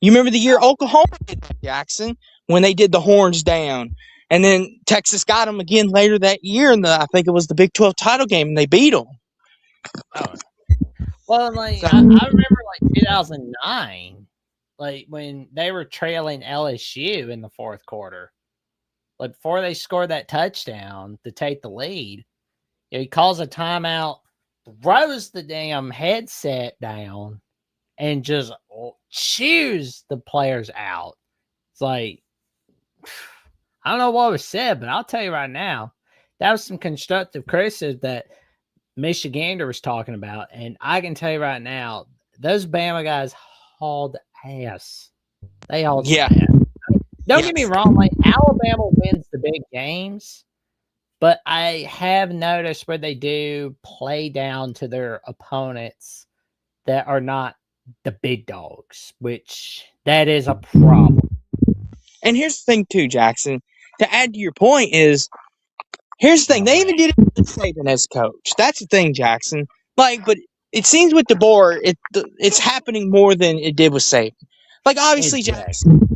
Speaker 7: You remember the year Oklahoma did that, Jackson, when they did the horns down, and then Texas got them again later that year in I think it was the Big 12 title game, and they beat them.
Speaker 1: Oh. Well, like I remember like 2009. Like when they were trailing LSU in the fourth quarter, like before they scored that touchdown to take the lead, he calls a timeout, throws the damn headset down, and just chews the players out. It's like, I don't know what was said, but I'll tell you right now, that was some constructive criticism that Michigander was talking about, and I can tell you right now, those Bama guys hauled ass. They hauled ass. Don't get me wrong, like Alabama wins the big games, but I have noticed where they do play down to their opponents that are not the big dogs, which that is a problem.
Speaker 7: And here's the thing too, Jackson, to add to your point is, here's the thing, they even did it with Saban as coach. That's the thing, Jackson. Like, but it seems with DeBoer, it's happening more than it did with Saban. Like, obviously, Jackson,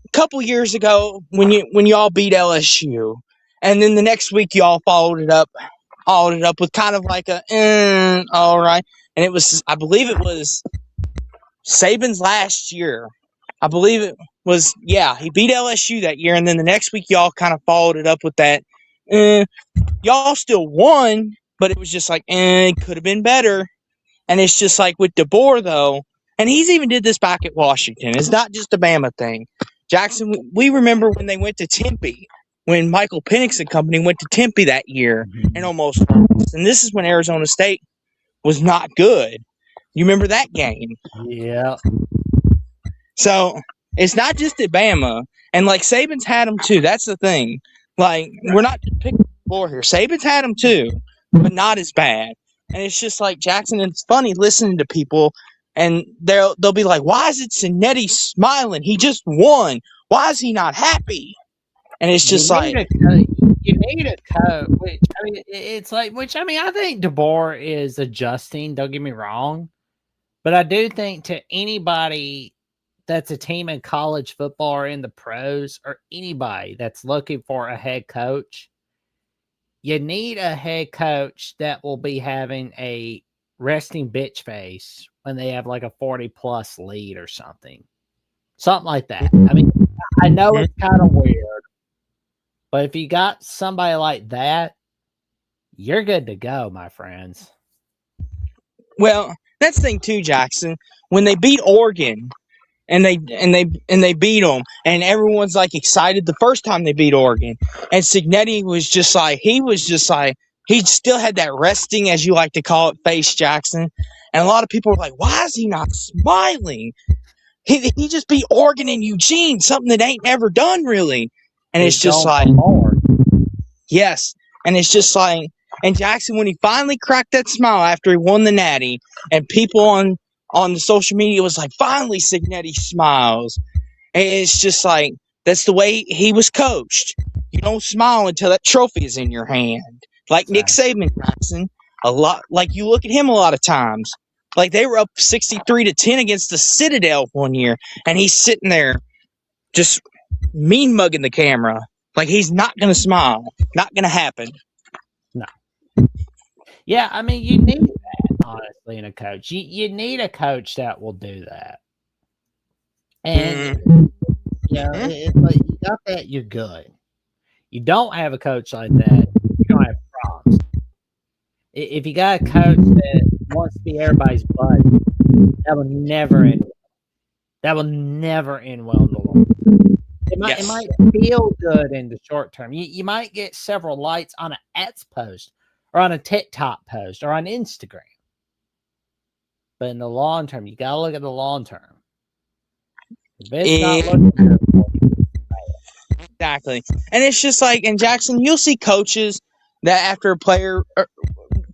Speaker 7: a couple years ago when y'all beat LSU, and then the next week y'all followed it up with kind of like a all right, and it was, I believe it was Saban's last year. I believe it was, he beat LSU that year, and then the next week y'all kind of followed it up with that. Y'all still won, but it was just like, it could have been better. And it's just like with DeBoer, though, and he's even did this back at Washington. It's not just a Bama thing. Jackson, we remember when they went to Tempe, when Michael Penix and company went to Tempe that year and almost lost. And this is when Arizona State was not good. You remember that game?
Speaker 1: Yeah.
Speaker 7: So it's not just at Bama, and like Saban's had them too. That's the thing. Like, we're not just picking the floor here. Saban's had them too, but not as bad. And it's just like, Jackson, it's funny listening to people, and they'll be like, "Why is it Cinetti smiling? He just won. Why is he not happy?" And it's just
Speaker 1: you need a coach. Which I mean, it's like, I think DeBoer is adjusting. Don't get me wrong, but I do think to anybody that's a team in college football or in the pros, or anybody that's looking for a head coach, you need a head coach that will be having a resting bitch face when they have like a 40-plus lead or something. Something like that. I mean, I know it's kind of weird, but if you got somebody like that, you're good to go, my friends.
Speaker 7: Well, that's the thing too, Jackson. When they beat Oregon, and they beat them, and everyone's like excited the first time they beat Oregon, and Cignetti was just like, he still had that resting, as you like to call it, face, Jackson. And a lot of people were like, "Why is he not smiling? He just beat Oregon and Eugene, something that ain't never done really." And it's just like, yes, and it's just like, and Jackson, when he finally cracked that smile after he won the Natty, and people on the social media was like, "Finally, Cignetti smiles." And it's just like, that's the way he was coached. You don't smile until that trophy is in your hand. Like Nick Saban, Jackson, a lot. Like, you look at him a lot of times. Like, they were up 63-10 against the Citadel one year, and he's sitting there just mean mugging the camera. Like, he's not going to smile. Not going to happen.
Speaker 1: No. Yeah, I mean, you need that, honestly, in a coach. You need a coach that will do that. And, it's like, you got that, you're good. You don't have a coach like that, you don't have problems. If you got a coach that wants to be everybody's buddy, that will never end. that will never end well in the long term. It might feel good in the short term. You might get several likes on an X post or on a TikTok post or on Instagram. But in the long term, you got to look at the long term. If it's not looking good for you,
Speaker 7: exactly. And it's just like in Jackson, you'll see coaches that after a player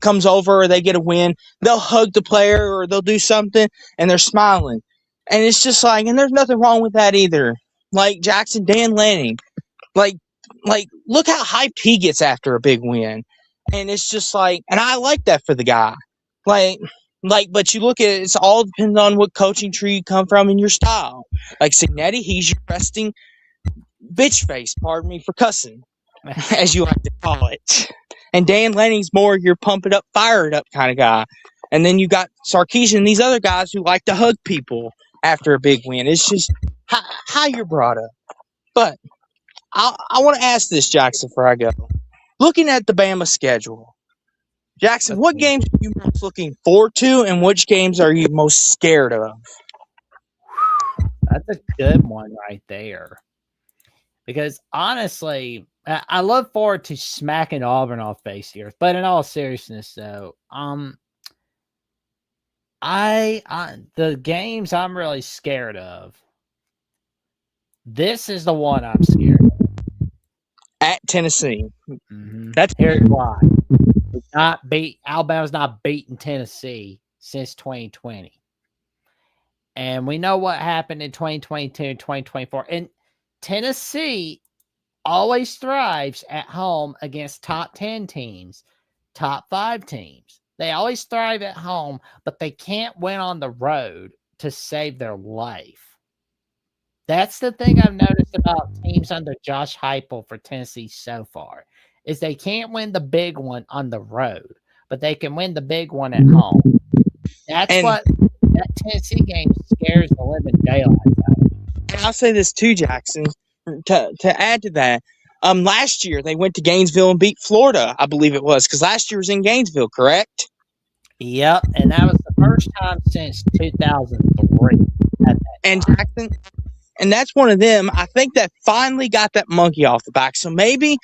Speaker 7: comes over or they get a win, they'll hug the player or they'll do something and they're smiling. And it's just like, and there's nothing wrong with that either. Like Jackson, Dan Lanning, like look how hyped he gets after a big win. And it's just like, and I like that for the guy. But you look at it, it's all depends on what coaching tree you come from and your style. Like Signetti, he's your resting bitch face, pardon me for cussing, as you like to call it. And Dan Lanning's more your pump it up, fire it up kind of guy. And then you got Sarkisian, these other guys who like to hug people after a big win. It's just how you're brought up. But I want to ask this, Jackson, before I go. Looking at the Bama schedule, Jackson, what games are you most looking forward to, and which games are you most scared of?
Speaker 1: that's a good one right there. Because honestly, I look forward to smacking Auburn off face here. But in all seriousness, though, the games I'm really scared of. This is the one I'm scared of.
Speaker 7: At Tennessee.
Speaker 1: Mm-hmm.
Speaker 7: That's
Speaker 1: here's why. Alabama's not beaten Tennessee since 2020. And we know what happened in 2022 and 2024. And Tennessee always thrives at home against top 10 teams, top 5 teams. They always thrive at home, but they can't win on the road to save their life. That's the thing I've noticed about teams under Josh Heupel for Tennessee so far, is they can't win the big one on the road, but they can win the big one at home. That's what that Tennessee game scares the living daylights out of me.
Speaker 7: And I'll say this too, Jackson, to add to that. Last year they went to Gainesville and beat Florida, I believe it was, because last year was in Gainesville, correct?
Speaker 1: Yep, and that was the first time since 2003.
Speaker 7: And Jackson, and that's one of them, I think, that finally got that monkey off the back. So maybe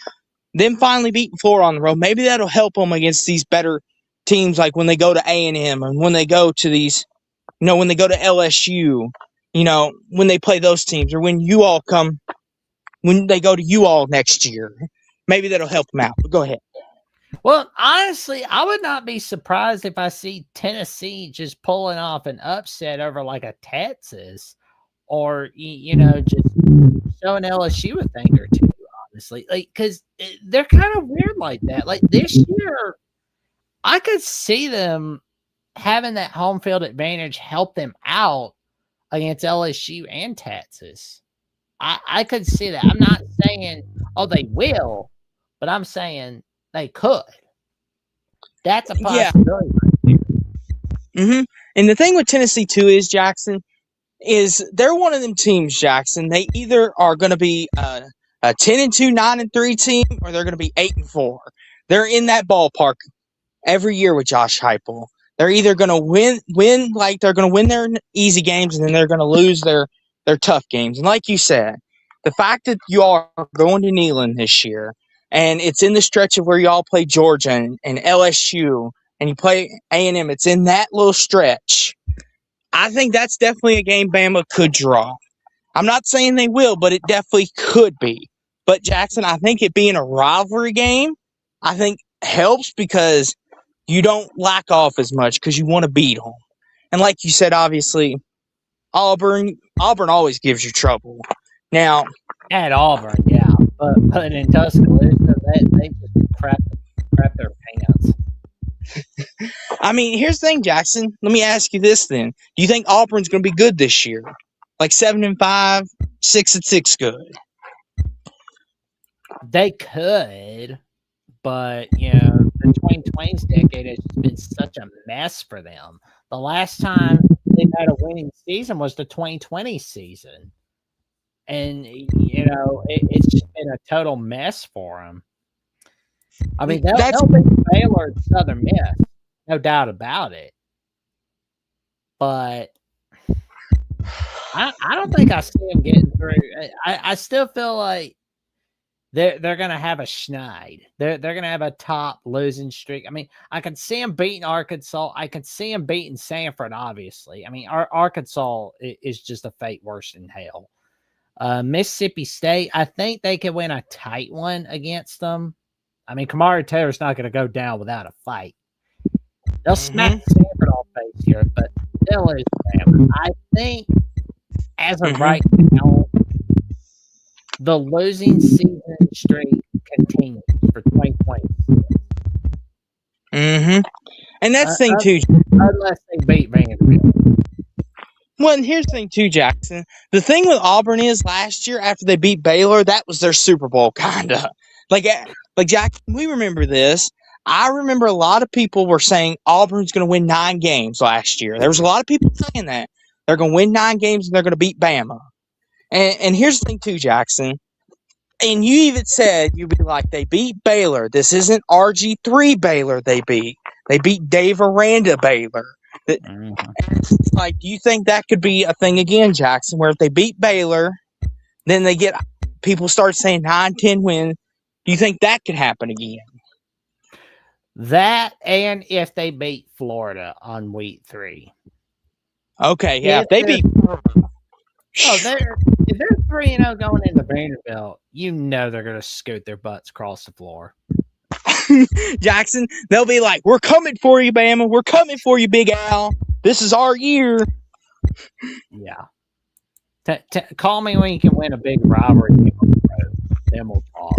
Speaker 7: them finally beating Florida on the road, maybe that'll help them against these better teams, like when they go to A&M and when they go to these, when they go to LSU, when they play those teams, or when they go to you all next year. Maybe that'll help them out. But go ahead.
Speaker 1: Well, honestly, I would not be surprised if I see Tennessee just pulling off an upset over like a Texas, or just showing LSU a thing or two. Honestly, because they're kind of weird like that. Like this year, I could see them having that home field advantage help them out against LSU and Texas. I could see that. I'm not saying, they will, but I'm saying they could. That's a possibility right there.
Speaker 7: Mm-hmm. And the thing with Tennessee, too, is, Jackson, is they're one of them teams, Jackson. They either are going to be a 10-2, 9-3 team, or they're going to be 8-4. They're in that ballpark every year with Josh Heupel. They're either going to win, like they're going to win their easy games, and then they're going to lose their tough games. And like you said, the fact that you are going to Neyland this year, and it's in the stretch of where y'all play Georgia and LSU, and you play A&M, it's in that little stretch. I think that's definitely a game Bama could draw. I'm not saying they will, but it definitely could be. But, Jackson, I think it being a rivalry game, I think helps because you don't lack off as much because you want to beat them. And like you said, obviously, Auburn always gives you trouble. Now,
Speaker 1: at Auburn, yeah, but in Tuscaloosa, they just crap their pants.
Speaker 7: I mean, here's the thing, Jackson. Let me ask you this then: do you think Auburn's going to be good this year, like 7-5, 6-6 good?
Speaker 1: They could, but the 2020s decade has just been such a mess for them. The last time they had a winning season was the 2020 season. And, it's just been a total mess for them. I mean, they'll be Baylor and Southern Miss, no doubt about it. But I don't think I see them getting through. I still feel like they're going to have a schneid. They're going to have a top losing streak. I mean, I can see them beating Arkansas. I can see them beating Sanford, obviously. I mean, Arkansas is just a fate worse than hell. Mississippi State, I think they could win a tight one against them. I mean, Kamari Taylor's not going to go down without a fight. They'll smack Sanford off base here, but they'll lose them. I think, as of right now, the losing season streak continues for 2020.
Speaker 7: And that's the thing, too.
Speaker 1: Unless they beat Vanderbilt.
Speaker 7: Well, and here's the thing, too, Jackson. The thing with Auburn is last year after they beat Baylor, that was their Super Bowl, kind of. Like Jackson, we remember this. I remember a lot of people were saying Auburn's going to win 9 games last year. There was a lot of people saying that. They're going to win 9 games and they're going to beat Bama. And here's the thing, too, Jackson. And you even said, you'd be like, they beat Baylor. This isn't RG3 Baylor they beat. They beat Dave Aranda Baylor. It's like, do you think that could be a thing again, Jackson, where if they beat Baylor, then they get people start saying 9-10 win? Do you think that could happen again?
Speaker 1: That and if they beat Florida on week 3.
Speaker 7: Okay, yeah. If they beat
Speaker 1: if they're 3-0 going into Vanderbilt, you know they're going to scoot their butts across the floor.
Speaker 7: Jackson, they'll be like, we're coming for you, Bama. We're coming for you, Big Al. This is our year.
Speaker 1: Yeah. Call me when you can win a big rivalry game on the road. Then we'll talk.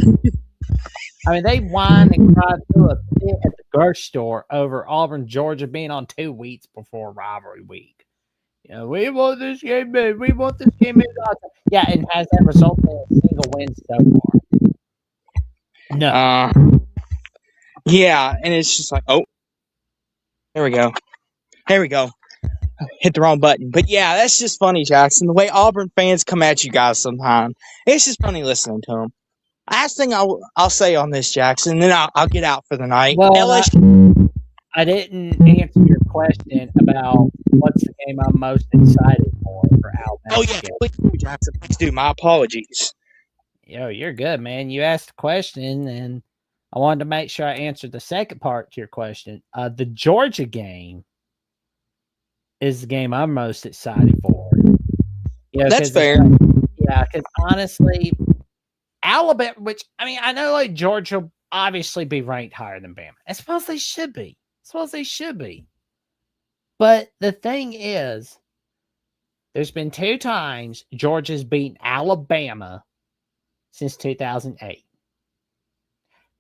Speaker 1: I mean, they whined and cried through a fit at the grocery store over Auburn, Georgia being on 2 weeks before rivalry week. You know, we want this game in. We want this game in. Yeah, and has that resulted in a single win so far? No.
Speaker 7: Yeah, and it's just like, oh, there we go. There we go. Hit the wrong button. But yeah, that's just funny, Jackson. The way Auburn fans come at you guys sometimes. It's just funny listening to them. Last thing I'll say on this, Jackson, then I'll get out for the night.
Speaker 1: Well,
Speaker 7: LSU.
Speaker 1: I didn't answer your question about what's the game I'm most excited for Alabama.
Speaker 7: Oh, yeah, please do, Jackson. Please do. My apologies.
Speaker 1: Yo, you're good, man. You asked a question, and I wanted to make sure I answered the second part to your question. The Georgia game is the game I'm most excited for. You know,
Speaker 7: that's fair.
Speaker 1: Yeah, because honestly, Alabama, which, I mean, I know like Georgia will obviously be ranked higher than Bama. I suppose they should be. But the thing is, there's been 2 times Georgia's beaten Alabama since 2008.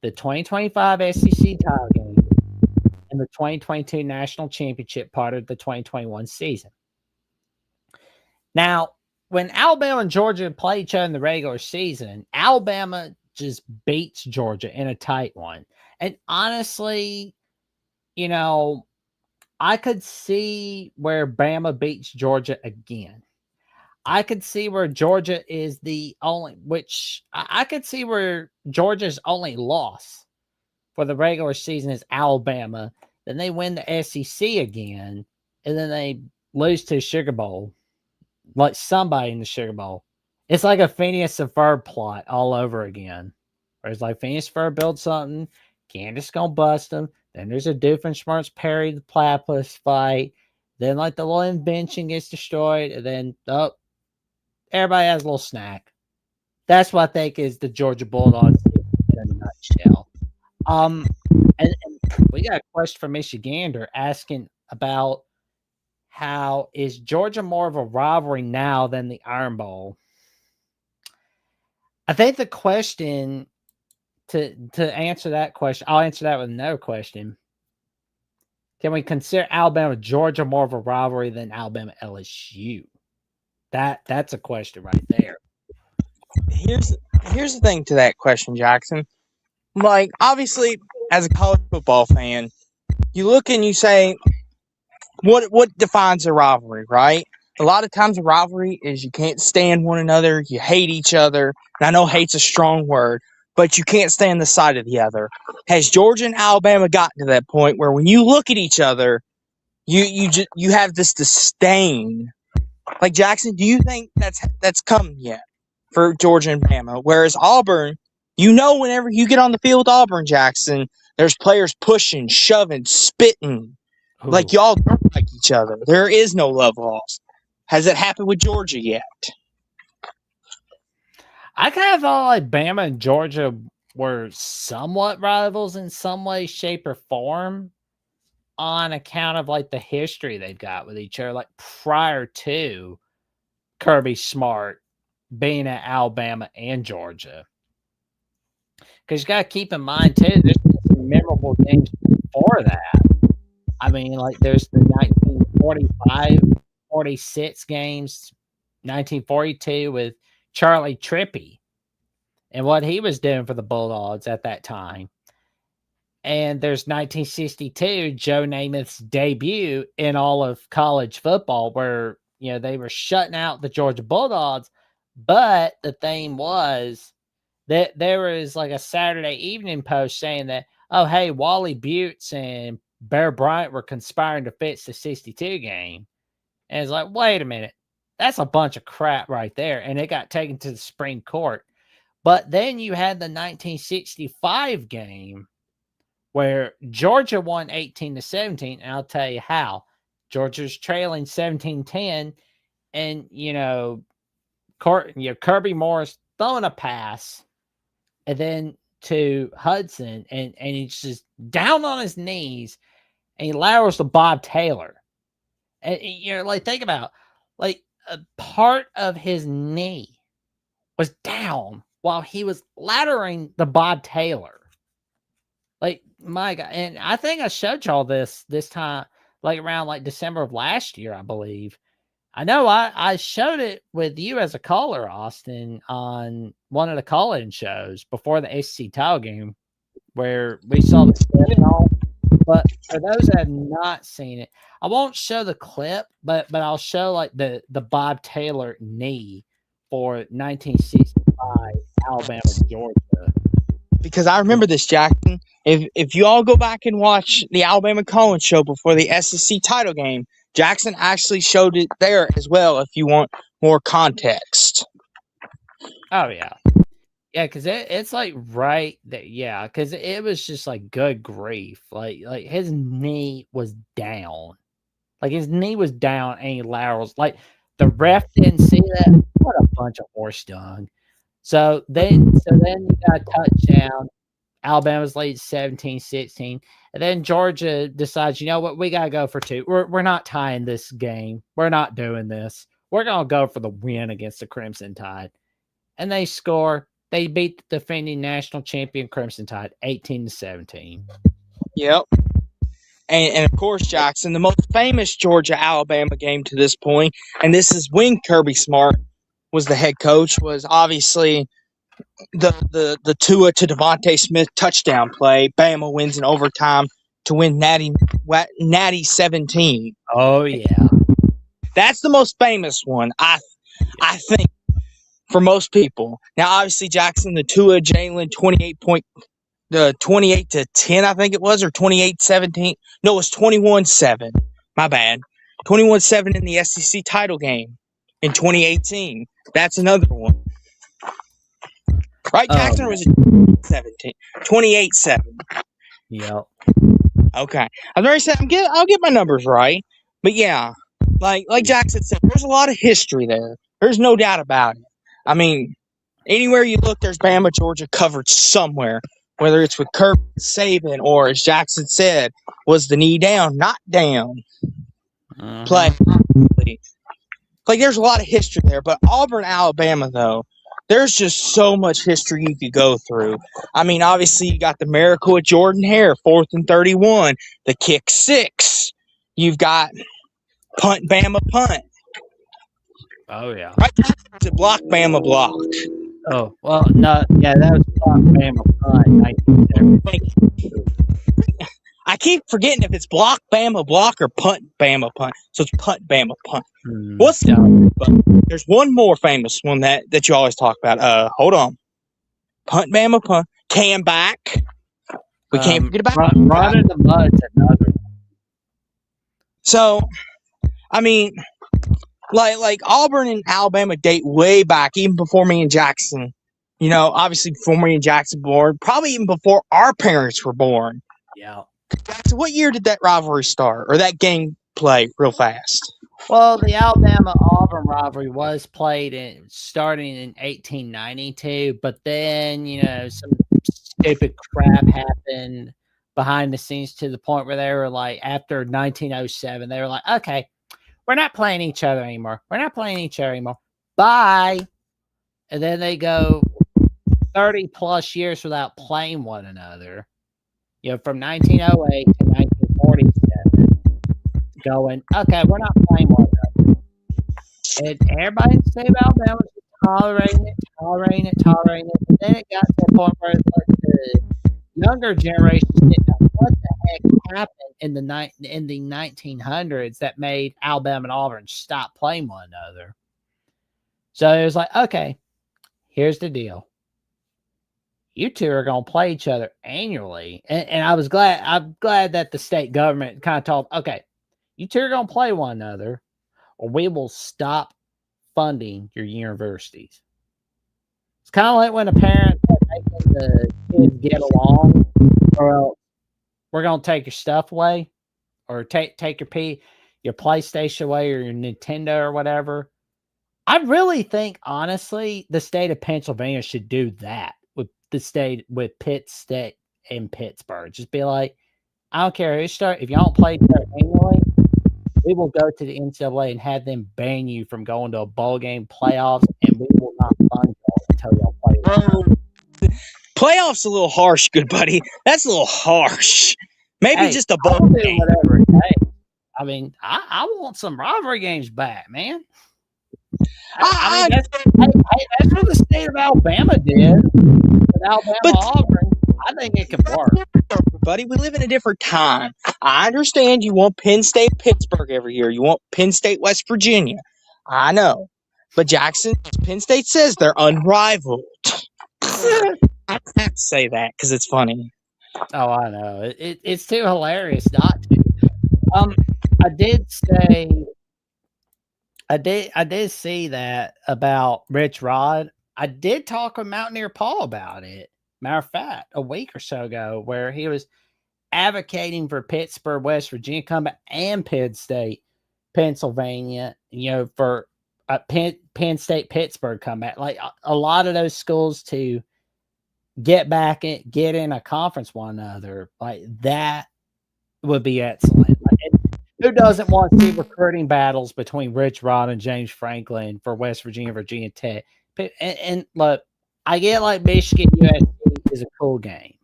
Speaker 1: The 2025 SEC title game and the 2022 national championship part of the 2021 season. Now, when Alabama and Georgia play each other in the regular season, Alabama just beats Georgia in a tight one. And honestly, you know, I could see where Bama beats Georgia again. I could see where Georgia is the only, which I could see where Georgia's only loss for the regular season is Alabama. Then they win the SEC again, and then they lose to Sugar Bowl, like somebody in the Sugar Bowl. It's like a Phineas and Ferb plot all over again. Where it's like Phineas and Ferb builds something, Candace gonna bust them. Then there's a Doofenshmirtz Perry the Platypus fight. Then like the little invention gets destroyed, and then everybody has a little snack. That's what I think is the Georgia Bulldogs in a nutshell. And we got a question from Michigander asking about how is Georgia more of a rivalry now than the Iron Bowl? I think the question to answer that question, I'll answer that with another question. Can we consider Alabama Georgia more of a rivalry than Alabama LSU? That's a question right there.
Speaker 7: Here's the thing to that question, Jackson. Like, obviously, as a college football fan, you look and you say, what defines a rivalry, right? A lot of times a rivalry is you can't stand one another, you hate each other. And I know hate's a strong word, but you can't stand the side of the other. Has Georgia and Alabama gotten to that point where when you look at each other, you have this disdain Like, Jackson, do you think that's come yet for Georgia and Bama? Whereas Auburn, whenever you get on the field with Auburn, Jackson, there's players pushing, shoving, spitting. Like, y'all don't like each other. There is no love lost. Has it happened with Georgia yet?
Speaker 1: I kind of thought like Bama and Georgia were somewhat rivals in some way, shape, or form on account of like the history they've got with each other, like prior to Kirby Smart being at Alabama and Georgia. Because you got to keep in mind, too, there's been some memorable games before that. I mean, like, there's the 1945-46 games, 1942 with Charlie Trippy and what he was doing for the Bulldogs at that time. And there's 1962, Joe Namath's debut in all of college football where, they were shutting out the Georgia Bulldogs. But the thing was that there was like a Saturday Evening Post saying that, oh, hey, Wally Butts and Bear Bryant were conspiring to fix the 62 game. And it's like, wait a minute. That's a bunch of crap right there. And it got taken to the Supreme Court. But then you had the 1965 game where Georgia won 18-17. And I'll tell you how. Georgia's trailing 17-10. And, Kirby Morris throwing a pass. And then to Hudson. And he's just down on his knees. And he laterals to Bob Taylor. And, think about, like, a part of his knee was down while he was laddering the Bob Taylor. Like, my God. And I think I showed y'all this time, like, around, like, December of last year, I believe. I know I showed it with you as a caller, Austin, on one of the call-in shows before the SEC title game where we saw the clip and all. But for those that have not seen it, I won't show the clip, but I'll show like the Bob Taylor knee for 1965 Alabama, Georgia.
Speaker 7: Because I remember this, Jackson. If you all go back and watch the Alabama Collins show before the SEC title game, Jackson actually showed it there as well if you want more context.
Speaker 1: Oh, yeah. Yeah, because it's like right there. Yeah, because it was just like good grief. Like his knee was down. Like his knee was down and he laterals. Like the ref didn't see that. What a bunch of horse dung. So then you got a touchdown. Alabama's lead 17-16. And then Georgia decides, you know what, we gotta go for two. We're not tying this game. We're not doing this. We're gonna go for the win against the Crimson Tide. And they score. They beat the defending national champion Crimson Tide 18-17.
Speaker 7: Yep. And of course, Jackson, the most famous Georgia-Alabama game to this point, and this is when Kirby Smart was the head coach, was obviously the Tua to Devontae Smith touchdown play. Bama wins in overtime to win Natty 17.
Speaker 1: Oh, yeah.
Speaker 7: That's the most famous one, I think, for most people. Now, obviously, Jackson, the Tua Jalen 28-10, I think it was, or 28-17. No, it was 21-7. My bad. 21-7 in the SEC title game in 2018. That's another one. Right, Jackson, or was it 17? 28-7.
Speaker 1: Yep.
Speaker 7: Okay. I was already saying I'll get my numbers right. But yeah, like Jackson said, there's a lot of history there. There's no doubt about it. I mean, anywhere you look, there's Bama, Georgia covered somewhere. Whether it's with Kirby Saban or, as Jackson said, was the knee down, not down. Play. Like, there's a lot of history there. But Auburn, Alabama, though, there's just so much history you could go through. I mean, obviously, you got the miracle with Jordan Hare, 4th and 31, the kick 6. You've got punt, Bama, punt.
Speaker 1: Oh, yeah.
Speaker 7: Right? It's a block, Bama, block.
Speaker 1: Oh, well, no, yeah, that was block, Bama, punt, 1970.
Speaker 7: I keep forgetting if it's block, Bama, block, or punt, Bama, punt. So it's punt, Bama, punt. What's the There's one more famous one that you always talk about. Hold on. Punt, Bama, punt. Cam back. We can't forget about
Speaker 1: Run in the mud's another one.
Speaker 7: So, I mean, Like Auburn and Alabama date way back, even before me and Jackson. Obviously before me and Jackson were born, probably even before our parents were born.
Speaker 1: Yeah.
Speaker 7: So what year did that rivalry start, or that game play real fast?
Speaker 1: Well, the Alabama-Auburn rivalry was played starting in 1892, but then, some stupid crap happened behind the scenes to the point where they were like, after 1907, they were like, okay, we're not playing each other anymore. Bye. And then they go 30 plus years without playing one another. From 1908 to 1947, going, okay, we're not playing one another. And everybody in the state of Alabama was tolerating it. And then it got to the point where the younger generation didn't know what the heck happened in the 1900s that made Alabama and Auburn stop playing one another. So it was like, okay, here's the deal. You two are going to play each other annually. And I'm glad that the state government kind of told, okay, you two are going to play one another, or we will stop funding your universities. It's kind of like when a parent is making the kids get along, or else we're going to take your stuff away, or take your PlayStation away, or your Nintendo or whatever. I really think, honestly, the state of Pennsylvania should do that with Pitt State and Pittsburgh. Just be like, I don't care who start. If you don't play annually, we will go to the NCAA and have them ban you from going to a bowl game, playoffs, and we will not fund y'all until y'all play.
Speaker 7: Playoffs a little harsh, good buddy. That's a little harsh. Maybe just a bowl game.
Speaker 1: Whatever it takes. I mean, I want some rivalry games back, man. I mean, that's what the state of Alabama did with Alabama-Auburn. I think it could work.
Speaker 7: Buddy, we live in a different time. I understand you want Penn State, Pittsburgh every year. You want Penn State, West Virginia. I know. But Jackson, Penn State says they're unrivaled. I have to say that because it's funny.
Speaker 1: Oh, I know. It's too hilarious not to. I did see that about Rich Rod. I did talk with Mountaineer Paul about it. Matter of fact, a week or so ago, where he was advocating for Pittsburgh, West Virginia comeback, and Penn State, Pennsylvania, for Penn State, Pittsburgh comeback. Like a lot of those schools to get in a conference one another. Like that would be excellent. Who doesn't want to see recruiting battles between Rich Rod and James Franklin for West Virginia, Virginia Tech? And look, I get like Michigan USC is a cool game,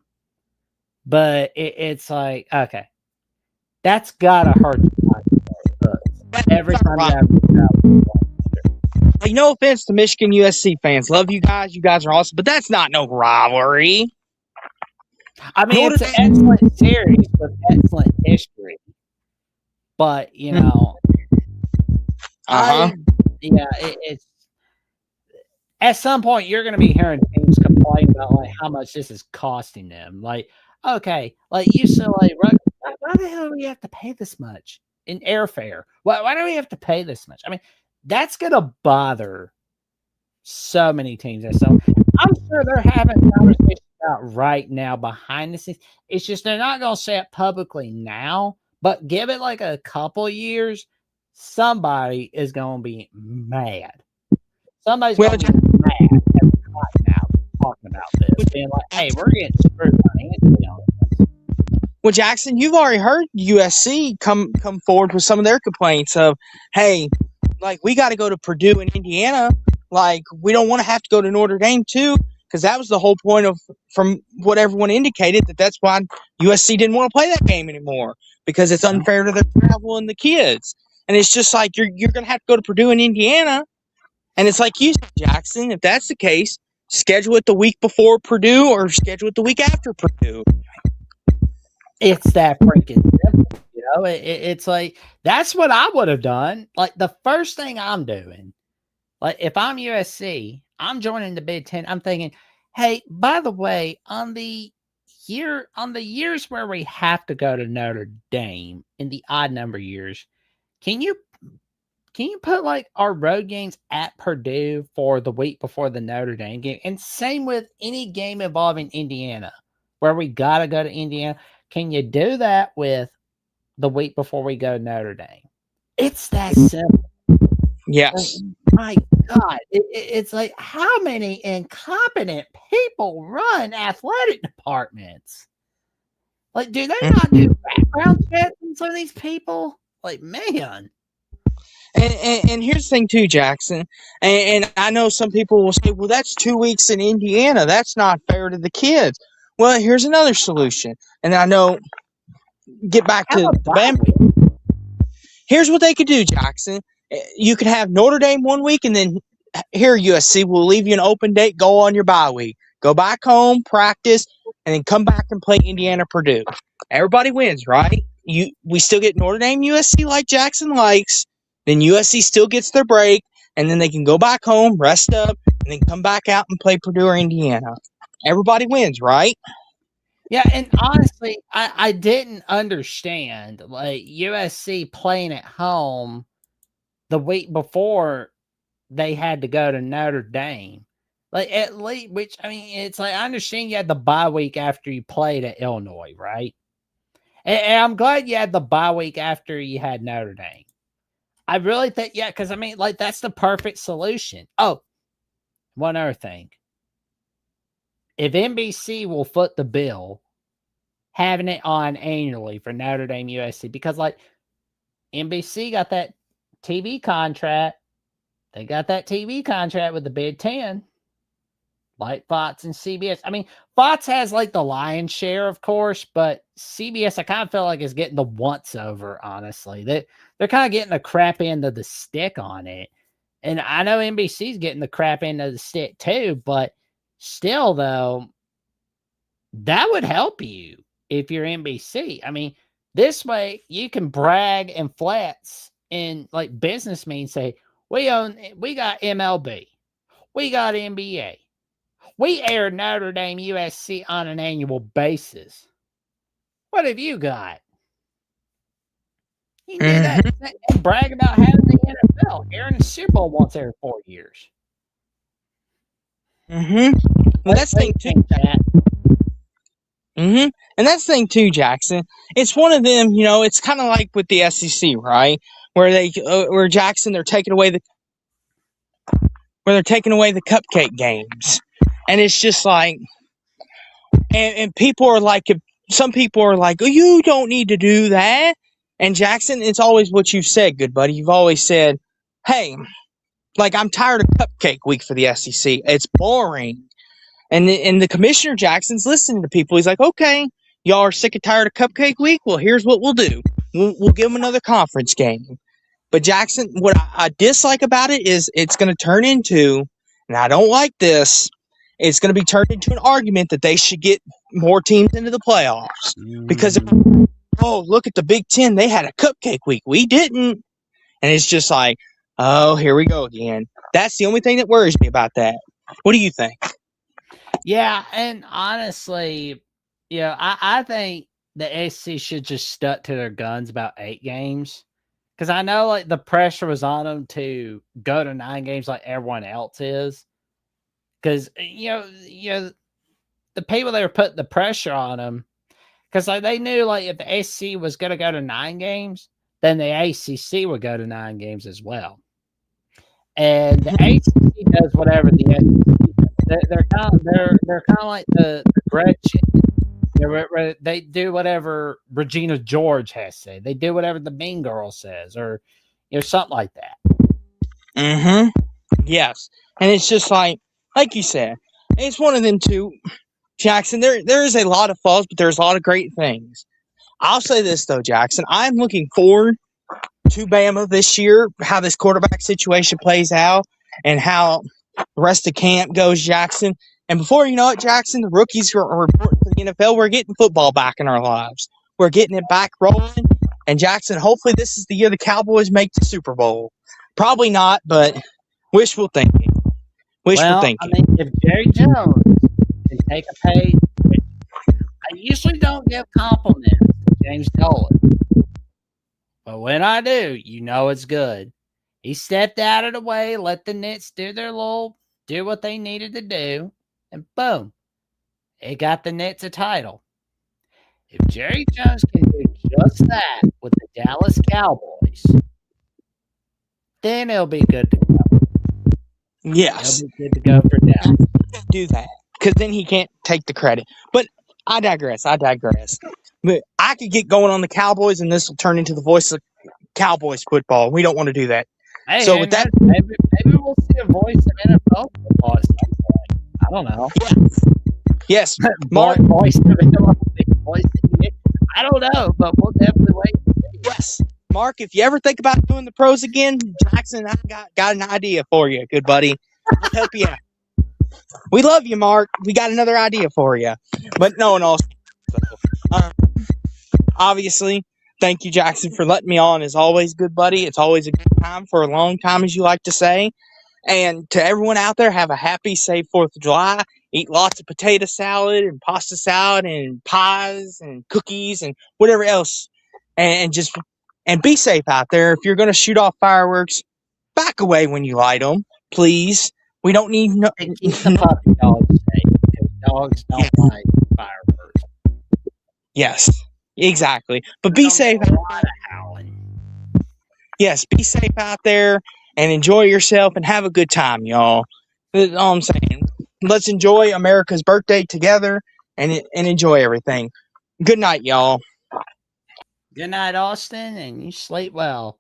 Speaker 1: but it's like, okay, that's gotta hurt. Every time you have
Speaker 7: like, no offense to Michigan USC fans, love you guys are awesome, but that's not no rivalry.
Speaker 1: I mean, it's an excellent series with excellent history. But, it's at some point you're going to be hearing teams complain about like how much this is costing them. Like, okay, like UCLA, why the hell do we have to pay this much in airfare? Why do we have to pay this much? I mean, that's going to bother so many teams. So I'm sure they're having conversations about right now behind the scenes. It's just they're not going to say it publicly now. But give it like a couple years, somebody is going to be mad. Somebody's going to be mad at the clock now talking about this. Being like, hey, we're getting screwed financially on this.
Speaker 7: Well, Jackson, you've already heard USC come forward with some of their complaints of, hey, like, we got to go to Purdue and Indiana. Like, we don't want to have to go to Notre Dame, too. Because that was the whole point of, from what everyone indicated, that's why USC didn't want to play that game anymore. Because it's unfair to their travel and the kids. And it's just like, you're going to have to go to Purdue and Indiana. And it's like you said, Jackson, if that's the case, schedule it the week before Purdue or schedule it the week after Purdue.
Speaker 1: It's that freaking simple, it's like, that's what I would have done. Like, the first thing I'm doing, like, if I'm USC, I'm joining the Big Ten. I'm thinking, hey, by the way, on the years where we have to go to Notre Dame in the odd number years, can you can you put like our road games at Purdue for the week before the Notre Dame game? And same with any game involving Indiana, where we got to go to Indiana. Can you do that with the week before we go to Notre Dame? It's that simple.
Speaker 7: Yes.
Speaker 1: My God, it's like how many incompetent people run athletic departments? Like, do they not do background checks on some of these people? Like, man.
Speaker 7: And here's the thing too, Jackson. And I know some people will say, well, that's 2 weeks in Indiana. That's not fair to the kids. Well, here's another solution. And I know, get back to Bama. Here's what they could do, Jackson. You could have Notre Dame 1 week, and then here, USC, we'll leave you an open date. Go on your bye week. Go back home, practice, and then come back and play Indiana Purdue. Everybody wins, right? We still get Notre Dame USC like Jackson likes. Then USC still gets their break, and then they can go back home, rest up, and then come back out and play Purdue or Indiana. Everybody wins, right?
Speaker 1: Yeah, and honestly, I didn't understand like USC playing at home the week before they had to go to Notre Dame. Like at least, which I mean, it's like I understand you had the bye week after you played at Illinois, right? And I'm glad you had the bye week after you had Notre Dame. I really think, yeah, because I mean, like that's the perfect solution. Oh, one other thing. If NBC will foot the bill, having it on annually for Notre Dame USC, because like NBC got that TV contract. They got that TV contract with the Big Ten, like Fox and CBS. I mean, Fox has like the lion's share, of course, but CBS, I kind of feel like is getting the once over, honestly. They're kind of getting the crap end of the stick on it. And I know NBC's getting the crap end of the stick too, but still, though, that would help you if you're NBC. I mean, this way you can brag and flex and like business means say, we got MLB, we got NBA, we air Notre Dame USC on an annual basis. What have you got? You can do that and brag about having the NFL airing the Super Bowl once every 4 years.
Speaker 7: Well, that's the thing too. And that's the thing too, Jackson. It's one of them, you know. It's kind of like with the SEC, right? Where Jackson, they're taking away the cupcake games, and it's just like, and people are like, some people are like, oh, you don't need to do that. And Jackson, it's always what you've said, good buddy. You've always said, hey, like I'm tired of cupcake week for the SEC. It's boring. And the commissioner Jackson's listening to people. He's like, okay, y'all are sick and tired of cupcake week? Well, here's what we'll do. We'll give them another conference game. But Jackson, what I dislike about it is it's going to turn into, and I don't like this, it's going to be turned into an argument that they should get more teams into the playoffs. Because, oh, look at the Big Ten. They had a cupcake week. We didn't. And it's just like, oh, here we go again. That's the only thing that worries me about that. What do you think?
Speaker 1: Yeah, and honestly, I think the SEC should just stuck to their guns about 8 games. Because I know like the pressure was on them to go to 9 games like everyone else is. Because, you know, the people that were putting the pressure on them, because like they knew like if the SEC was going to go to 9 games, then the ACC would go to 9 games as well. And the ACC does whatever the SEC does. They're kind of like the Gretchen. They do whatever Regina George has said. They do whatever the Mean Girl says, or something like that.
Speaker 7: Yes, and it's just like you said, it's one of them too, Jackson. There is a lot of flaws, but there's a lot of great things. I'll say this though, Jackson. I'm looking forward to Bama this year. How this quarterback situation plays out, and how the rest of camp goes, Jackson. And before you know it, Jackson, the rookies are reporting to the NFL. We're getting football back in our lives. We're getting it back rolling. And Jackson, hopefully this is the year the Cowboys make the Super Bowl. Probably not, but wishful thinking. Wishful thinking.
Speaker 1: I mean, if Jerry Jones can take a page, I usually don't give compliments to James Dolan, but when I do, it's good. He stepped out of the way, let the Nets do what they needed to do, and boom, it got the Nets a title. If Jerry Jones can do just that with the Dallas Cowboys, then it'll be good to go.
Speaker 7: Yes.
Speaker 1: It'll be good to go for Dallas.
Speaker 7: Do that because then he can't take the credit. But I digress. But I could get going on the Cowboys, and this will turn into the voice of Cowboys football. We don't want to do that.
Speaker 1: Hey,
Speaker 7: So with that,
Speaker 1: maybe we'll see a voice of NFL football at some point. I don't know.
Speaker 7: yes, Mark.
Speaker 1: voice of NFL, voice of, I don't know, but we'll definitely wait.
Speaker 7: Yes, Mark. If you ever think about doing the pros again, Jackson, I got an idea for you, good buddy. I'll help you out. We love you, Mark. We got another idea for you. But no one else. Obviously, thank you, Jackson, for letting me on. As always, good buddy. It's always a good time for a long time, as you like to say. And to everyone out there, have a happy, safe 4th of July. Eat lots of potato salad and pasta salad and pies and cookies and whatever else. And be safe out there. If you're going to shoot off fireworks, back away when you light them, please. We don't need no.
Speaker 1: And keep the puppy dogs safe because dogs don't like fireworks.
Speaker 7: Yes, exactly. But be safe.
Speaker 1: A lot of howling.
Speaker 7: Yes, be safe out there and enjoy yourself and have a good time, y'all. That's all I'm saying. Let's enjoy America's birthday together and enjoy everything. Good night, y'all.
Speaker 1: Good night, Austin, and you sleep well.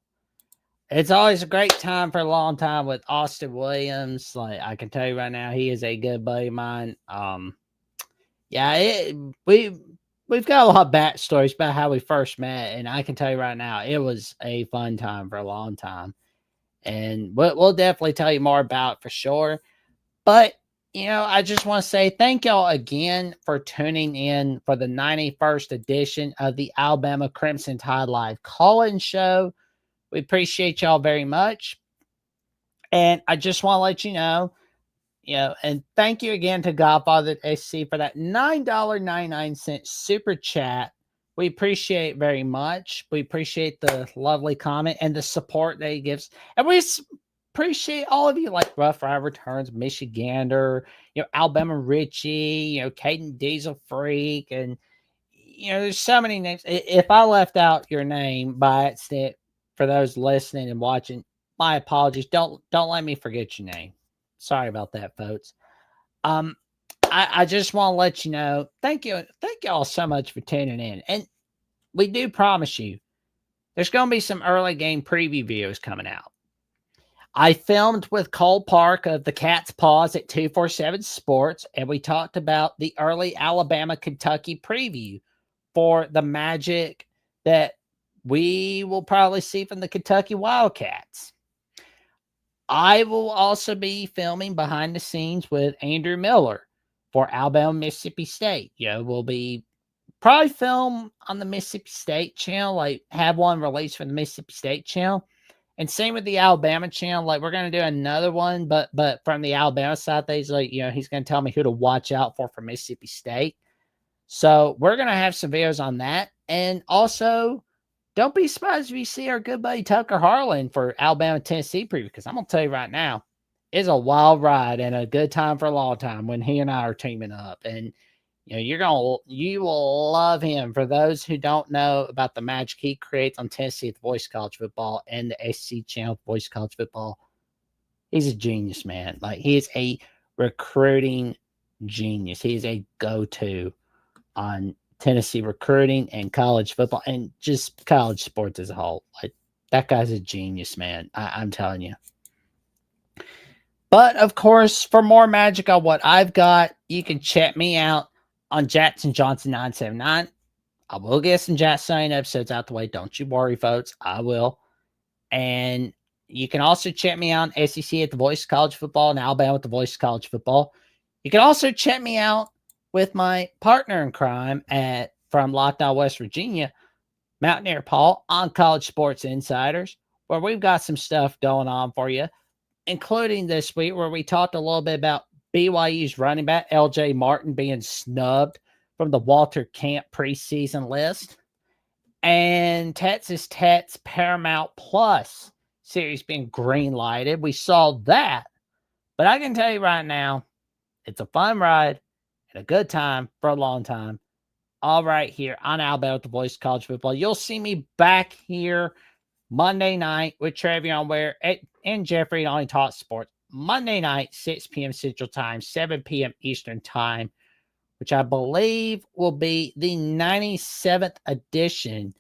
Speaker 1: It's always a great time for a long time with Austin Williams. Like I can tell you right now, he is a good buddy of mine. We've got a lot of backstories about how we first met, and I can tell you right now, it was a fun time for a long time. And we'll definitely tell you more about it for sure. But, I just want to say thank y'all again for tuning in for the 91st edition of the Alabama Crimson Tide Live call-in show. We appreciate y'all very much. And I just want to let you know, and thank you again to Godfather SC for that $9.99 super chat. We appreciate it very much. We appreciate the lovely comment and the support that he gives. And we appreciate all of you like Rough Ride Returns, Michigander, Alabama Richie, Caden Diesel Freak, and there's so many names. If I left out your name by accident, for those listening and watching, my apologies. Don't let me forget your name. Sorry about that, folks. I just want to let you know, thank you all so much for tuning in. And we do promise you, there's going to be some early game preview videos coming out. I filmed with Cole Park of the Cat's Paws at 247 Sports, and we talked about the early Alabama-Kentucky preview for the magic that we will probably see from the Kentucky Wildcats. I will also be filming behind the scenes with Andrew Miller for Alabama Mississippi State. We'll be probably film on the Mississippi State channel, like have one released for the Mississippi State channel. And same with the Alabama channel. Like we're going to do another one, but from the Alabama side, he's like, he's going to tell me who to watch out for Mississippi State. So we're going to have some videos on that. And also, don't be surprised if you see our good buddy Tucker Harlan for Alabama Tennessee preview, because I'm going to tell you right now, it's a wild ride and a good time for a long time when he and I are teaming up. And you will love him. For those who don't know about the magic he creates on Tennessee at the Voice College Football and the SC channel Voice College Football, he's a genius, man. Like he is a recruiting genius. He is a go-to on Tennessee recruiting and college football and just college sports as a whole. Like that guy's a genius, man. I'm telling you. But of course, for more magic on what I've got, you can check me out on Jackson Johnson 979. I will get some Jackson episodes out the way. Don't you worry, folks. I will. And you can also check me out on SEC at the Voice of College Football and Alabama at the Voice of College Football. You can also check me out with my partner in crime from Lockdown, West Virginia, Mountaineer Paul, on College Sports Insiders, where we've got some stuff going on for you, including this week where we talked a little bit about BYU's running back, LJ Martin, being snubbed from the Walter Camp preseason list, and Texas Tech's Paramount Plus series being green lighted. We saw that. But I can tell you right now, it's a fun ride and a good time for a long time. All right, here on Alabama with the Voice of College Football. You'll see me back here Monday night with Travion Ware and Jeffrey on OnlyTalkSports. Monday night, 6 p.m. Central Time, 7 p.m. Eastern Time, which I believe will be the 97th edition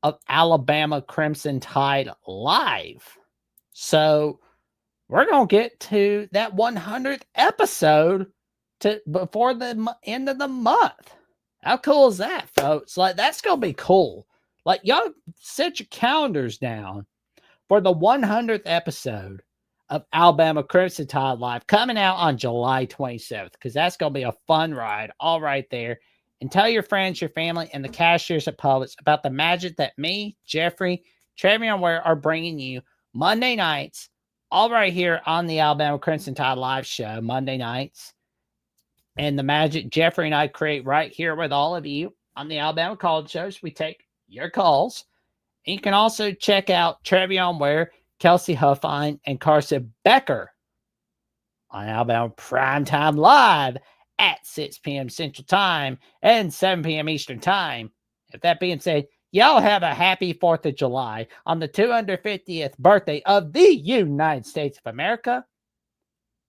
Speaker 1: of Alabama Crimson Tide Live. So we're going to get to that 100th episode before the end of the month. How cool is that, folks? Like, that's going to be cool. Like, y'all set your calendars down for the 100th episode of Alabama Crimson Tide Live coming out on July 27th, because that's going to be a fun ride all right there. And tell your friends, your family, and the cashiers at Publix about the magic that me, Jeffrey, Travion Ware are bringing you Monday nights, all right here on the Alabama Crimson Tide Live show, Monday nights. And the magic Jeffrey and I create right here with all of you on the Alabama College shows. We take your calls. And you can also check out Travion Ware, Kelsey Huffine, and Carson Becker on Alabama Primetime Live at 6 p.m. Central Time and 7 p.m. Eastern Time. With that being said, y'all have a happy 4th of July on the 250th birthday of the United States of America.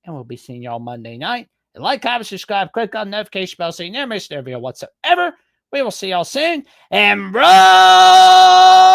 Speaker 1: And we'll be seeing y'all Monday night. And like, comment, subscribe, click on the notification bell so you never miss an video whatsoever. We will see y'all soon. And roll!